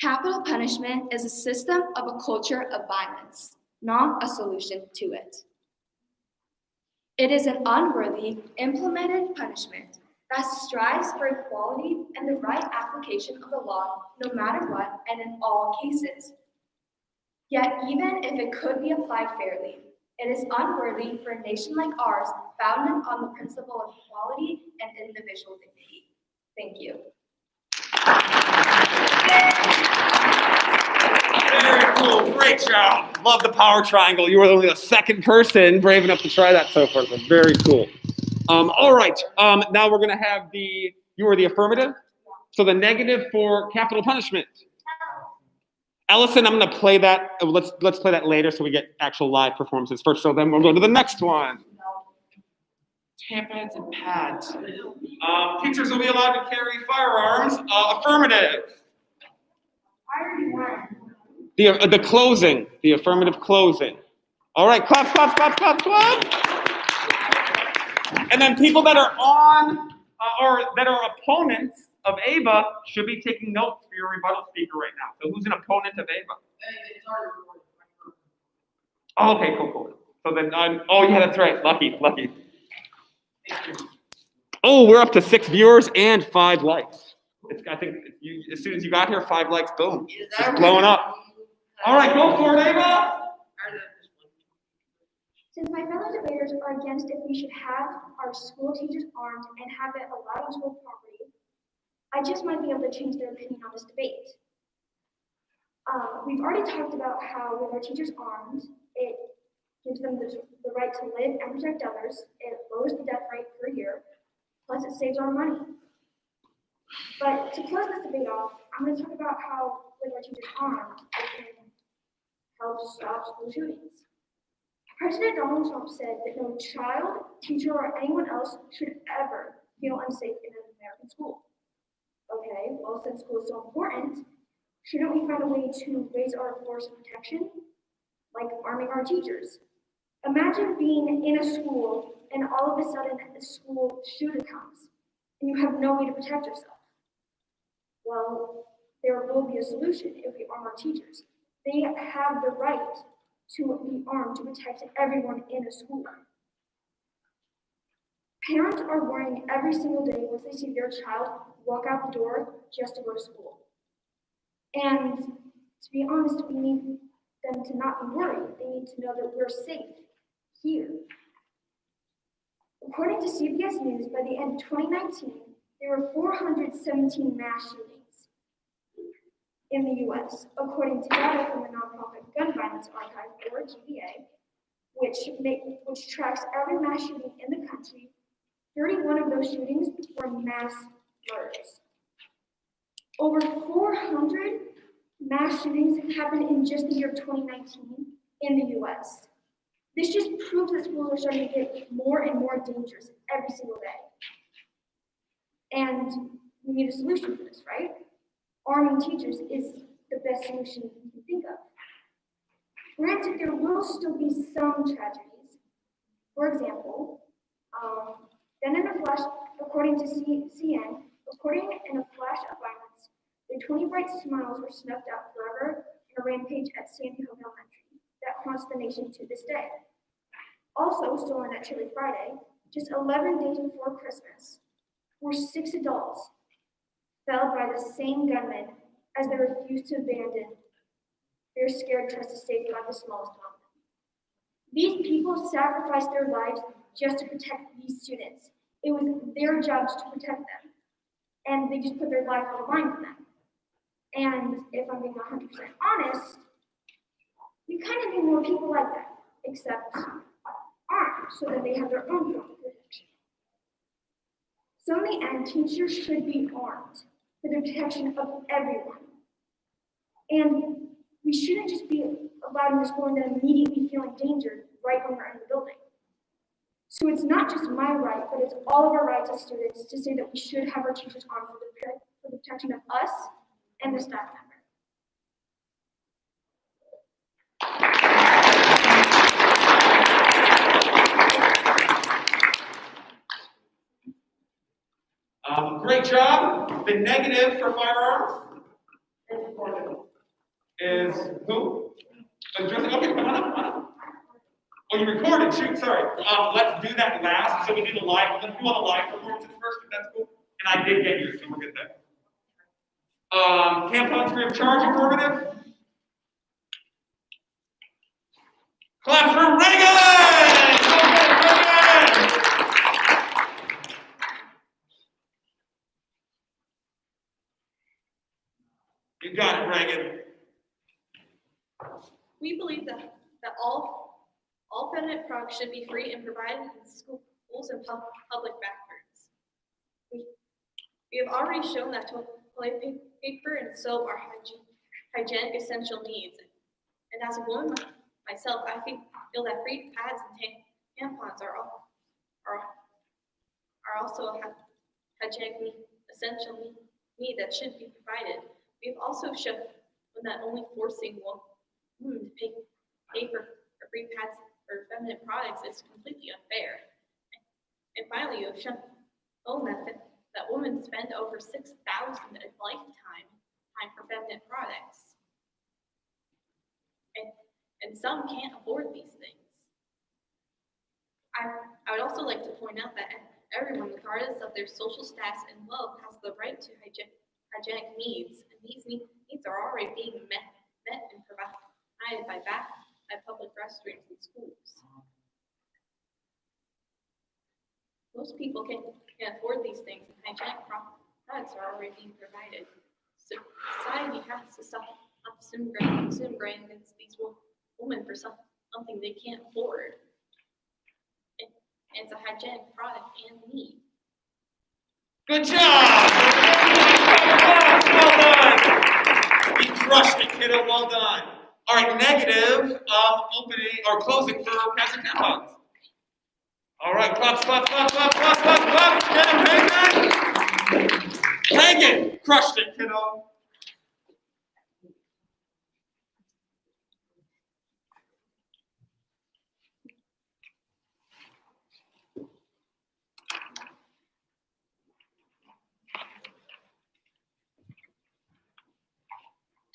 Capital punishment is a system of a culture of violence, not a solution to it. It is an unworthy, implemented punishment that strives for equality and the right application of the law no matter what and in all cases. Yet even if it could be applied fairly, it is unworthy for a nation like ours founded on the principle of equality and individual dignity. Thank you. Very cool, great job. Love the power triangle. You were only the second person brave enough to try that so far, so very cool. All right, now we're gonna have your You are the affirmative? So the negative for capital punishment. Ellison, I'm gonna play that. Let's play that later so we get actual live performances first. So then we'll go to the next one. Tampons and pads. Teachers will be allowed to carry firearms. Affirmative. The closing, the affirmative closing. All right, clap, clap, clap, clap, clap. And then people that are on or that are opponents of Ava should be taking notes for your rebuttal speaker right now. So who's an opponent of Ava? Oh, okay, cool. So then oh yeah, that's right. Lucky. Oh, we're up to 6 viewers and 5 likes. I think as soon as you got here, 5 likes, boom. It's blowing up. All right, go for it, Ava. Since my fellow debaters are against if we should have our school teachers armed and have it allowed on school property, I just might be able to change their opinion on this debate. We've already talked about how with our teachers armed, it gives them the right to live and protect others, it lowers the death rate per year, plus it saves our money. But to close this debate off, I'm going to talk about how with our teachers armed, it can help stop school shootings. President Donald Trump said that no child, teacher, or anyone else should ever feel unsafe in an American school. Okay, well, since school is so important, shouldn't we find a way to raise our force of protection, like arming our teachers? Imagine being in a school and all of a sudden a school shooter comes and you have no way to protect yourself. Well, there will be a solution if we arm our teachers. They have the right to be armed to protect everyone in a school. Parents are worrying every single day once they see their child walk out the door just to go to school. And to be honest, we need them to not be worried. They need to know that we're safe here. According to CBS News, by the end of 2019, there were 417 mass shootings in the U.S., according to data from the nonprofit Gun Violence Archive, or GVA, which tracks every mass shooting in the country. 31 of those shootings were mass murders. Over 400 mass shootings happened in just the year 2019 in the U.S. This just proves that schools are starting to get more and more dangerous every single day. And we need a solution for this, right? Arming teachers is the best solution we can think of. Granted, there will still be some tragedies. For example, then in a flash, according to CNN, according in a flash of violence, the 20 bright smiles were snuffed out forever in a rampage at Sandy Hook Elementary that haunts the nation to this day. Also, still on that chilly Friday, just 11 days before Christmas, were 6 adults felled by the same gunmen as they refused to abandon their scared trust to safeguard the smallest among them. These people sacrificed their lives just to protect these students. It was their jobs to protect them, and they just put their life on the line for them. And if I'm being 100% honest, we kind of need more people like that, except armed, so that they have their own form of protection. So in the end, teachers should be armed for the protection of everyone. And we shouldn't just be allowed in the school and then immediately feel endangered right when we're in the building. So it's not just my right, but it's all of our rights as students to say that we should have our teachers armed for the protection of us and the staff member. Great job. The negative for firearms is who? Okay, come on up. Oh, you recorded. Shoot, sorry. Let's do that last. So we do the live. Let's do all the live performances first, if that's cool. And I did get yours, so we'll get that. Tampons free of charge, affirmative. Clap for Reagan! Okay, Reagan! You got it, Reagan. We believe that all feminine products should be free and provided in schools and public bathrooms. We have already shown that toilet paper and soap are hygienic essential needs. And as a woman myself, I feel that free pads and tampons are also a hygienic essential need that should be provided. We've also shown that only forcing women to pay for free pads or feminine products is completely unfair. And finally, you have shown that women spend over $6,000 a lifetime for feminine products. And some can't afford these things. I would also like to point out that everyone, regardless of their social status and wealth, has the right to hygienic needs, and these needs are already being met and provided by public restrooms and schools. Most people can afford these things, and hygienic products are already being provided. So society has to stop discriminating against these women for something they can't afford. And it's a hygienic product and need. Good job! Well done! You crushed it, kiddo. Well done. All right, negative opening or closing for pads and tampons. All right, claps. Get him, Hagen! Hagen, crushed it, kiddo.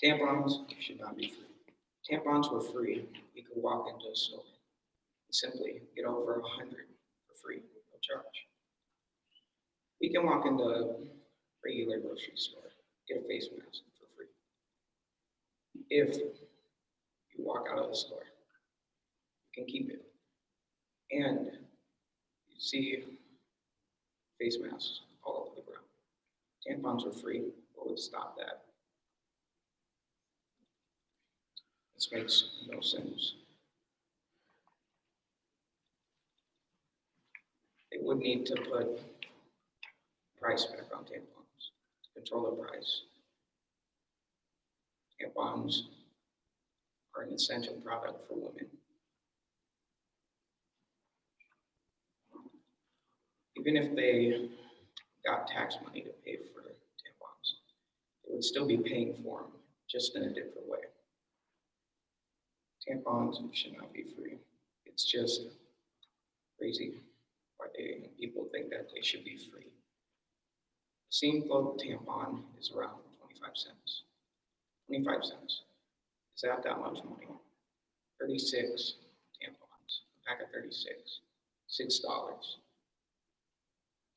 Tampons should not be free. Tampons were free. You could walk into a store and simply get over 100 for free, no charge. We can walk into a regular grocery store, get a face mask for free. If you walk out of the store, you can keep it. And you see face masks all over the ground. Tampons were free. What would stop that? This makes no sense. They would need to put price back on tampons to control the price. Tampons are an essential product for women. Even if they got tax money to pay for tampons, they would still be paying for them, just in a different way. Tampons should not be free. It's just crazy why people think that they should be free. The same float tampon is around 25 cents. 25 cents. Is that much money? 36 tampons, a pack of 36, $6.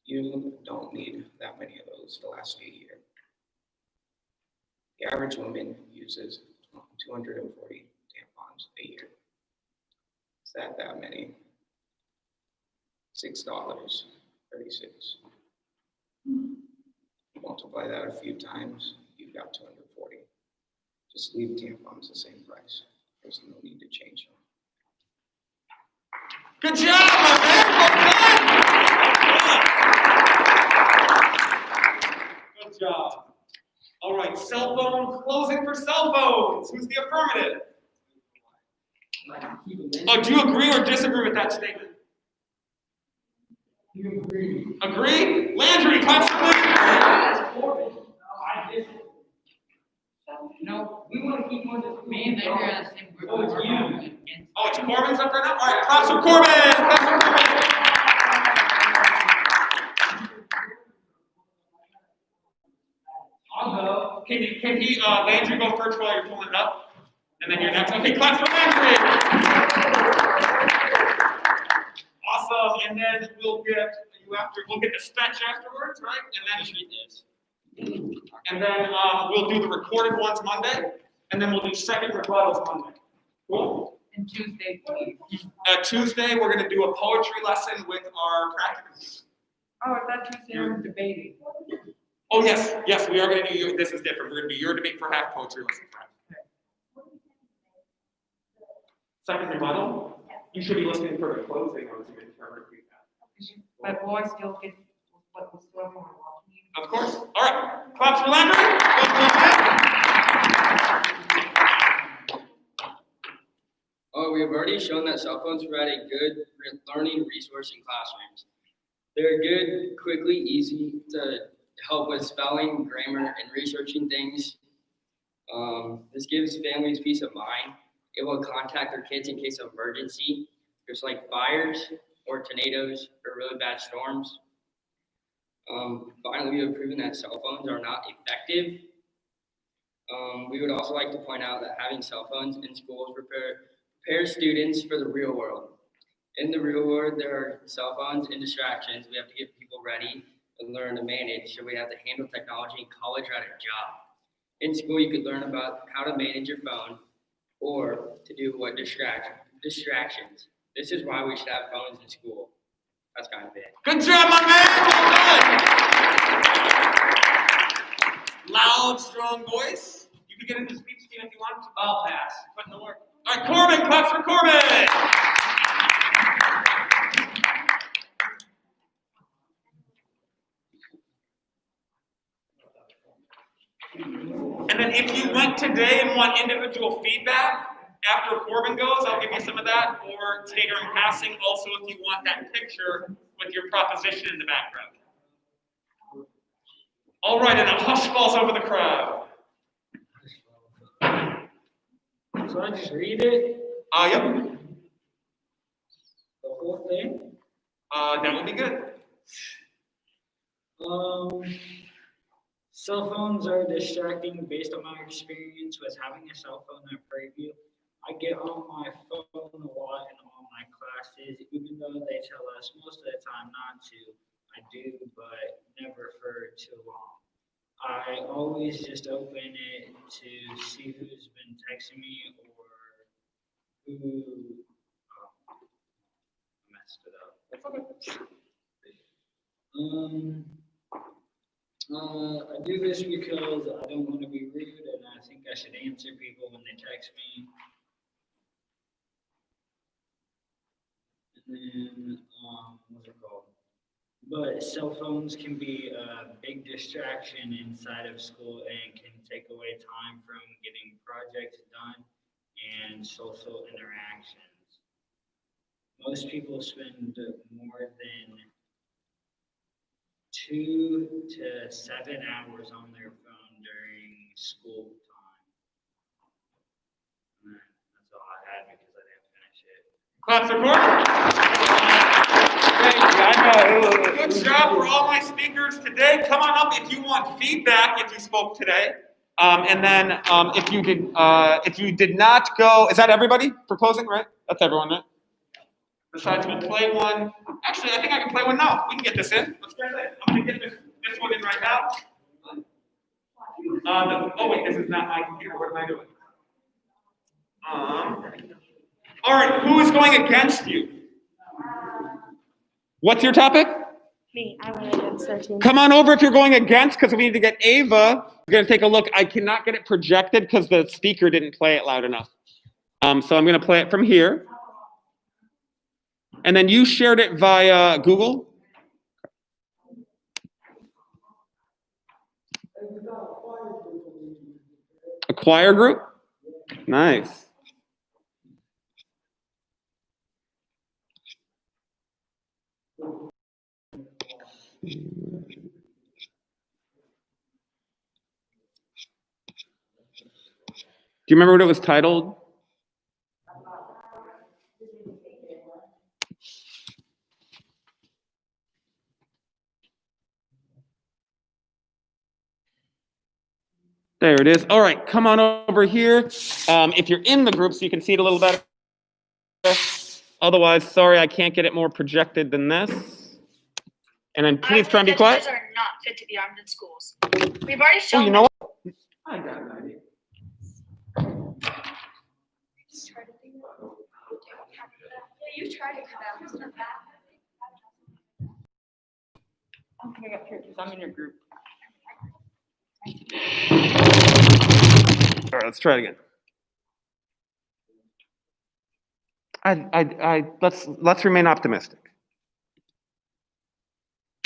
You don't need that many of those to last you a year. The average woman uses 240 tampons a year. Is that many? $6, 36. Multiply that a few times, you've got 240. Just leave tampons the same price. There's no need to change them. Good job, my man. Good job. All right, cell phone closing for cell phones. Who's the affirmative? Oh, do you agree or disagree with that statement? You agree. Agree? Landry, clap for Landry. No, we want to keep on this. Me and Landry are the same group. Oh, it's you. Oh, it's Corbin's up there now? All right, claps for Corbin. Claps for Corbin. I'll go. Can he Landry go first while you're pulling it up? And then you're next. Okay, claps for Landry. Awesome. And then we'll get the sketch afterwards, right? And then we'll do the recorded ones Monday, and then we'll do second rebuttals Monday. Cool. And Tuesday, please. Tuesday we're going to do a poetry lesson with our practicums. Oh, I thought Tuesday we were debating. Oh yes, we are going to do. This is different. We're going to do your debate for half, poetry lesson for half. Second rebuttal. You should be listening for the closing or to get further feedback. But will I still get, what was still more watching you? Of course. All right. Claps for Landry. Oh, we have already shown that cell phones provide a good learning resource in classrooms. They're good, quickly, easy to help with spelling, grammar, and researching things. This gives families peace of mind, able to contact their kids in case of emergency, just like fires or tornadoes or really bad storms. Finally, we have proven that cell phones are not effective. We would also like to point out that having cell phones in schools prepares students for the real world. In the real world, there are cell phones and distractions we have to get people ready and learn to manage, so we have to handle technology in college or at a job. In school, you could learn about how to manage your phone or to do what distractions. This is why we should have phones in school. That's kind of it. Good job, my man. Well done. Loud, strong voice. You can get into speech team if you want to. I'll pass. Put in the work. All right, Corbin, claps for Corbin. And then if you went today and want individual feedback, after Corbin goes, I'll give you some of that, or Tater in passing, also if you want that picture with your proposition in the background. All right, and a hush falls over the crowd. So I just read it? Yep. The whole thing? That would be good. Cell phones are distracting based on my experience with having a cell phone in Prairie. I get on my phone a lot in all my classes, even though they tell us most of the time not to. I do, but never for too long. I always just open it to see who's been texting me or who messed it up. I do this because I don't want to be rude and I think I should answer people when they text me. And then, what's it called? But cell phones can be a big distraction inside of school and can take away time from getting projects done and social interactions. Most people spend more than 2 to 7 hours on their phone during school time. And that's all I had because I didn't finish it. Clap for Corbin. Good job for all my speakers today. Come on up if you want feedback if you spoke today. And then if you did not go, is that everybody for closing, right? That's everyone, right? Besides, we'll play one. Actually, I think I can play one now. We can get this in. Let's get it in. I'm gonna get this one in right now. Oh wait, this is not my computer. What am I doing? All right, who is going against you? What's your topic? Me, I went against 13. Come on over if you're going against, because we need to get Ava. We're gonna take a look. I cannot get it projected because the speaker didn't play it loud enough. So I'm gonna play it from here. And then you shared it via Google? A choir group? Nice. Do you remember what it was titled? There it is. All right, come on over here. If you're in the group so you can see it a little better. Otherwise, sorry, I can't get it more projected than this. And then please try and be quiet. Educators are not fit to be armed in schools. We've already shown. Oh, you know what? I got an idea. You tried to cut out. I'm coming up here because I'm in your group. All right, let's try it again. Let's remain optimistic.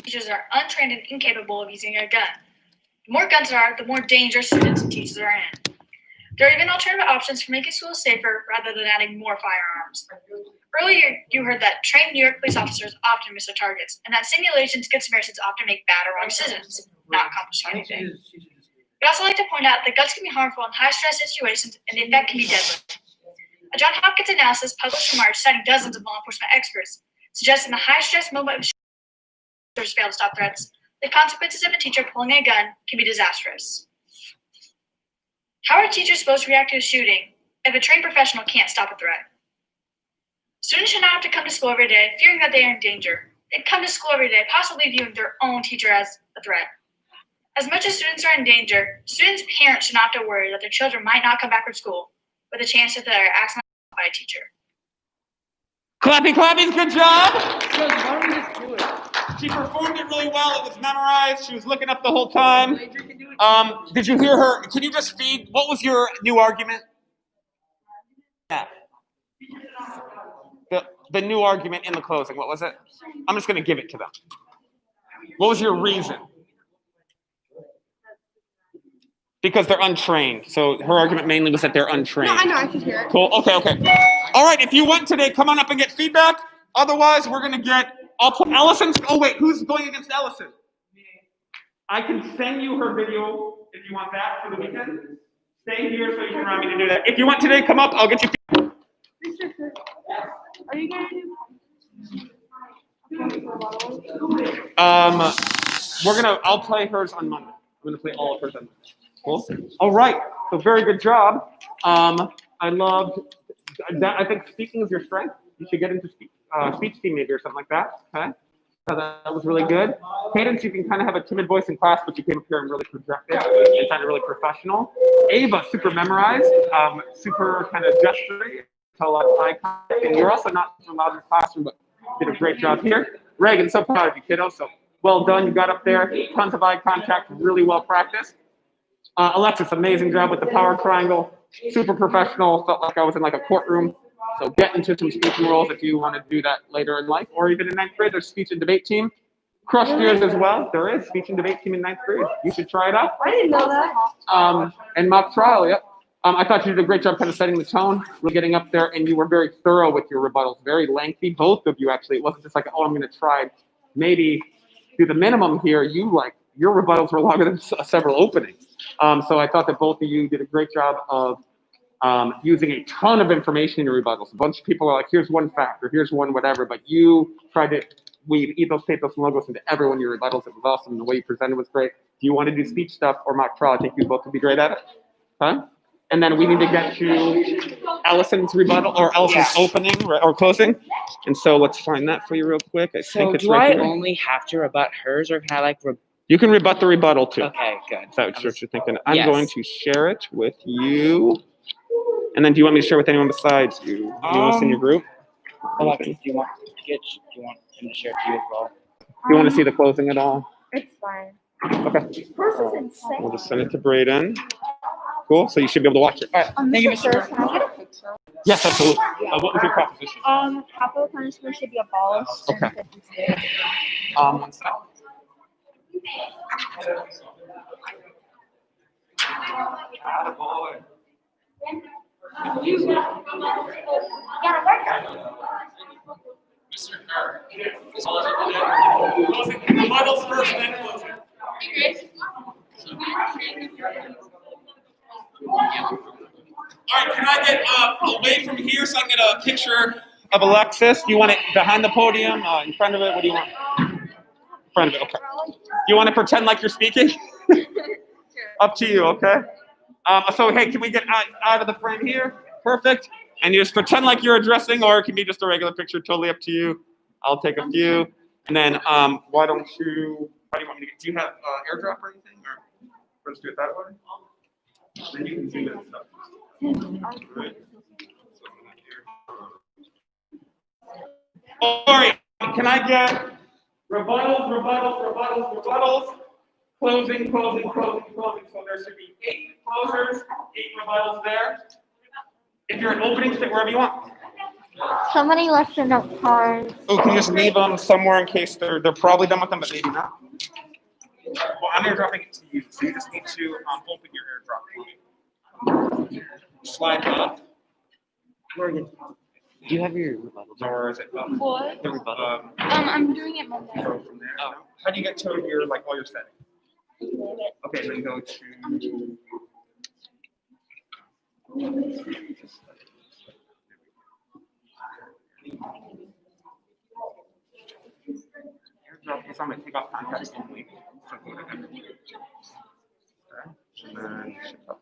teachers are untrained and incapable of using a gun. The more guns there are, the more danger students and teachers are in. There are even alternative options for making schools safer rather than adding more firearms. Earlier, you heard that trained New York police officers often miss their targets, and that simulations good Samaritans often make bad or wrong decisions, not accomplishing anything. We'd also like to point out that guns can be harmful in high-stress situations, and the effect can be deadly. A Johns Hopkins analysis published in March, citing dozens of law enforcement experts, suggests in the high-stress moment of teachers fail to stop threats, the consequences of a teacher pulling a gun can be disastrous. How are teachers supposed to react to a shooting if a trained professional can't stop a threat? Students should not have to come to school every day fearing that they are in danger. They come to school every day possibly viewing their own teacher as a threat. As much as students are in danger, students' parents should not have to worry that their children might not come back from school with a chance that they are accidentally by a teacher. Clappy, clappies, good job. She performed it really well. It was memorized. She was looking up the whole time. Did you hear her? Can you just feed? What was your new argument? Yeah. The new argument in the closing. What was it? I'm just going to give it to them. What was your reason? Because they're untrained. So her argument mainly was that they're untrained. No, I know, I can hear it. Cool. Okay. All right. If you went today, come on up and get feedback. Otherwise, we're going to get. I'll put Allison's. Oh wait, who's going against Allison? I can send you her video if you want that for the weekend. Stay here so you can remind me to do that. If you want today, come up. I'll get you. Are you going to do? I'll play hers on Monday. I'm gonna play all of hers on Monday. Cool. All right. So very good job. I loved that. I think speaking is your strength. You should get into speech team maybe or something like that. Okay. So that was really good. Cadence, you can kind of have a timid voice in class, but you came up here and really projected and sounded really professional. Ava, super memorized, super kind of gesturing, tell a lot of eye contact, and you're also not super loud in the classroom, but did a great job here. Reagan, so proud of you, kiddo. So well done. You got up there, tons of eye contact, really well practiced. Alexis, amazing job with the power triangle. Super professional. Felt like I was in like a courtroom. So get into some speaking roles if you want to do that later in life, or even in ninth grade. There's speech and debate team. Crushed yours as well. There is speech and debate team in ninth grade. You should try it out. I didn't know that. And mock trial, yep. I thought you did a great job kind of setting the tone. We're getting up there, and you were very thorough with your rebuttals. Very lengthy, both of you actually. It wasn't just like, oh, I'm going to try maybe do the minimum here. Your rebuttals were longer than several openings. So I thought that both of you did a great job of using a ton of information in your rebuttals. A bunch of people are like, here's one fact or here's one whatever, but you tried to weave ethos, pathos, and logos into every one of your rebuttals. It was awesome. The way you presented was great. If you want to do speech stuff or mock trial, I think you both would be great at it. Huh? And then we need to get to Allison's rebuttal or Allison's opening or closing. And so let's find that for you real quick. I think it's right here. Only have to rebut hers, or can I You can rebut the rebuttal too. Okay, good. Is that what you're thinking? I'm going to share it with you. And then do you want me to share with anyone besides you? Anyone else in your group? Do you want him to share it to you as well? Do you want to see the closing at all? It's fine. Okay. Hers is insane. We'll just send it to Braden. Cool. So you should be able to watch it. All right. Thank you, Mr. Can I get a picture? Yes, absolutely. What was your proposition? Capital punishment should be abolished. Okay. In 50 states. One second. Attaboy. Mr. Carr. Closing. Rebuttals first, then closing. All right, can I get away from here so I can get a picture of Alexis? Do you want it behind the podium, in front of it? What do you want? In front of it, okay. Do you want to pretend like you're speaking? Up to you, okay? So, hey, can we get out of the frame here? Perfect. And you just pretend like you're addressing, or it can be just a regular picture, totally up to you. I'll take a few. And then how do you want me to get, do you have airdrop or anything? Or let's do it that way? Then you can see that stuff. Right. All right, can I get rebuttals, closing. So there should be 8 closers, 8 rebuttals there. If you're in opening, sit wherever you want. Somebody left the note cards. Oh, can you just leave them somewhere in case they're probably done with them, but maybe not? Well, I'm airdropping it to you, so you just need to open your airdrop. Slide up. Morgan, do you have your rebuttal? Or is it up? What? The rebuttal. I'm doing it Monday. From there. Oh. How do you get to your all your settings? Okay, then go to. Airdrop this. I'm gonna take off context only. So go to everything. Okay. And then shift up.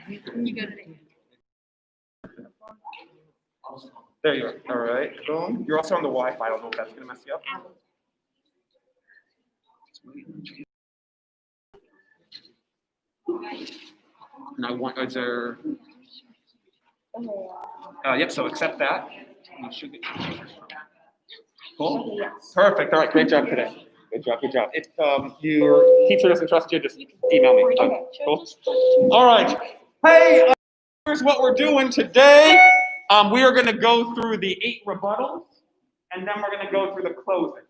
You got it. There you are. All right. Boom. You're also on the Wi-Fi. I don't know if that's gonna mess you up. And I want, is there? Yep, so accept that. You should get cool. Perfect. All right, great job today. Good job, good job. If your teacher doesn't trust you, just email me. Cool. All right. Hey, here's what we're doing today. We are going to go through the 8 rebuttals, and then we're going to go through the closing.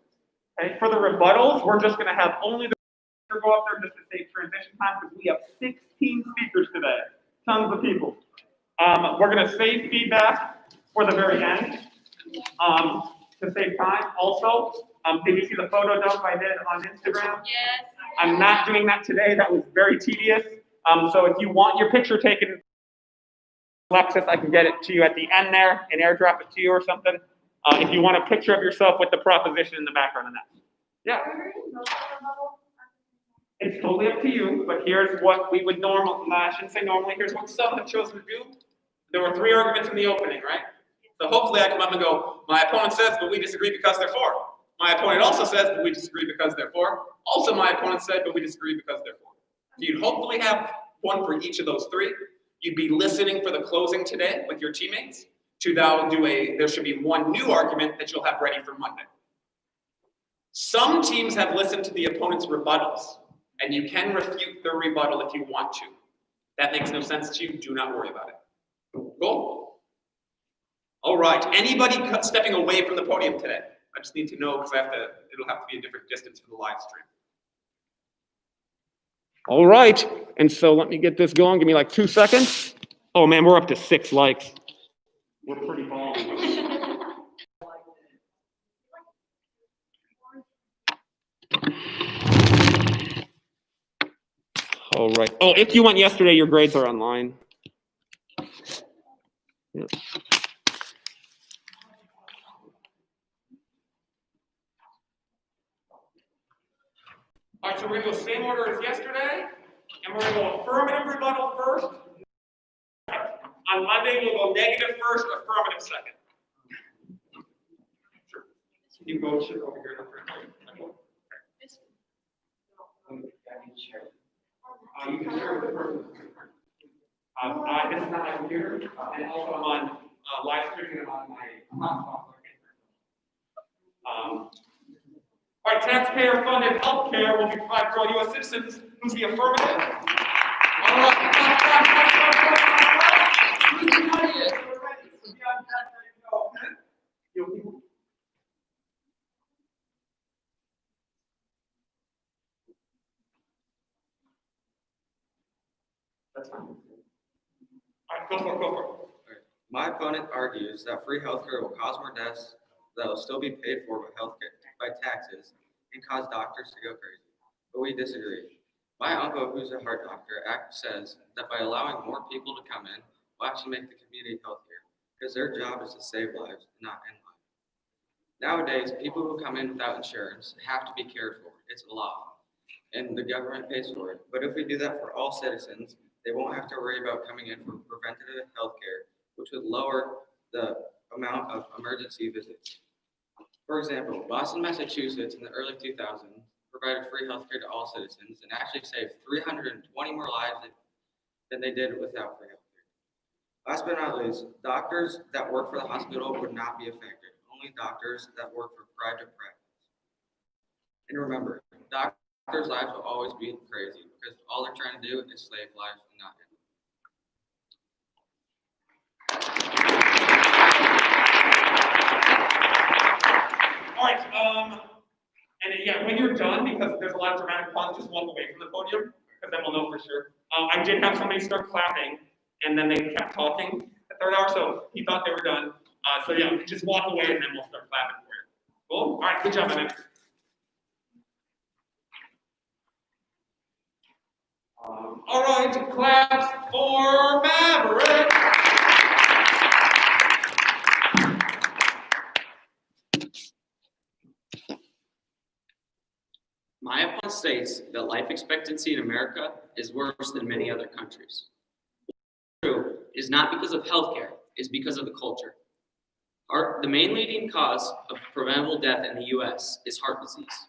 Okay, for the rebuttals, we're just going to have only the speaker go up there just to save transition time because we have 16 speakers today. Tons of people. We're going to save feedback for the very end to save time. Also, did you see the photo dump I did on Instagram? Yes. I'm not doing that today. That was very tedious. So if you want your picture taken, Alexis, I can get it to you at the end there and airdrop it to you or something. If you want a picture of yourself with the proposition in the background of that. Yeah. It's totally up to you, but here's what we would normally, I shouldn't say normally, here's what some have chosen to do. There were 3 arguments in the opening, right? So hopefully I come up and go, my opponent says, but we disagree because they're for. My opponent also says, but we disagree because they're for. Also my opponent said, but we disagree because they're for. You'd hopefully have one for each of those 3. You'd be listening for the closing today with your teammates. There should be one new argument that you'll have ready for Monday. Some teams have listened to the opponent's rebuttals, and you can refute their rebuttal if you want to. That makes no sense to you, do not worry about it. Cool? All right, anybody stepping away from the podium today? I just need to know because it'll have to be a different distance for the live stream. All right, and so let me get this going. Give me like 2 seconds. Oh man, we're up to 6 likes. We're pretty balmy. All right. Oh, if you went yesterday, your grades are online. Yeah. All right, so we're going to go same order as yesterday, and we're going to go affirmative rebuttal first. On Monday, we'll go negative first, affirmative second. Sure. You can go over here. You can share with the person. This is not my computer, and also I'm on live streaming and on my hotspot. All right, taxpayer-funded health care will be provided for all U.S. citizens. Who's the affirmative? All right. That's fine. All right, go for it. My opponent argues that free healthcare will cause more deaths that will still be paid for by taxes and cause doctors to go crazy. But we disagree. My uncle, who's a heart doctor, says that by allowing more people to come in, will actually make the community healthier because their job is to save lives, not end lives. Nowadays, people who come in without insurance have to be cared for. It's a law, and the government pays for it. But if we do that for all citizens, they won't have to worry about coming in for preventative health care, which would lower the amount of emergency visits. For example, Boston, Massachusetts in the early 2000s provided free health care to all citizens and actually saved 320 more lives than they did without free health care. Last but not least, doctors that work for the hospital would not be affected, only doctors that work for private practice. And remember, doctors' lives will always be crazy because all they're trying to do is save lives and not end them. All right, and yeah, when you're done, because there's a lot of dramatic pause, just walk away from the podium, because then we'll know for sure. I did have somebody start clapping, and then they kept talking the third hour, so he thought they were done. So yeah, just walk away, and then we'll start clapping for you. Cool? All right, good job, Evan. All right, claps for Maverick. My opponent states that life expectancy in America is worse than many other countries. True is not because of healthcare, it's because of the culture. The main leading cause of preventable death in the US is heart disease.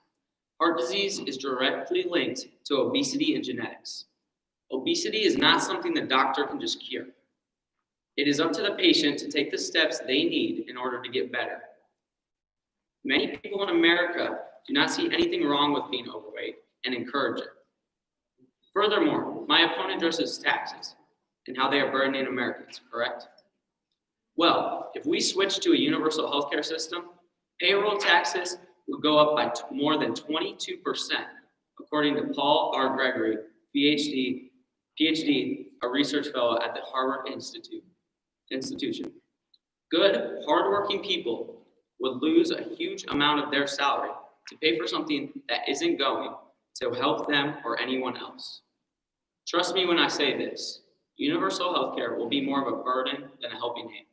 Heart disease is directly linked to obesity and genetics. Obesity is not something the doctor can just cure. It is up to the patient to take the steps they need in order to get better. Many people in America do not see anything wrong with being overweight and encourage it. Furthermore, my opponent addresses taxes and how they are burdening Americans, correct? Well, if we switch to a universal healthcare system, payroll taxes would go up by more than 22%, according to Paul R. Gregory, PhD, a research fellow at the Harvard Institution. Good, hardworking people would lose a huge amount of their salary to pay for something that isn't going to help them or anyone else. Trust me when I say this, universal healthcare will be more of a burden than a helping hand.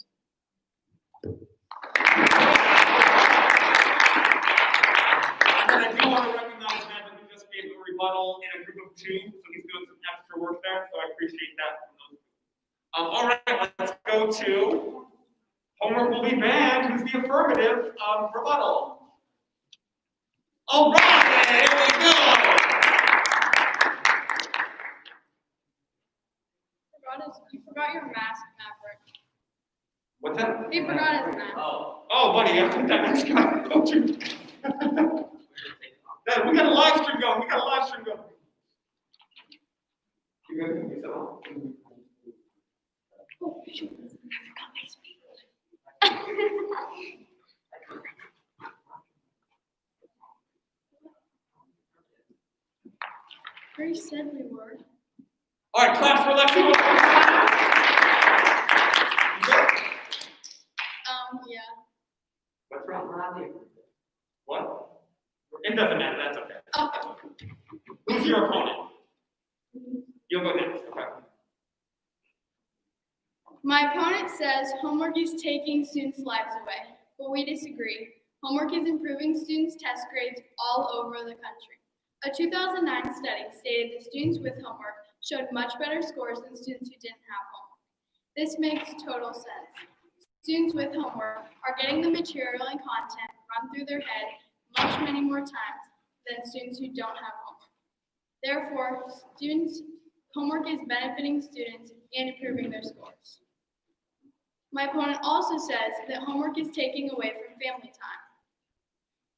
And I do want to recognize Evan, who just gave a rebuttal in a group of two, so he's doing some extra work there, so I appreciate that. All right, let's go to homework will be banned. Who's the affirmative rebuttal? All right, here we go. You forgot your mask, Maverick. What's that? He forgot his mask. Oh, buddy, I put that next guy. Don't you? Dad, we got a live stream going. You gonna put yourself on? Oh, shoot. Grace said we were. All right, claps for Lexi. Yeah. What's wrong? What? It doesn't matter, that's okay. Okay. Who's your opponent? You'll go next, okay. My opponent says homework is taking students' lives away, but we disagree. Homework is improving students' test grades all over the country. A 2009 study stated that students with homework showed much better scores than students who didn't have homework. This makes total sense. Students with homework are getting the material and content run through their head many more times than students who don't have homework. Therefore, homework is benefiting students and improving their scores. My opponent also says that homework is taking away from family time.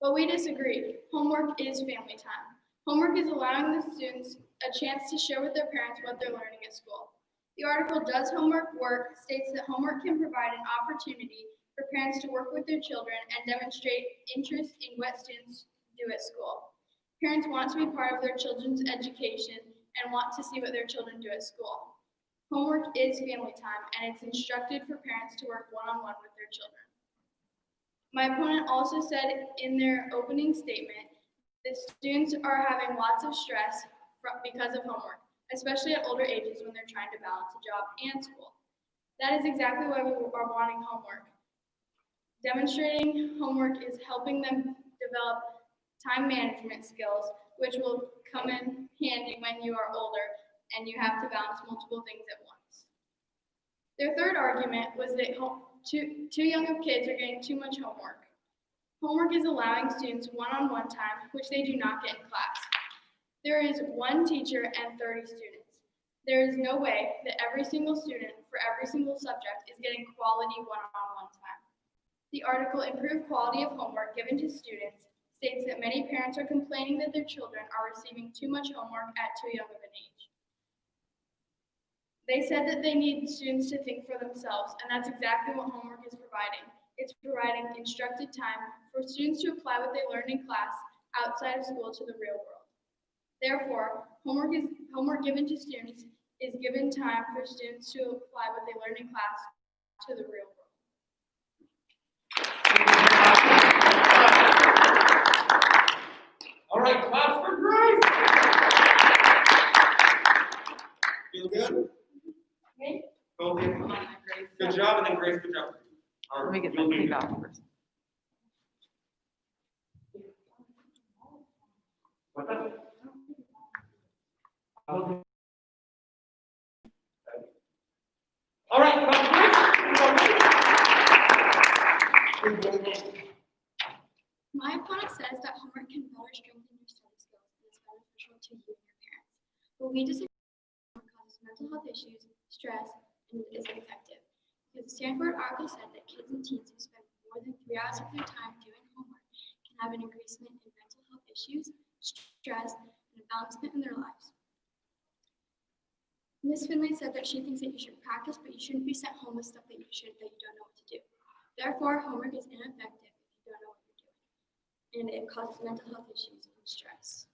But we disagree. Homework is family time. Homework is allowing the students a chance to share with their parents what they're learning at school. The article Does Homework Work? States that homework can provide an opportunity for parents to work with their children and demonstrate interest in what students do at school. Parents want to be part of their children's education and want to see what their children do at school. Homework is family time, and it's instructed for parents to work one-on-one with their children. My opponent also said in their opening statement that students are having lots of stress because of homework, especially at older ages when they're trying to balance a job and school. That is exactly why we are wanting homework. Demonstrating homework is helping them develop time management skills, which will come in handy when you are older and you have to balance multiple things at once. Their third argument was that too young of kids are getting too much homework. Homework is allowing students one-on-one time, which they do not get in class. There is one teacher and 30 students. There is no way that every single student for every single subject is getting quality one-on-one time. The article Improved Quality of Homework Given to Students states that many parents are complaining that their children are receiving too much homework at too young of an age. They said that they need students to think for themselves, and that's exactly what homework is providing. It's providing instructed time for students to apply what they learned in class outside of school to the real world. Therefore, homework given to students is given time for students to apply what they learned in class to the real world. All right, clap for Grace. Feel good? Both of you? Good job, and then Grace, good job. All right, Let me get you'll my do tape that. out first. What's up? All right, My opponent says that homework can better strengthen your study skills and is beneficial to you and your parents. But we disagree. It causes mental health issues, stress, and is ineffective. Because the Stanford article said that kids and teens who spend more than 3 hours of their time doing homework can have an increasement in mental health issues, stress, and imbalancement in their lives. Ms. Finlay said that she thinks that you should practice, but you shouldn't be sent home with stuff that you don't know what to do. Therefore, homework is ineffective if you don't know what you're doing, and it causes mental health issues and stress.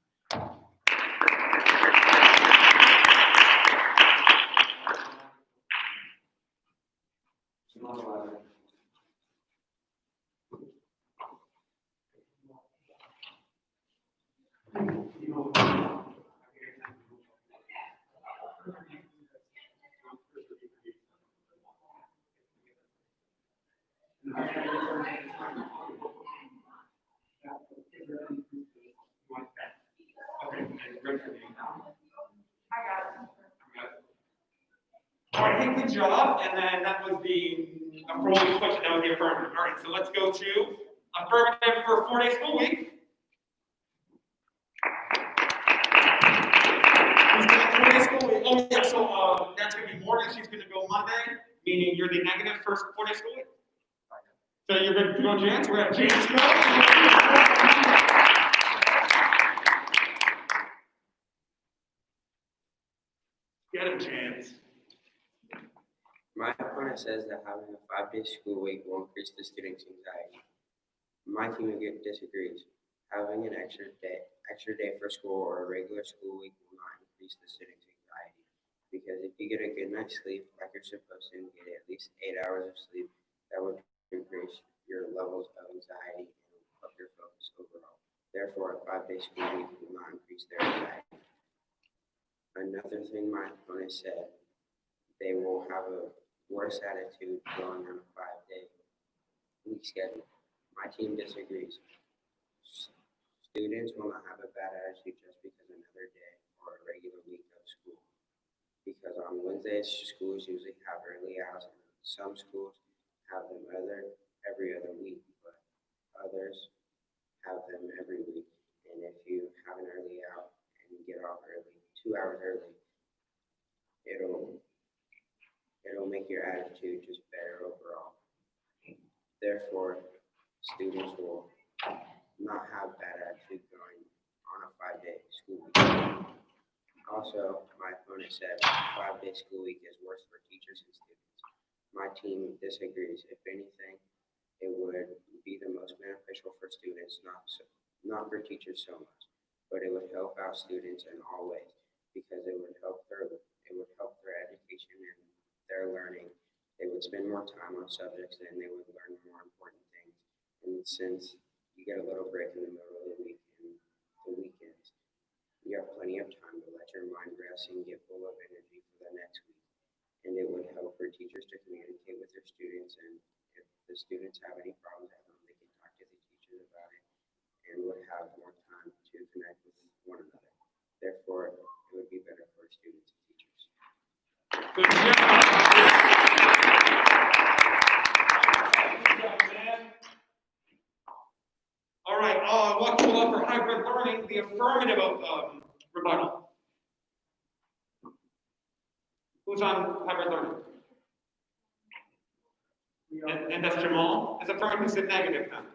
All right, hey, good job. And then that was the affirmative question. That was the affirmative. All right, so let's go to affirmative for 4-day school week. Who's got 4-day school week? Oh, yeah, so that's going to be Morgan. She's going to go Monday, meaning you're the negative first 4-day school week. So you're going to go Jance. We're at Jance go. Get him, Jance. My opponent says that having a 5-day school week will increase the student's anxiety. My team disagrees. Having an extra day for school or a regular school week will not increase the student's anxiety. Because if you get a good night's sleep, like you're supposed to, and get at least 8 hours of sleep, that would increase your levels of anxiety and help your focus overall. Therefore, a 5-day school week will not increase their anxiety. Another thing my opponent said, they will have a worse attitude going on a 5-day week schedule. My team disagrees. Students will not have a bad attitude just because another day or a regular week of school. Because on Wednesdays, schools usually have early hours, and some schools have them every other week, but others have them every week. And if you have an early out and you get off early, 2 hours early, it'll make your attitude just better overall. Therefore, students will not have bad attitude going on a 5-day school week. Also, my opponent said 5-day school week is worse for teachers and students. My team disagrees. If anything, it would be the most beneficial for students, not for teachers so much, but it would help out students in all ways because it would help their education and their learning. They would spend more time on subjects and they would learn more important things. And since you get a little break in the middle of the week and the weekends, you have plenty of time to let your mind rest and get full of energy for the next week. And it would help for teachers to communicate with their students, and if the students have any problems at home, they can talk to the teachers about it and would have more time to connect with one another. Therefore, it would be better for students and teachers. Good job. All right, what can we offer hybrid learning? The affirmative rebuttal. Who's on hybrid learning? And that's Jamal. Is affirmative is the negative then?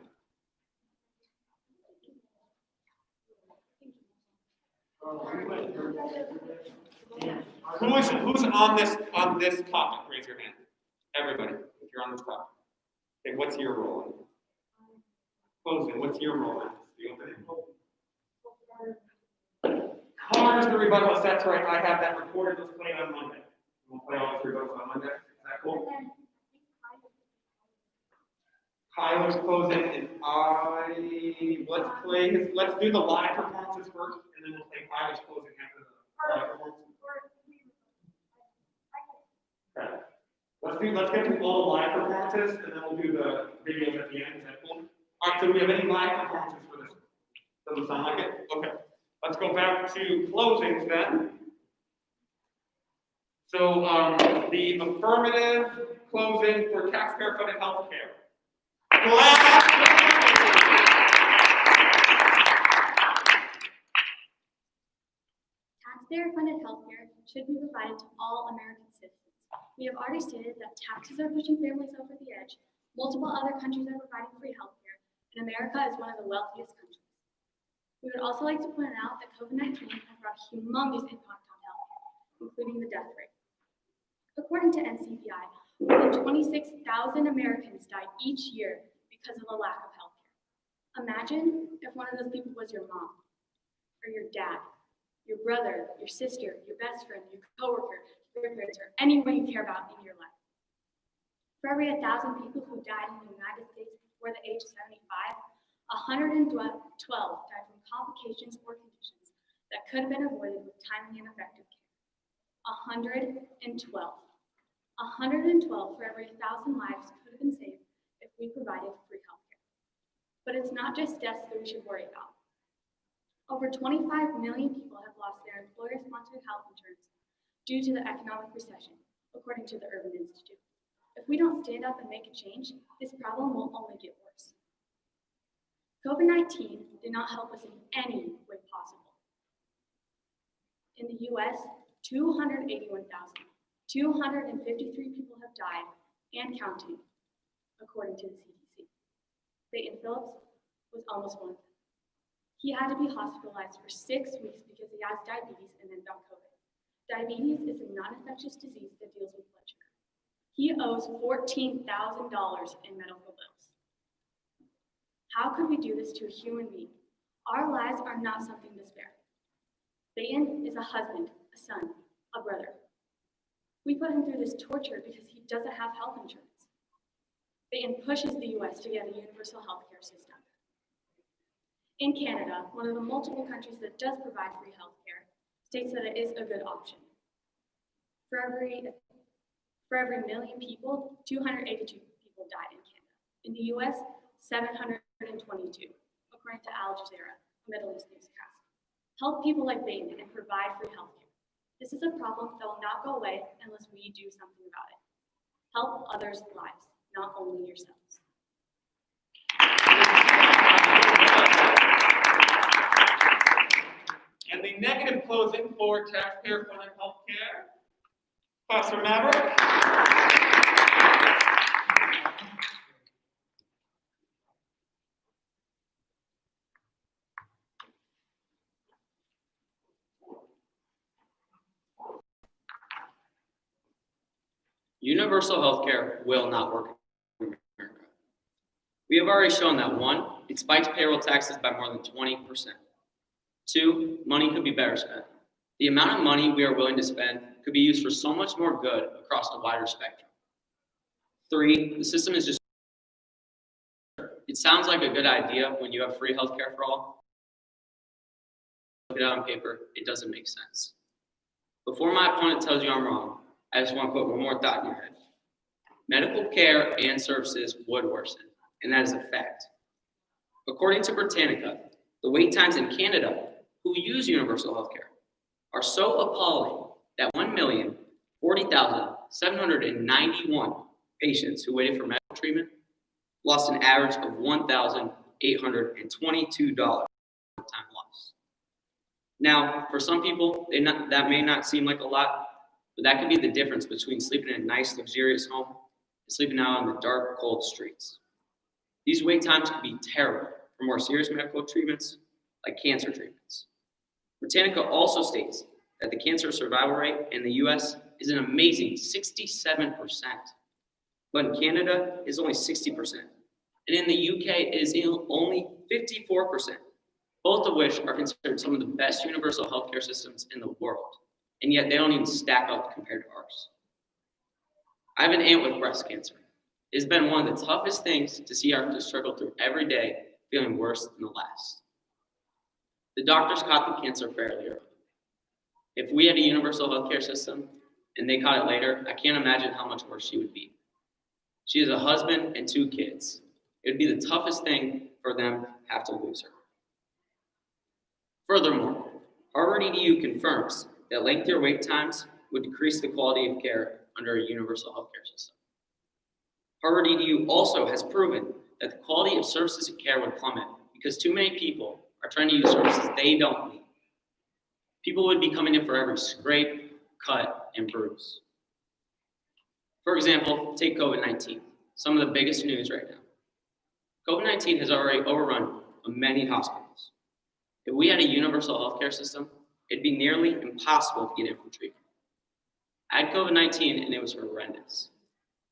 Who's on this topic? Raise your hand. Everybody, if you're on this topic. Okay, what's your role in it? Closing, what's your role in it? The opening? Cars, the rebuttals, that's right, I have that recorded, let's play it on Monday. We'll play all the rebuttals on Monday, is that cool? Kyler's closing, and let's do the live performances first, and then we'll play Kyler's closing after the live performances. Okay. Let's get through all the live performances, and then we'll do the videos at the end, is that cool? All right, so do we have any live performances for this? Doesn't sound like it? Okay. Let's go back to closings then. So the affirmative closing for taxpayer-funded health care. Taxpayer-funded healthcare should be provided to all American citizens. We have already stated that taxes are pushing families over the edge. Multiple other countries are providing free healthcare, and America is one of the wealthiest countries. We would also like to point out that COVID-19 has brought a humongous impact on healthcare, including the death rate. According to NCPI, more than 26,000 Americans die each year because of a lack of healthcare. Imagine if one of those people was your mom, or your dad, your brother, your sister, your best friend, your coworker, your parents, or anyone you care about in your life. For every 1,000 people who died in the United States before the age of 75, 112 died from complications or conditions that could have been avoided with timely and effective care. 112. 112 for every 1,000 lives could have been saved if we provided free healthcare. But it's not just deaths that we should worry about. Over 25 million people have lost their employer-sponsored health insurance due to the economic recession, according to the Urban Institute. If we don't stand up and make a change, this problem will only get worse. COVID-19 did not help us in any way possible. In the US, 281,253 people have died and counting, according to the CDC. Peyton Phillips was almost one of them. He had to be hospitalized for 6 weeks because he has diabetes and then got COVID. Diabetes is a non-infectious disease that deals with blood sugar. He owes $14,000 in medical bills. How could we do this to a human being? Our lives are not something to spare. Peyton is a husband, a son, a brother. We put him through this torture because he doesn't have health insurance. Peyton pushes the US to get a universal healthcare system. In Canada, one of the multiple countries that does provide free healthcare, states that it is a good option. For every million people, 282 people died in Canada. In the US, 722, according to Al Jazeera, a Middle East newscast. Help people like Peyton and provide free healthcare. This is a problem that will not go away unless we do something about it. Help others' lives, not only yourselves. And the negative closing for taxpayer-funded healthcare. Pastor Maverick. Universal health care will not work in America. We have already shown that 1, it spikes payroll taxes by more than 20%. 2, money could be better spent. The amount of money we are willing to spend could be used for so much more good across a wider spectrum. 3, the system is just. It sounds like a good idea when you have free health care for all. Look it out on paper, it doesn't make sense. Before my opponent tells you I'm wrong, I just want to put one more thought in your head. Medical care and services would worsen, and that is a fact. According to Britannica, the wait times in Canada, who use universal health care, are so appalling that 1,040,791 patients who waited for medical treatment lost an average of $1,822 time loss. Now, for some people, that may not seem like a lot, but that could be the difference between sleeping in a nice, luxurious home and sleeping out on the dark, cold streets. These wait times can be terrible for more serious medical treatments, like cancer treatments. Britannica also states that the cancer survival rate in the US is an amazing 67%. but in Canada it is only 60%. And in the UK it is only 54%, both of which are considered some of the best universal healthcare systems in the world. And yet they don't even stack up compared to ours. I have an aunt with breast cancer. It's been one of the toughest things to see her struggle through every day, feeling worse than the last. The doctors caught the cancer fairly early. If we had a universal healthcare system and they caught it later, I can't imagine how much worse she would be. She has a husband and 2 kids. It would be the toughest thing for them to have to lose her. Furthermore, Harvard EDU confirms that lengthier wait times would decrease the quality of care under a universal healthcare system. Harvard EDU also has proven that the quality of services and care would plummet because too many people are trying to use services they don't need. People would be coming in for every scrape, cut, and bruise. For example, take COVID-19, some of the biggest news right now. COVID-19 has already overrun many hospitals. If we had a universal healthcare system, it'd be nearly impossible to get in for treatment. I had COVID-19 and it was horrendous.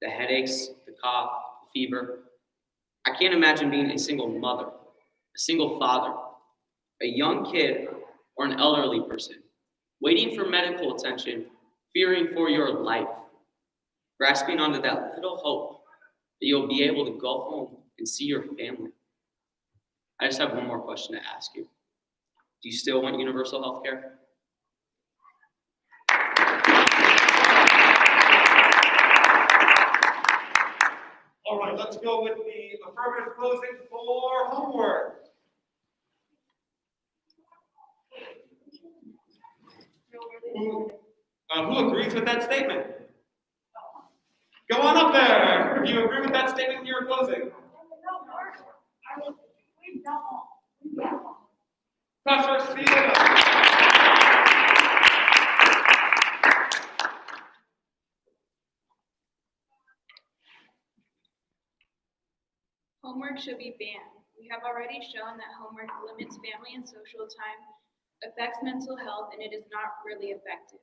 The headaches, the cough, the fever. I can't imagine being a single mother, a single father, a young kid, or an elderly person, waiting for medical attention, fearing for your life, grasping onto that little hope that you'll be able to go home and see your family. I just have one more question to ask you. Do you still want universal health care? All right, let's go with the affirmative closing for homework. Who agrees with that statement? Go on up there. If you agree with that statement in your closing. Professor Fiona. Homework should be banned. We have already shown that homework limits family and social time, affects mental health, and it is not really effective.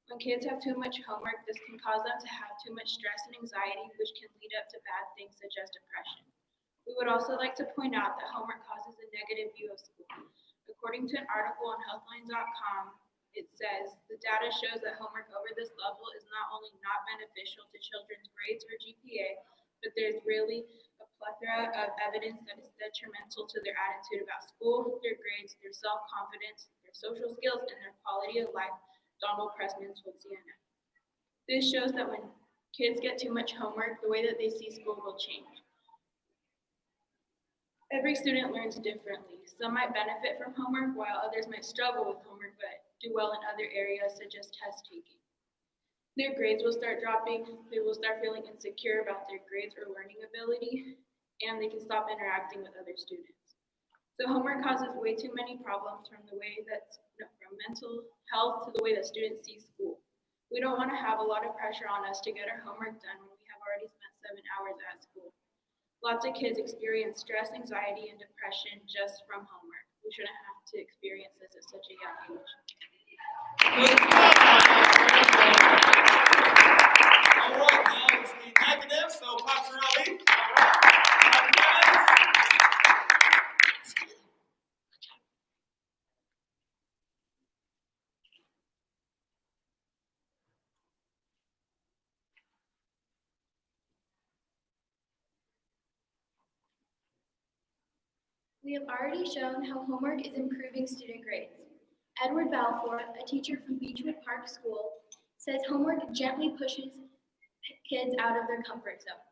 When kids have too much homework, this can cause them to have too much stress and anxiety, which can lead up to bad things such as depression. We would also like to point out that homework causes a negative view of school. According to an article on healthline.com, it says, the data shows that homework over this level is not only not beneficial to children's grades or GPA, but there's really a plethora of evidence that is detrimental to their attitude about school, their grades, their self-confidence, their social skills, and their quality of life, Donald Pressman told CNN. This shows that when kids get too much homework, the way that they see school will change. Every student learns differently. Some might benefit from homework, while others might struggle with homework but do well in other areas such as test taking. Their grades will start dropping, they will start feeling insecure about their grades or learning ability, and they can stop interacting with other students. So homework causes way too many problems from mental health to the way that students see school. We don't want to have a lot of pressure on us to get our homework done when we have already spent 7 hours at school. Lots of kids experience stress, anxiety, and depression just from homework. We shouldn't have to experience this at such a young age. All right, now it's the negative, so Pastorelli. We have already shown how homework is improving student grades. Edward Balfour, a teacher from Beechwood Park School, says homework gently pushes kids out of their comfort zone.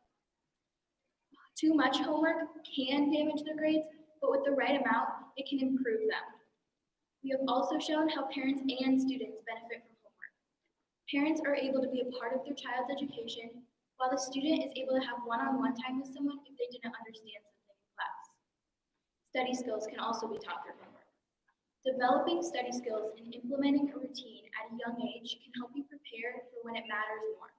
Too much homework can damage their grades, but with the right amount, it can improve them. We have also shown how parents and students benefit from homework. Parents are able to be a part of their child's education, while the student is able to have one-on-one time with someone if they didn't understand something in class. Study skills can also be taught through homework. Developing study skills and implementing a routine at a young age can help you prepare for when it matters more.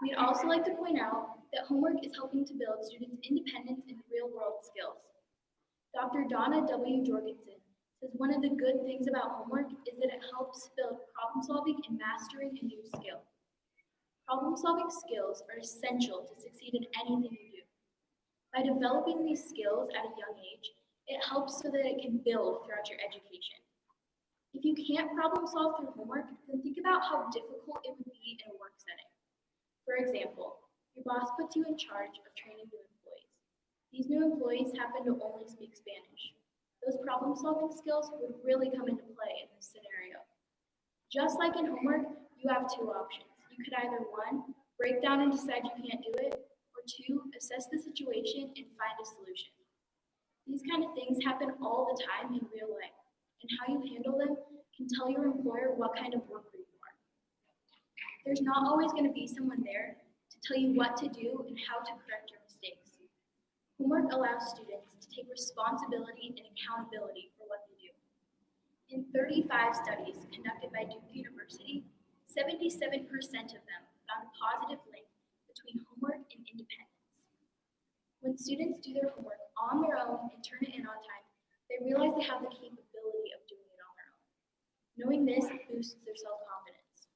We'd also like to point out that homework is helping to build students' independence and real-world skills. Dr. Donna W. Jorgensen says one of the good things about homework is that it helps build problem-solving and mastering a new skill. Problem-solving skills are essential to succeed in anything you do. By developing these skills at a young age, it helps so that it can build throughout your education. If you can't problem solve through homework, then think about how difficult it would be in a work setting. For example, your boss puts you in charge of training new employees. These new employees happen to only speak Spanish. Those problem-solving skills would really come into play in this scenario. Just like in homework, you have two options. You could either 1, break down and decide you can't do it, or 2, assess the situation and find a solution. These kind of things happen all the time in real life, and how you handle them can tell your employer what kind of worker you are. There's not always going to be someone there to tell you what to do and how to correct your mistakes. Homework allows students to take responsibility and accountability for what they do. In 35 studies conducted by Duke University, 77% of them found a positive link between homework and independence. When students do their homework on their own and turn it in on time, they realize they have the capability of doing it on their own. Knowing this boosts their self-confidence.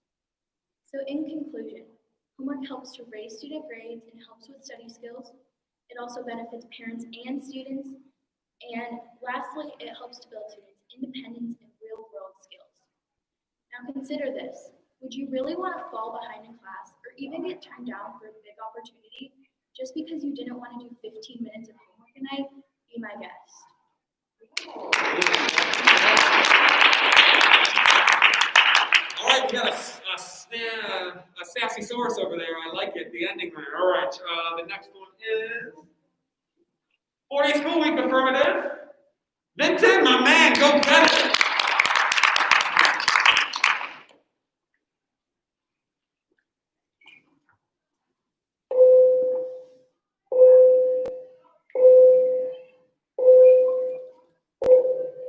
So in conclusion, homework helps to raise student grades and helps with study skills. It also benefits parents and students. And lastly, it helps to build students' independence and real-world skills. Now consider this. Would you really want to fall behind in class or even get turned down for a big opportunity just because you didn't want to do 15 minutes of homework a night? Be my guest. All right, we got a sassy source over there. I like it, the ending there. All right, the next one is 40 School Week affirmative. Vinton, my man, go get it.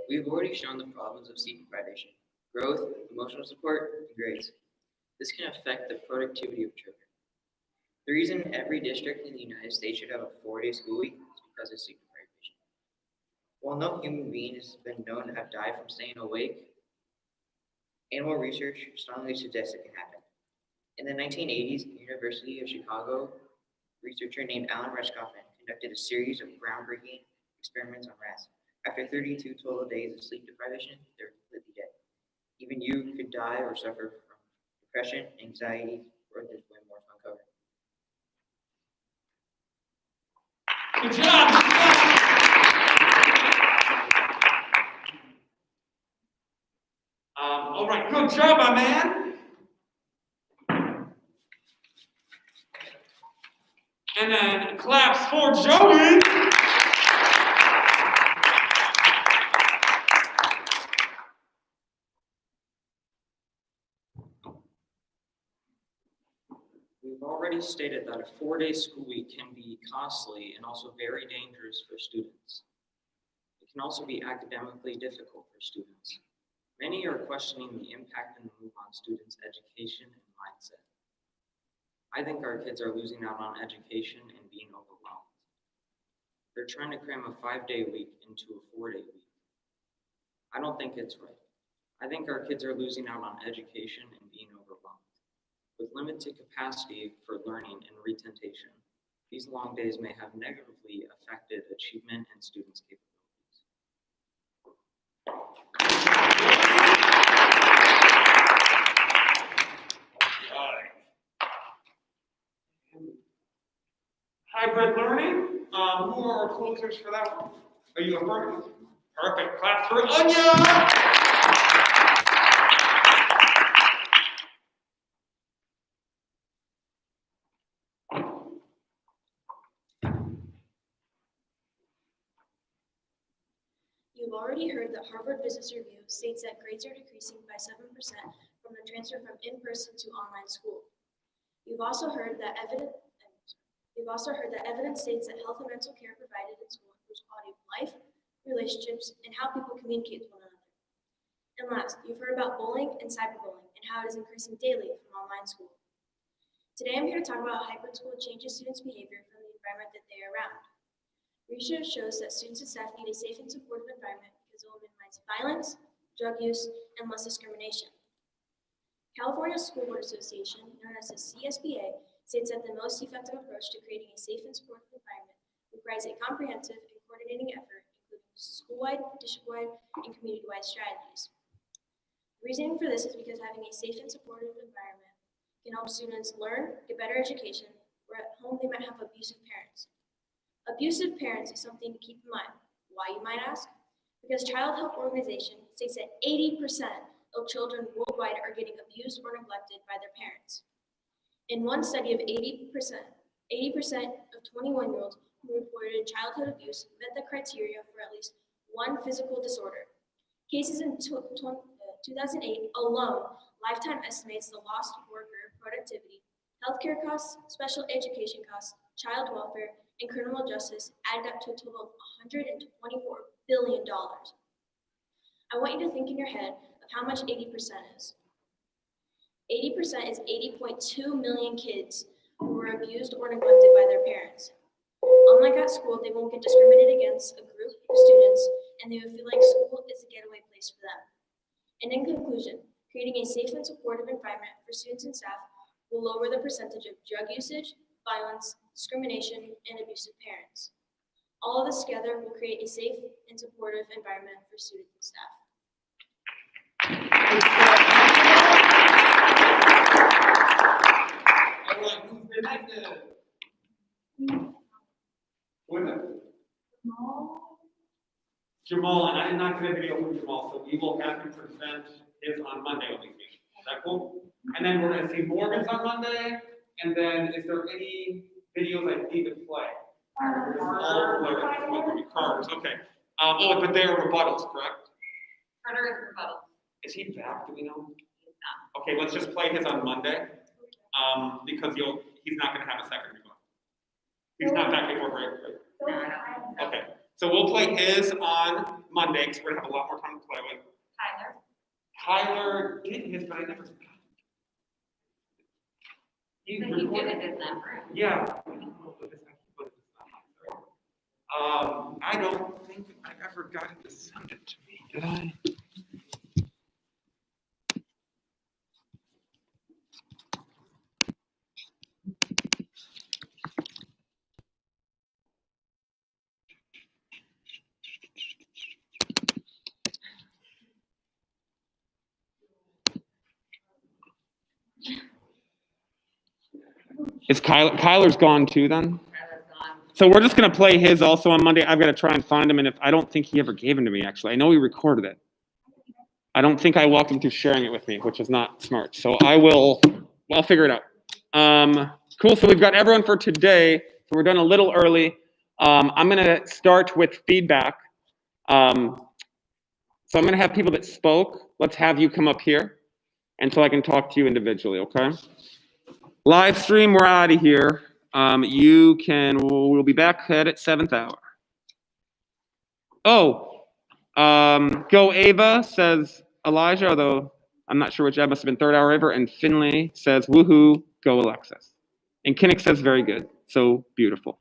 We have already shown the problems of sleep deprivation, growth, emotional support, and grades. This can affect the productivity of children. The reason every district in the United States should have a 4-day school week is because of sleep deprivation. While no human being has been known to have died from staying awake, animal research strongly suggests it can happen. In the 1980s, the University of Chicago researcher named Alan Reshkoffen conducted a series of groundbreaking experiments on rats. After 32 total days of sleep deprivation, they're completely dead. Even you could die or suffer from depression, anxiety, or there's way more to uncover. Good job. All right, good job, my man. And then claps for Joey. We've already stated that a 4-day school week can be costly and also very dangerous for students. It can also be academically difficult for students. Many are questioning the impact and the move on students' education and mindset. I think our kids are losing out on education and being overwhelmed. They're trying to cram a 5-day week into a 4-day week. I don't think it's right. I think our kids are losing out on education and being overwhelmed. With limited capacity for learning and retention, these long days may have negatively affected achievement and students' capabilities. Hybrid learning. Who are our closers for that one? Are you affirmative? Perfect. Clap for Anya. You've already heard that Harvard Business Review states that grades are decreasing by 7% from the transfer from in-person to online school. You've also heard that evidence states that health and mental care provided in school improves quality of life, relationships, and how people communicate with one another. And last, you've heard about bullying and cyberbullying and how it is increasing daily from online school. Today I'm here to talk about how hybrid school changes students' behavior from the environment that they are around. Research shows that students and staff need a safe and supportive environment because it will minimize violence, drug use, and less discrimination. California School Board Association, known as the CSBA, states that the most effective approach to creating a safe and supportive environment requires a comprehensive and coordinating effort, including school-wide, district-wide, and community-wide strategies. The reasoning for this is because having a safe and supportive environment can help students learn, get better education, where at home they might have abusive parents. Abusive parents is something to keep in mind. Why, you might ask? Because Child Health Organization states that 80% of children worldwide are getting abused or neglected by their parents. In one study of 80% of 21-year-olds who reported childhood abuse met the criteria for at least one physical disorder. Cases in 2008 alone, Lifetime estimates the lost worker productivity, healthcare costs, special education costs, child welfare, and criminal justice added up to a total of $124 billion. I want you to think in your head of how much 80% is. 80% is 80.2 million kids who were abused or neglected by their parents. Unlike at school, they won't get discriminated against a group of students, and they will feel like school is a getaway place for them. And in conclusion, creating a safe and supportive environment for students and staff will lower the percentage of drug usage, violence, discrimination, and abusive parents. All of this together will create a safe and supportive environment for students and staff. All right, who's been active? Who is it? Jamal, and I did not get a video from Jamal, so we will have him present his on Monday of these meetings. Is that cool? And then we're gonna see Morgan's on Monday, and then is there any videos I need to play? Cards, okay. Oh, but they're rebuttals, correct? Carter is rebuttal. Is he back, do we know? Okay, let's just play his on Monday, because he's not gonna have a second rebuttal. He's not back before break, right? Okay, so we'll play his on Monday, because we're gonna have a lot more time to play with. Tyler did his, but I never got it. He did it in that room. Yeah. I don't think I ever got him to send it to me, did I? Is Kyler's gone too then? So we're just gonna play his also on Monday. I've got to try and find him, and if I don't think he ever gave him to me, actually. I know he recorded it. I don't think I walked him through sharing it with me, which is not smart. So I'll figure it out. Cool, so we've got everyone for today. So we're done a little early. I'm gonna start with feedback. So I'm gonna have people that spoke. Let's have you come up here, and so I can talk to you individually, okay? Live stream, we're out of here. We'll be back at 7th hour. Oh, go Ava, says Elijah, although I'm not sure which Ava, must have been 3rd hour Ava, and Finley says woohoo, go Alexis. And Kinnick says very good, so beautiful.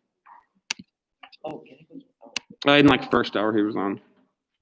In like 1st hour he was on.